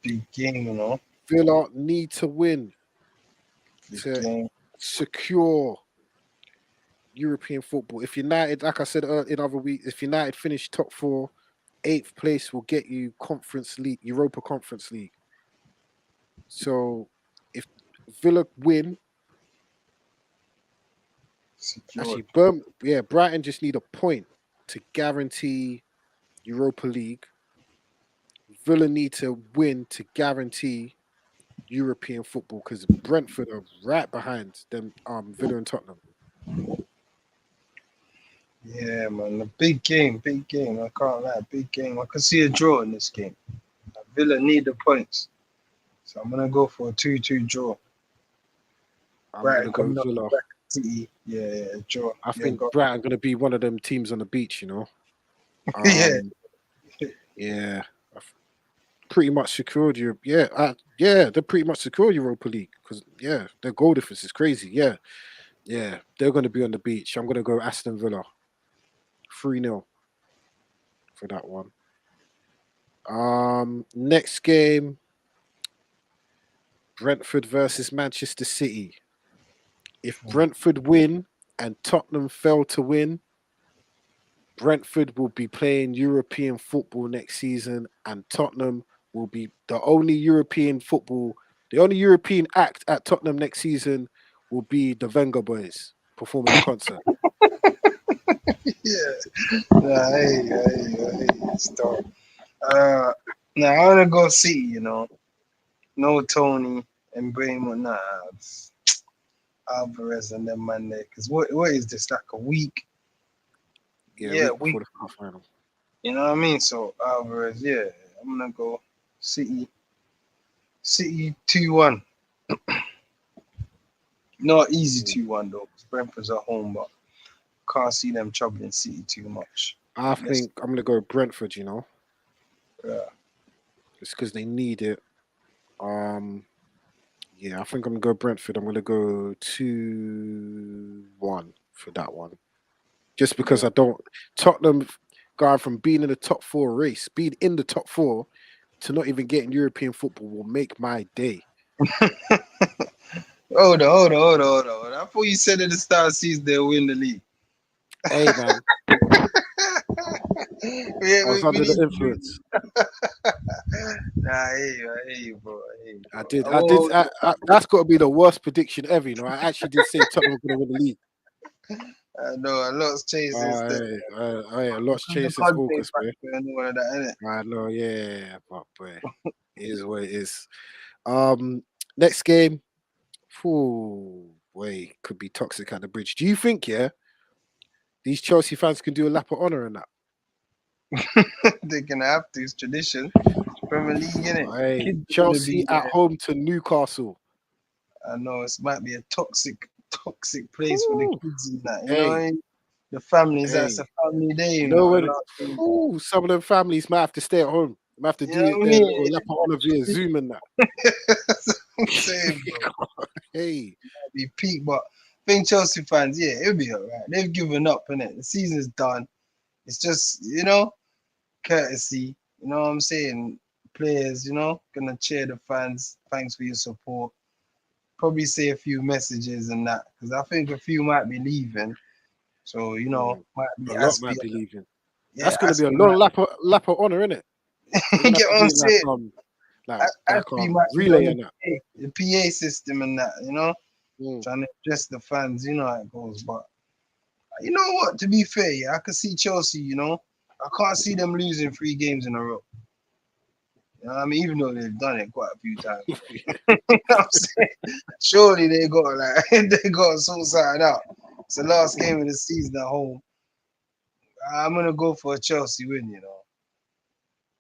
Big game, you know. Villa need to win Big to game. secure European football. If United, like I said in other weeks, if United finish top 4, 8th place will get you Conference League, Europa Conference League. So if Villa win, Secured. actually, Brighton just need a point to guarantee Europa League. Villa need to win to guarantee European football because Brentford are right behind them. Villa and Tottenham. Yeah, man. A big game, big game. I can't lie, big game. I can see a draw in this game. Villa need the points. So I'm gonna go for a 2-2 draw. I'm Brighton gonna go coming up Villa. back to City. Yeah, draw. I Yeah, think go. Brighton gonna be one of them teams on the beach. Yeah. Yeah. I've pretty much secured Europe. They're pretty much secured Europa League because their goal difference is crazy. Yeah, they're gonna be on the beach. I'm gonna go Aston Villa 3-0 for that one. Next game, Brentford versus Manchester City. If Brentford win and Tottenham fail to win, Brentford will be playing European football next season, and Tottenham will be the only European act at Tottenham next season will be the Wenger boys performing a concert. Yeah. Nah, hey, stop. Now I wanna go see, no Tony and Braymo. Nah, it's Alvarez and them man there. Cause what is this, like a week? Yeah, Yeah, week week. before the cup final. You know what I mean? So Alvarez, yeah, I'm gonna go City 2-1. Not easy 2-1 though, because Brentford's at home, but can't see them troubling City too much. I Yes. think I'm gonna go Brentford. Yeah. It's because they need it. I think I'm gonna go Brentford. I'm gonna go 2-1 for that one. Just because I don't Tottenham going from being in the top 4 race, being in the top 4 to not even getting European football will make my day. Hold on. I thought you said at the start of the season they'll win the league. Hey man, Yeah, I was we under the need. influence. Nah, I hear you, bro. I did. That's got to be the worst prediction ever. I actually did say Tottenham were going to win the league. I know a lot's changed since then. A lot's Because the changed since Conte August, boy. factor and all of that, innit? I know, yeah, but boy, it is what it is. Um, Next game, oh boy, could be toxic at the bridge. Do you think, yeah, these Chelsea fans can do a lap of honor in that? They're gonna have to. It's tradition. It's Premier League, innit? Hey, Kids are gonna Chelsea be at there. home to Newcastle. I know it might be a toxic place for the Ooh, kids and that. You know what hey, I mean? The families, that's hey, a family day, you you know know. when some of them families might have to stay at home. Might have to You know do what I their mean? little lap of honor via Zoom and that. That's what I'm saying, bro. Hey, Be peak, but I think Chelsea fans, yeah, it'll be alright. They've given up, innit? The season's done. It's just, courtesy. You know what I'm saying? Players, gonna cheer the fans. Thanks for your support. Probably say a few messages and that, because I think a few might be leaving. So, mm, might be a lot Aspie. might be leaving. Yeah, That's going to be a Aspie long might. lap of honor, innit? They're You gonna have get to what do I'm it like saying? like Aspie might be relay on and that. the PA system and that, Mm. trying to address the fans. You know how it goes. But you know what? To be fair, yeah, I can see Chelsea. I can't see them losing 3 games in a row. You know what I mean? Even though they've done it quite a few times. You know what I'm saying? Surely they got they got to sort something out. It's the last game of the season at home. I'm gonna go for a Chelsea win.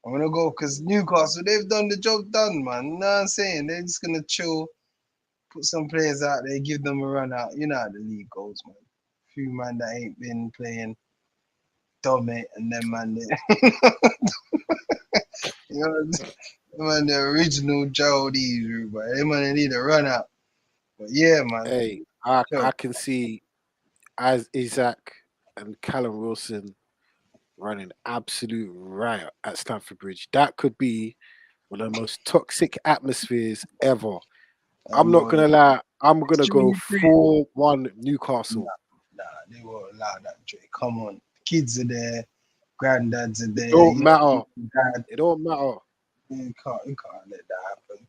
I'm gonna go because Newcastle, they've done the job done, man. You know what I'm saying? They're just gonna chill, put some players out there, give them a run out. You know how the league goes, man. Few man that ain't been playing dominate and them man there. You know, them man the original Jowdies, but they man they need a run out. But yeah, man. Hey, I Yo, can see as Isaac and Callum Wilson running absolute riot at Stamford Bridge. That could be one of the most toxic atmospheres ever. I I'm not know gonna lie. I'm gonna go 23. 4-1 Nah, Newcastle. nah, they won't allow that, Dre. Come on. Kids are there, granddads are It there, don't matter. dad. It don't matter. You can't let that happen.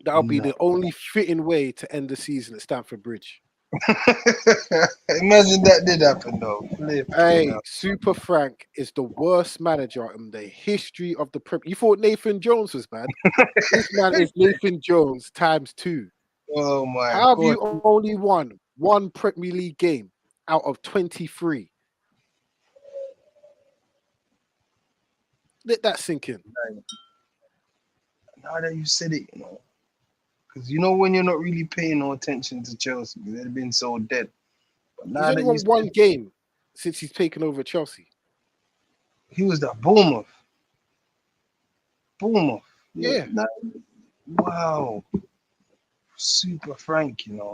That'll be No. the only fitting way to end the season at Stamford Bridge. Imagine that did happen though. Flipping Hey, hell. Super Frank is the worst manager in the history of the Premier. You thought Nathan Jones was bad? This man is Nathan Jones times 2. Oh my How have god. you only won one Premier League game out of 23? Let that sink in. Now that you said it, because when you're not really paying no attention to Chelsea, because they've been so dead. But He's now only that you won said one game since he's taken over Chelsea. he was at Bournemouth. Bournemouth. Yeah, Yeah. wow. Super Frank. Boy,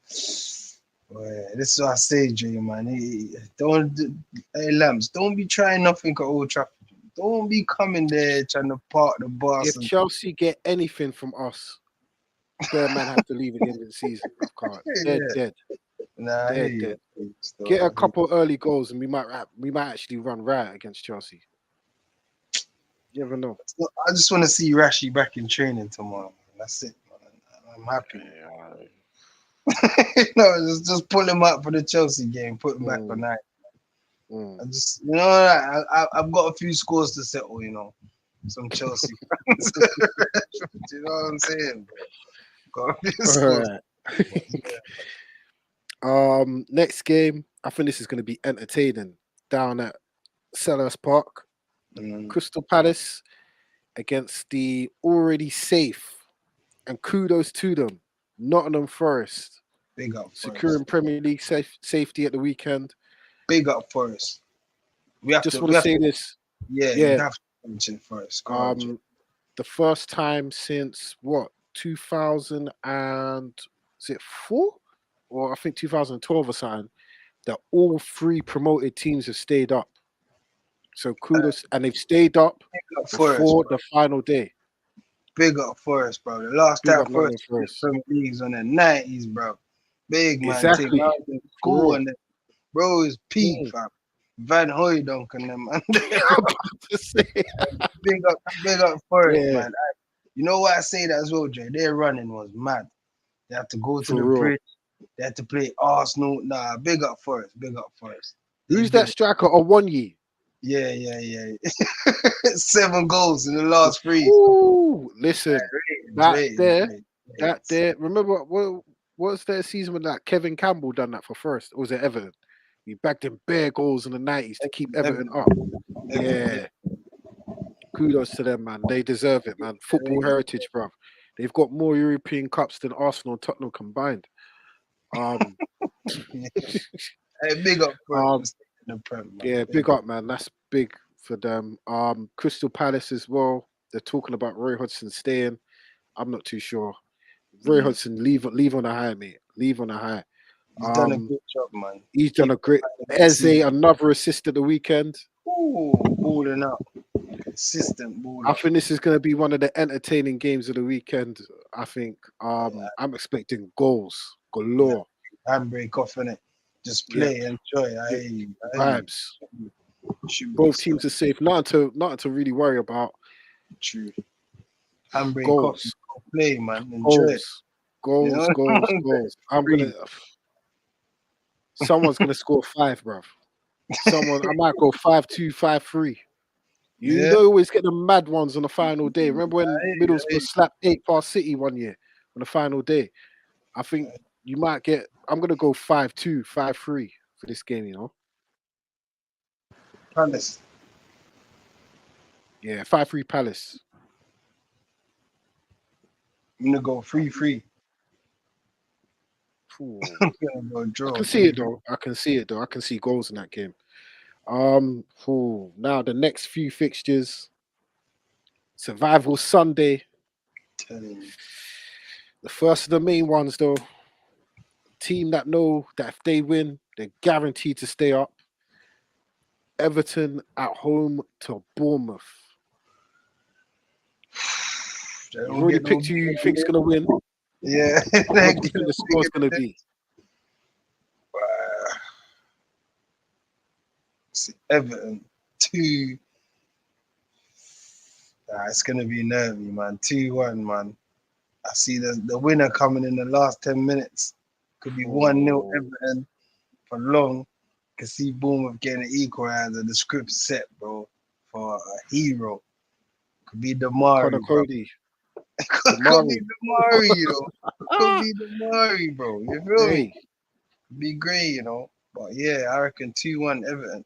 this is what I say, Jay, man. Hey, Lambs, don't be trying nothing at Old Trafford. Don't be coming there trying to park the bus If and Chelsea get anything from us, their man have to leave at the end of the season. I can't. They're yeah. dead. Nah, I hear They're you. dead. Get a couple early goals, and we might actually run riot against Chelsea. You never know. I just want to see Rashi back in training tomorrow. That's it, man. I'm happy. Yeah. Just pull him up for the Chelsea game. Put him back on Mm, that. mm. I just, I've got a few scores to settle. Some Chelsea fans. You know what I'm saying? Got a few All scores. right. But yeah. Next game, I think this is going to be entertaining. Down at Selhurst Park, Mm, Crystal Palace against the already safe, and kudos to them, Nottingham Forest, big up securing first. Premier League safety at the weekend. Big up first. We have Just to. want We to have say to. this, Yeah, you yeah. have to mention first. Go on, Jay. Um, the first time since what 2000 and is it 4 or I think 2012 or something that all 3 promoted teams have stayed up. So kudos, and they've stayed up Big up first, before bro. the final day. Big up first, bro. The last Big time up Nottingham first Forest. Premier Leagues on the 90s, bro. Big man team. I Exactly. was in For school real. and bro is peak, Mm. fam. Van Hooydonk and them, man. I'm about to say. Big up first, Yeah, man. You know why I say that as well, Jay? Their running was mad. They have to go to for the real. bridge. They had to play Arsenal. Nah, big up Forest. Big up Forest. Who's that striker on 1 year? Yeah. 7 goals in the last 3. Ooh, listen, Ratings. that there. Remember what was there a season when that Kevin Campbell done that for First? Or was it Everton? He bagged in bare goals in the 90s to keep Everton up. Yeah. Kudos to them, man. They deserve it, man. Football heritage, bruv. They've got more European Cups than Arsenal and Tottenham combined. Hey, big up for Um, the Prem, man. yeah, big up, man. That's big for them. Crystal Palace as well. They're talking about Roy Hodgson staying. I'm not too sure. Roy Hodgson, leave on a high, mate. Leave on a high. He's done a good job, man. He's done a great. Eze, another assist at the weekend. Ooh, balling up. Consistent balling. I think this is going to be one of the entertaining games of the weekend. I think I'm expecting goals galore. Handbrake off in it. Just play, enjoy. Vibes. Both teams are safe. Nothing to really worry about. True. Handbrake goals. off. Play, man. Enjoy. Goals. I'm gonna. Someone's gonna score 5, bruv. I might go 5-2, 5-3. You always get the mad ones on the final day. Remember when Middlesbrough slapped 8 past City one year on the final day? I think you might get. I'm gonna go 5-2, 5-3 for this game. You know. Palace. Yeah, 5-3 Palace. I'm gonna go 3-3. I can see it though. I can see goals in that game. Now the next few fixtures. Survival Sunday. The first of the main ones though. Team that know that if they win, they're guaranteed to stay up. Everton at home to Bournemouth. You've already picked who you think's gonna win. Yeah. What do you think the score's gonna be? Everton 2. It's gonna be nervy, man. 2-1, man. I see the winner coming in the last 10 minutes. Could be 1-0 Everton for long. Can see Bournemouth getting an equalizer. The script set, bro, for a hero. Could be Damari. Connor Cody. Could be Damari, you know. Could be Damari, bro. You feel me? Could be great, you know. But yeah, I reckon 2-1 Everton.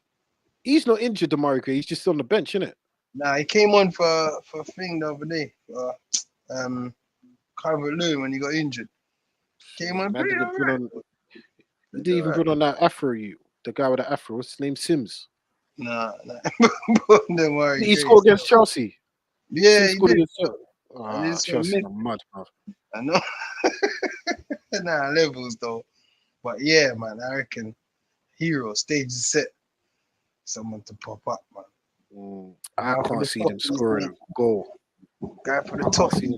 He's not injured, Damari. He's just on the bench, innit? Nah, he came on for thing the other day. Calvert-Lewin when he got injured. Came on. He didn't even put on that afro. The guy with the afro. What's his name? Sims. Nah. He scored against Chelsea. Yeah, he scored against Chelsea. Chelsea are mad, bro. I know. Nah, levels though. But yeah, man, I reckon hero stage is set. Someone to pop up, man. I can't see them scoring a goal. Guy for the top team.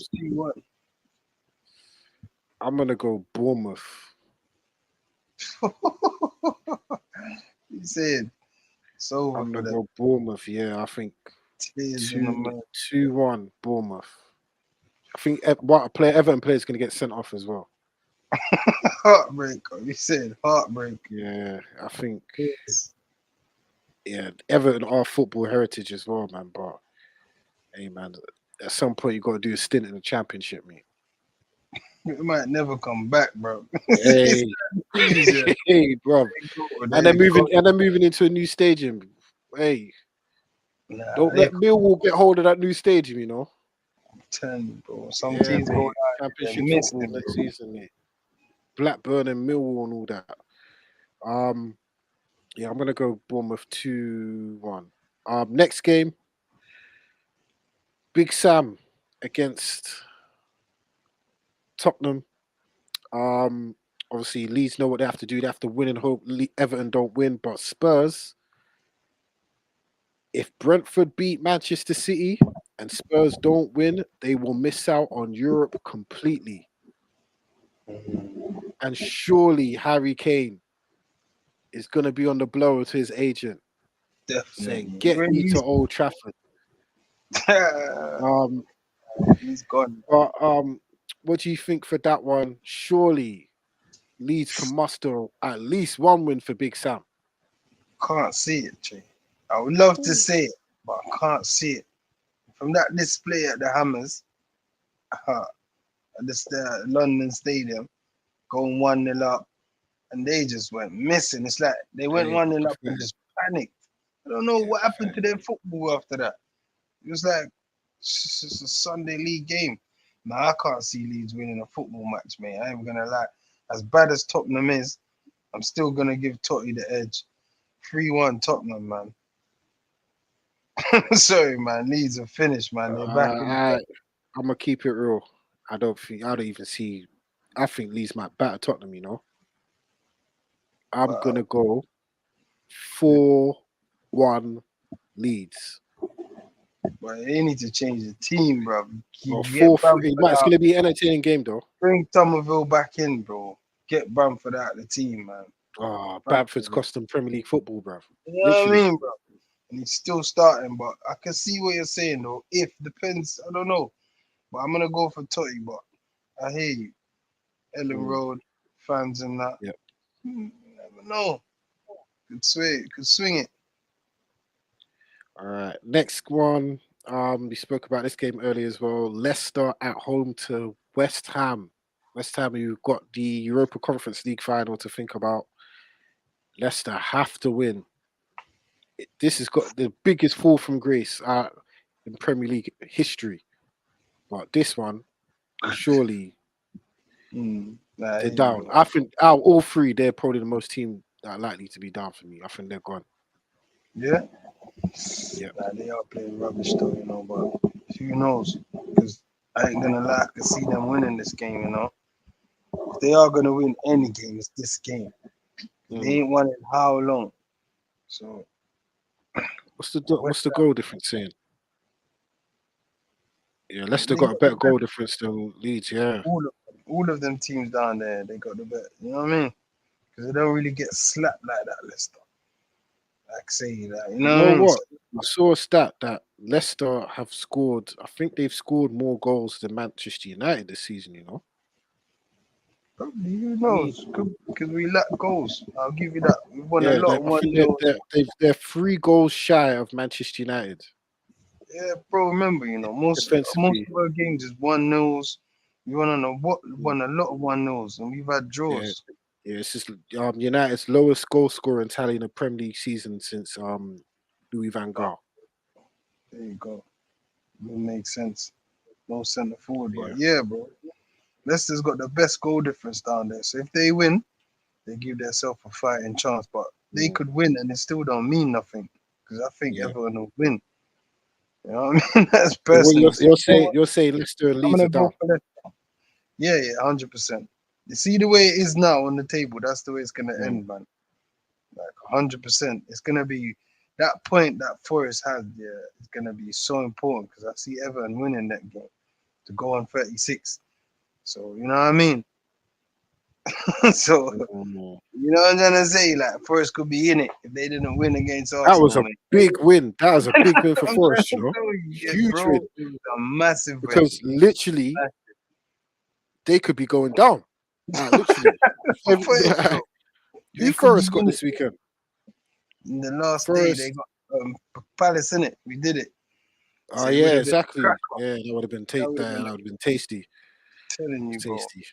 I'm gonna go Bournemouth. He said so. I'm gonna go Bournemouth. Yeah, I think 2-1 Bournemouth. I think Everton player is gonna get sent off as well. Heartbreak. You said heartbreak. Yeah, I think. Yeah, Everton are football heritage as well, man. But hey, man, at some point you got to do a stint in the Championship, mate. It might never come back, bro. Hey, hey, bro. And they're moving into a new stadium. Hey, don't let Millwall get hold of that new stadium, you know. I'm telling you, bro. Some teams go Championship football next season, mate. Blackburn and Millwall and all that. Yeah, I'm gonna go Bournemouth 2-1. Next game, Big Sam against Tottenham. Obviously Leeds know what they have to do. They have to win and hope Everton don't win. But Spurs, if Brentford beat Manchester City and Spurs don't win, they will miss out on Europe completely. And surely Harry Kane is going to be on the blower to his agent. Definitely. Saying, get me to Old Trafford. He's gone. But what do you think for that one? Surely Leeds can muster at least one win for Big Sam. Can't see it, Jay. I would love to Ooh. say it, but I can't see it. From that display at the Hammers, at the London Stadium, going 1-0 up, and they just went missing. It's like they went Hey, 1-0 up and pathetic. just panicked. I don't know Yeah, what happened to pathetic. their football after that. It was like it's just a Sunday league game. Now I can't see Leeds winning a football match, mate. I ain't gonna lie. As bad as Tottenham is, I'm still gonna give Totty the edge. 3-1 Tottenham, man. Sorry, man. Leeds are finished, man. They're back in the I'm gonna keep it real. I don't even see. I think Leeds might batter Tottenham. I'm wow. gonna go 4-1 Leeds. But they need to change the team, bro. Or You get 4-3. Bamford It's out. gonna be an entertaining game though. Bring Somerville back in, bro. Get Bamford out of the team, man. Oh, Bamford's Bamford. cost them Premier League football, bro. You know what I Literally. mean, bro? And he's still starting, but I can see what you're saying, though. If depends, I don't know. But I'm gonna go for Totti, but I hear you. Ellen Mm, Road fans and that. yeah. You never know. Could swing it. All right. Next one. We spoke about this game earlier as well. Leicester at home to West Ham. West Ham, you've got the Europa Conference League final to think about. Leicester have to win. This has got the biggest fall from grace in Premier League history. But this one, surely Nah, I they're hear you, down. bro. I think out of all three, they're probably the most team that are likely to be down for me. I think they're gone. Yeah? Yeah. Nah, they are playing rubbish, though, but who knows? Because I ain't gonna lie, I can see them winning this game. If they are gonna win any game, it's this game. They Mm. ain't won in how long? So, What's West the goal difference saying? Yeah, Ham, Leicester they got a got the better best. goal difference than Leeds. Yeah. All of them teams down there, they got the best. You know what I mean? Because they don't really get slapped like that, Leicester. Like say that, you You know what know I mean? what? I saw a stat that Leicester have scored. I think they've scored more goals than Manchester United this season. Probably, who Mm. knows? Because we lack goals. I'll give you that. We've won a Yeah, lot of I one think 0 they're 3 goals shy of Manchester United Yeah, bro. Remember, most defensively. of our games is 1-0s. We Mm. won a lot of 1-0s, and we've had Yeah, draws. yeah. It's just United's lowest goal scoring tally in the Premier League season since Louis van Oh, Gaal. there you go. It makes sense. No centre forward, but Yeah. yeah, bro. Leicester's got the best goal difference down there. So if they win, they give themselves a fighting chance. But they Mm. could win and it still don't mean nothing. Because I think Yeah. everyone will win. You know what I mean? That's So what personal. So you're saying Leicester and I'm Leeds gonna are go down. for that. Yeah, 100%. You see the way it is now on the table, that's the way it's gonna Mm. end, man. Like 100%. It's gonna be that point that Forest had, yeah, it's gonna be so important because I see Everton winning that game to go on 36. So you know what I mean? So Mm. you know what I'm trying to say? Like Forest could be in it if they didn't win against That was Arsenal, a man. big win. That was a big win for I'm trying Forest. to tell you, yeah, Huge bro, win it was a massive win. because literally they could be going down. Literally. For Forest, bro. Who They could be Forest got in it. this weekend? In the last day, they Forest. got Palace in it. We did it. Oh So it would yeah, have been a exactly. cracker. Yeah, that would have been That would have been that would have been tasty. telling you, bro. Tasty.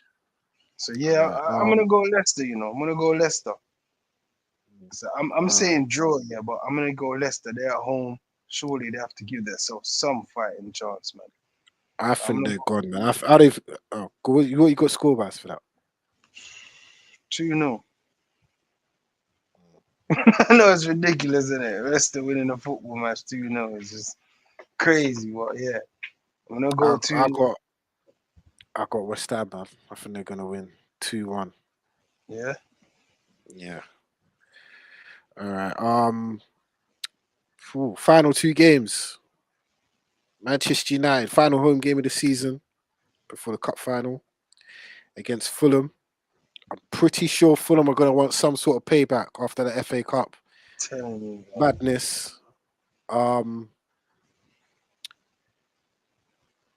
So All yeah, right. I'm gonna go Leicester. I'm gonna go Leicester. So I'm All right. saying draw, yeah, but I'm gonna go Leicester. They're at home. Surely they have to give themselves some fighting chance, man. I So I'm think gonna they're go gone, man. I don't. What you got score bars for that? 2-0. I know it's ridiculous, isn't it? Leicester winning a football match 2-0 is just crazy. But yeah, I'm gonna go I, 2. I got I got West Ham, man. I think they're gonna win 2-1. Yeah. Yeah. All right. Final 2 games. Manchester United, final home game of the season before the cup final against Fulham. I'm pretty sure Fulham are going to want some sort of payback after the FA Cup Telling you, man. madness. Um,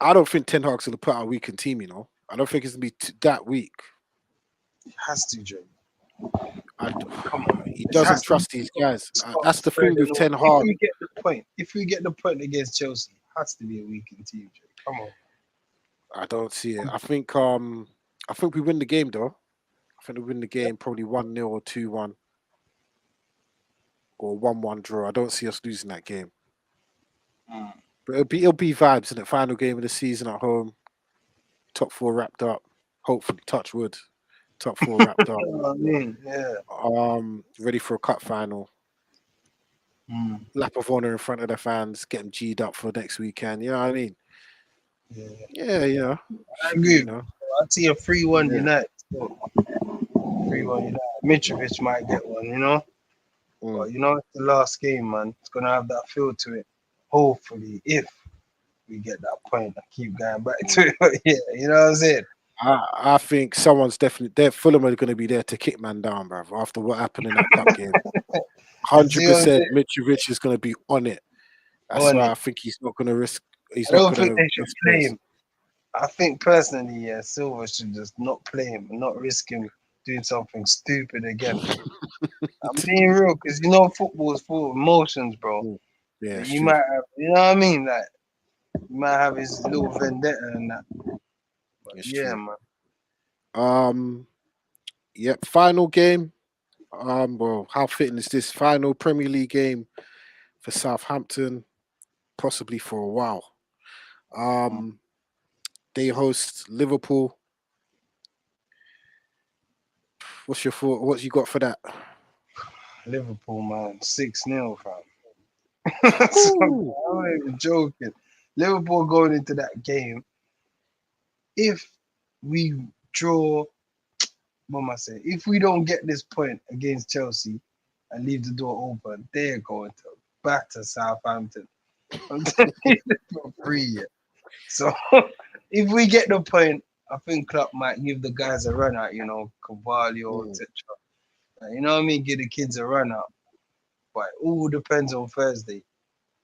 I don't think Ten Hag's going to put out a weakened team. I don't think it's going to be that weak. Has to, Joe. I, Come on. he It doesn't has to trust these guys. stop That's the thing spreading with all. Ten Hag. If we get the point against Chelsea, it has to be a weakened team, Joe. Come on. I don't see it. I think we win the game though. I think we win the game probably 1-0 or 2-1 or 1-1 draw. I don't see us losing that game. Mm. But it'll be vibes in the final game of the season at home. Top 4 wrapped up. Hopefully, touch wood. Top 4 wrapped up. You know what I mean? Yeah. Ready for a cup final. Mm. Lap of honor in front of the fans. Get them G'd up for next weekend. You know what I mean? Yeah. Yeah, yeah. I agree. You know. I see a 3-1 Yeah. United. 3-1 United. Mitrovic might get one, you know? Mm. But, you know, it's the last game, man. It's going to have that feel to it. Hopefully, if we get that point, I keep going back to it. But yeah, you know what I'm saying? I think someone's definitely there. Fulham are going to be there to kick man down, bruv. After what happened in that cup game, You see what I'm 100%. saying? Mitrovic is going to be on it. That's On why it. I think he's not going to risk. He's I not don't going think to they should risk play this. him. I think personally, yeah, Silva should just not play him and not risk him doing something stupid again. I'm being real because you know football is full of emotions, bro. Yeah, it's You true. might have, you know what I mean? Like, you might have his little vendetta and that. But It's yeah, true. man. Yep. Final game. Well, how fitting is this final Premier League game for Southampton? Possibly for a while. They host Liverpool. What's your thought? What you got for that? Liverpool, man, 6-0, fam. So, Ooh. I'm not even joking. Liverpool going into that game. If we draw, what am I saying? If we don't get this point against Chelsea and leave the door open, they're going to batter Southampton. I'm telling you for free. Yeah. So if we get the point, I think Klopp might give the guys a run out, you know, Carvalho, etc. You know what I mean? Give the kids a run out. But it all depends on Thursday.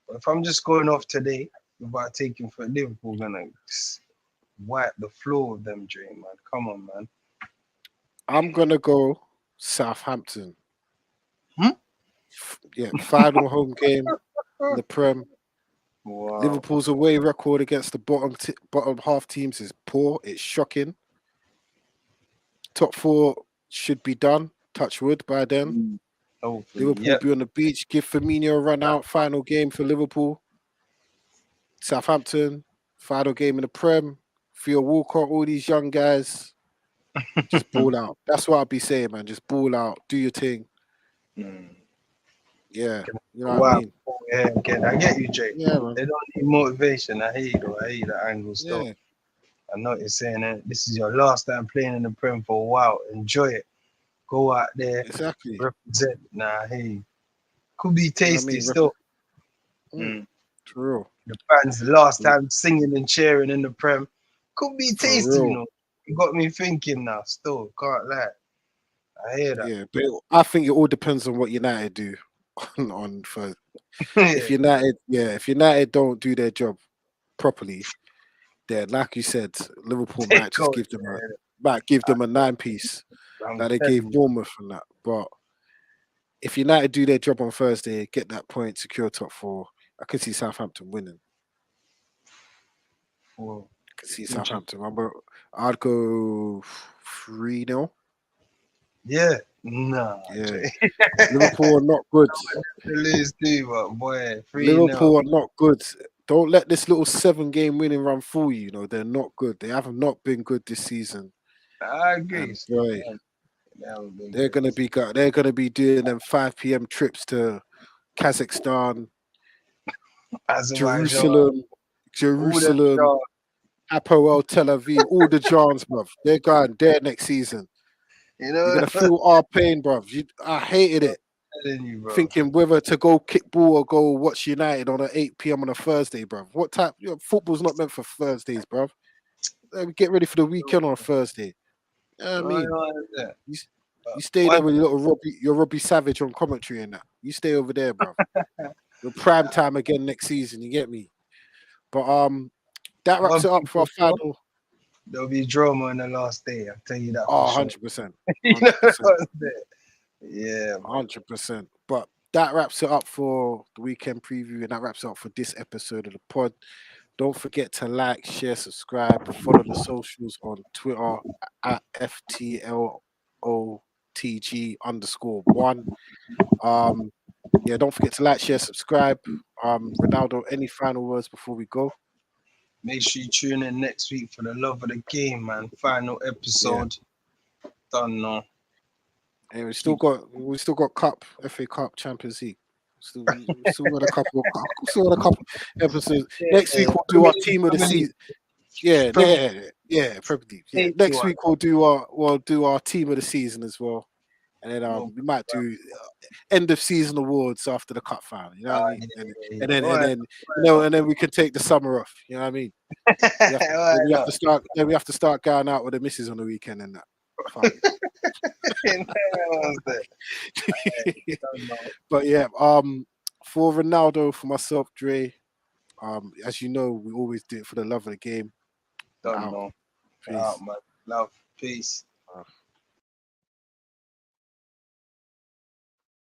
But if I'm just going off today without taking for Liverpool, gonna wipe the floor with them, Dream, man. Come on, man. I'm gonna go Southampton. Hmm? Yeah, final home game in the Prem. Wow. Liverpool's away record against the bottom half teams is poor. It's shocking. Top 4 should be done. Touch wood by then. Hopefully, Liverpool yep. be on the beach. Give Firmino a run out. Final game for Liverpool. Southampton. Final game in the Prem. Theo Walcott. All these young guys. Just ball out. That's what I'd be saying, man. Just ball out. Do your thing. Yeah. You know what I mean? Yeah, again, I get you, Jay. Yeah, man. They don't need motivation. I hate it. I hate that angle still. Yeah. I know you're saying that this is your last time playing in the Prem for a while. Enjoy it. Go out there, Exactly. represent. Nah, hey, could be tasty You know still. For real. The fans, the last time singing and cheering in the Prem, could be For tasty, real. you know. You got me thinking now. Still, can't lie. I hear that. Yeah, but I think it all depends on what United do on for. Yeah. If United don't do their job properly, then like you said, Liverpool They might just go give them there. a 9-piece I'm like they telling gave you. Bournemouth and that. But if United do their job on Thursday, get that point, secure top 4, I could see Southampton winning. Well, I could see Southampton. I'd go 3-0. yeah. Nah, Yeah. Jay. Liverpool are not good. They lose too, but boy, 3-0. Liverpool are not good. Don't let this little 7-game winning run fool you. You know, they're not good. They have not been good this season. I agree. And boy, They're they're gonna be doing them 5 p.m. trips to Kazakhstan, Azerbaijan, Jerusalem, Hapoel Tel Aviv, all the Johns, bruv. They're going there next season. you know, You're gonna feel our pain, bruv. I hated it. you, bro. Thinking whether to go kick ball or go watch United on 8 p.m. on a Thursday, bruv. What type? Football's not meant for Thursdays, bruv. Get ready for the weekend on a Thursday. You know what I mean? You stay there with your Robbie Savage on commentary and that. You stay over there, bruv. Your prime time again next season. You get me? But that wraps it up for our final. There'll be drama on the last day. I'll tell you that for Oh, sure. 100%. You know 100%. what I'm saying? Yeah, man. 100%. But that wraps it up for the weekend preview, and that wraps it up for this episode of the pod. Don't forget to like, share, subscribe, follow the socials on Twitter at FTLOTG_1. Yeah, don't forget to like, share, subscribe. Ronaldo, any final words before we go? Make sure you tune in next week for the love of the game, man. Final Yeah. episode. Done now. And we still got Cup, FA Cup, Champions League. Still got a couple episodes. Next week we'll do our team of the season. Yeah, Premier League. Yeah. Next week we'll do our team of the season as well. And then we might do end of season awards after the cup final. You know what I mean? And then we can take the summer off. You know what I mean? We have to start. Then we have to start going out with the missus on the weekend and that. Fuck it. But yeah, for Ronaldo, for myself, Dre. As you know, we always do it for the love of the game. Done now. Peace. Out, man. Love. Peace.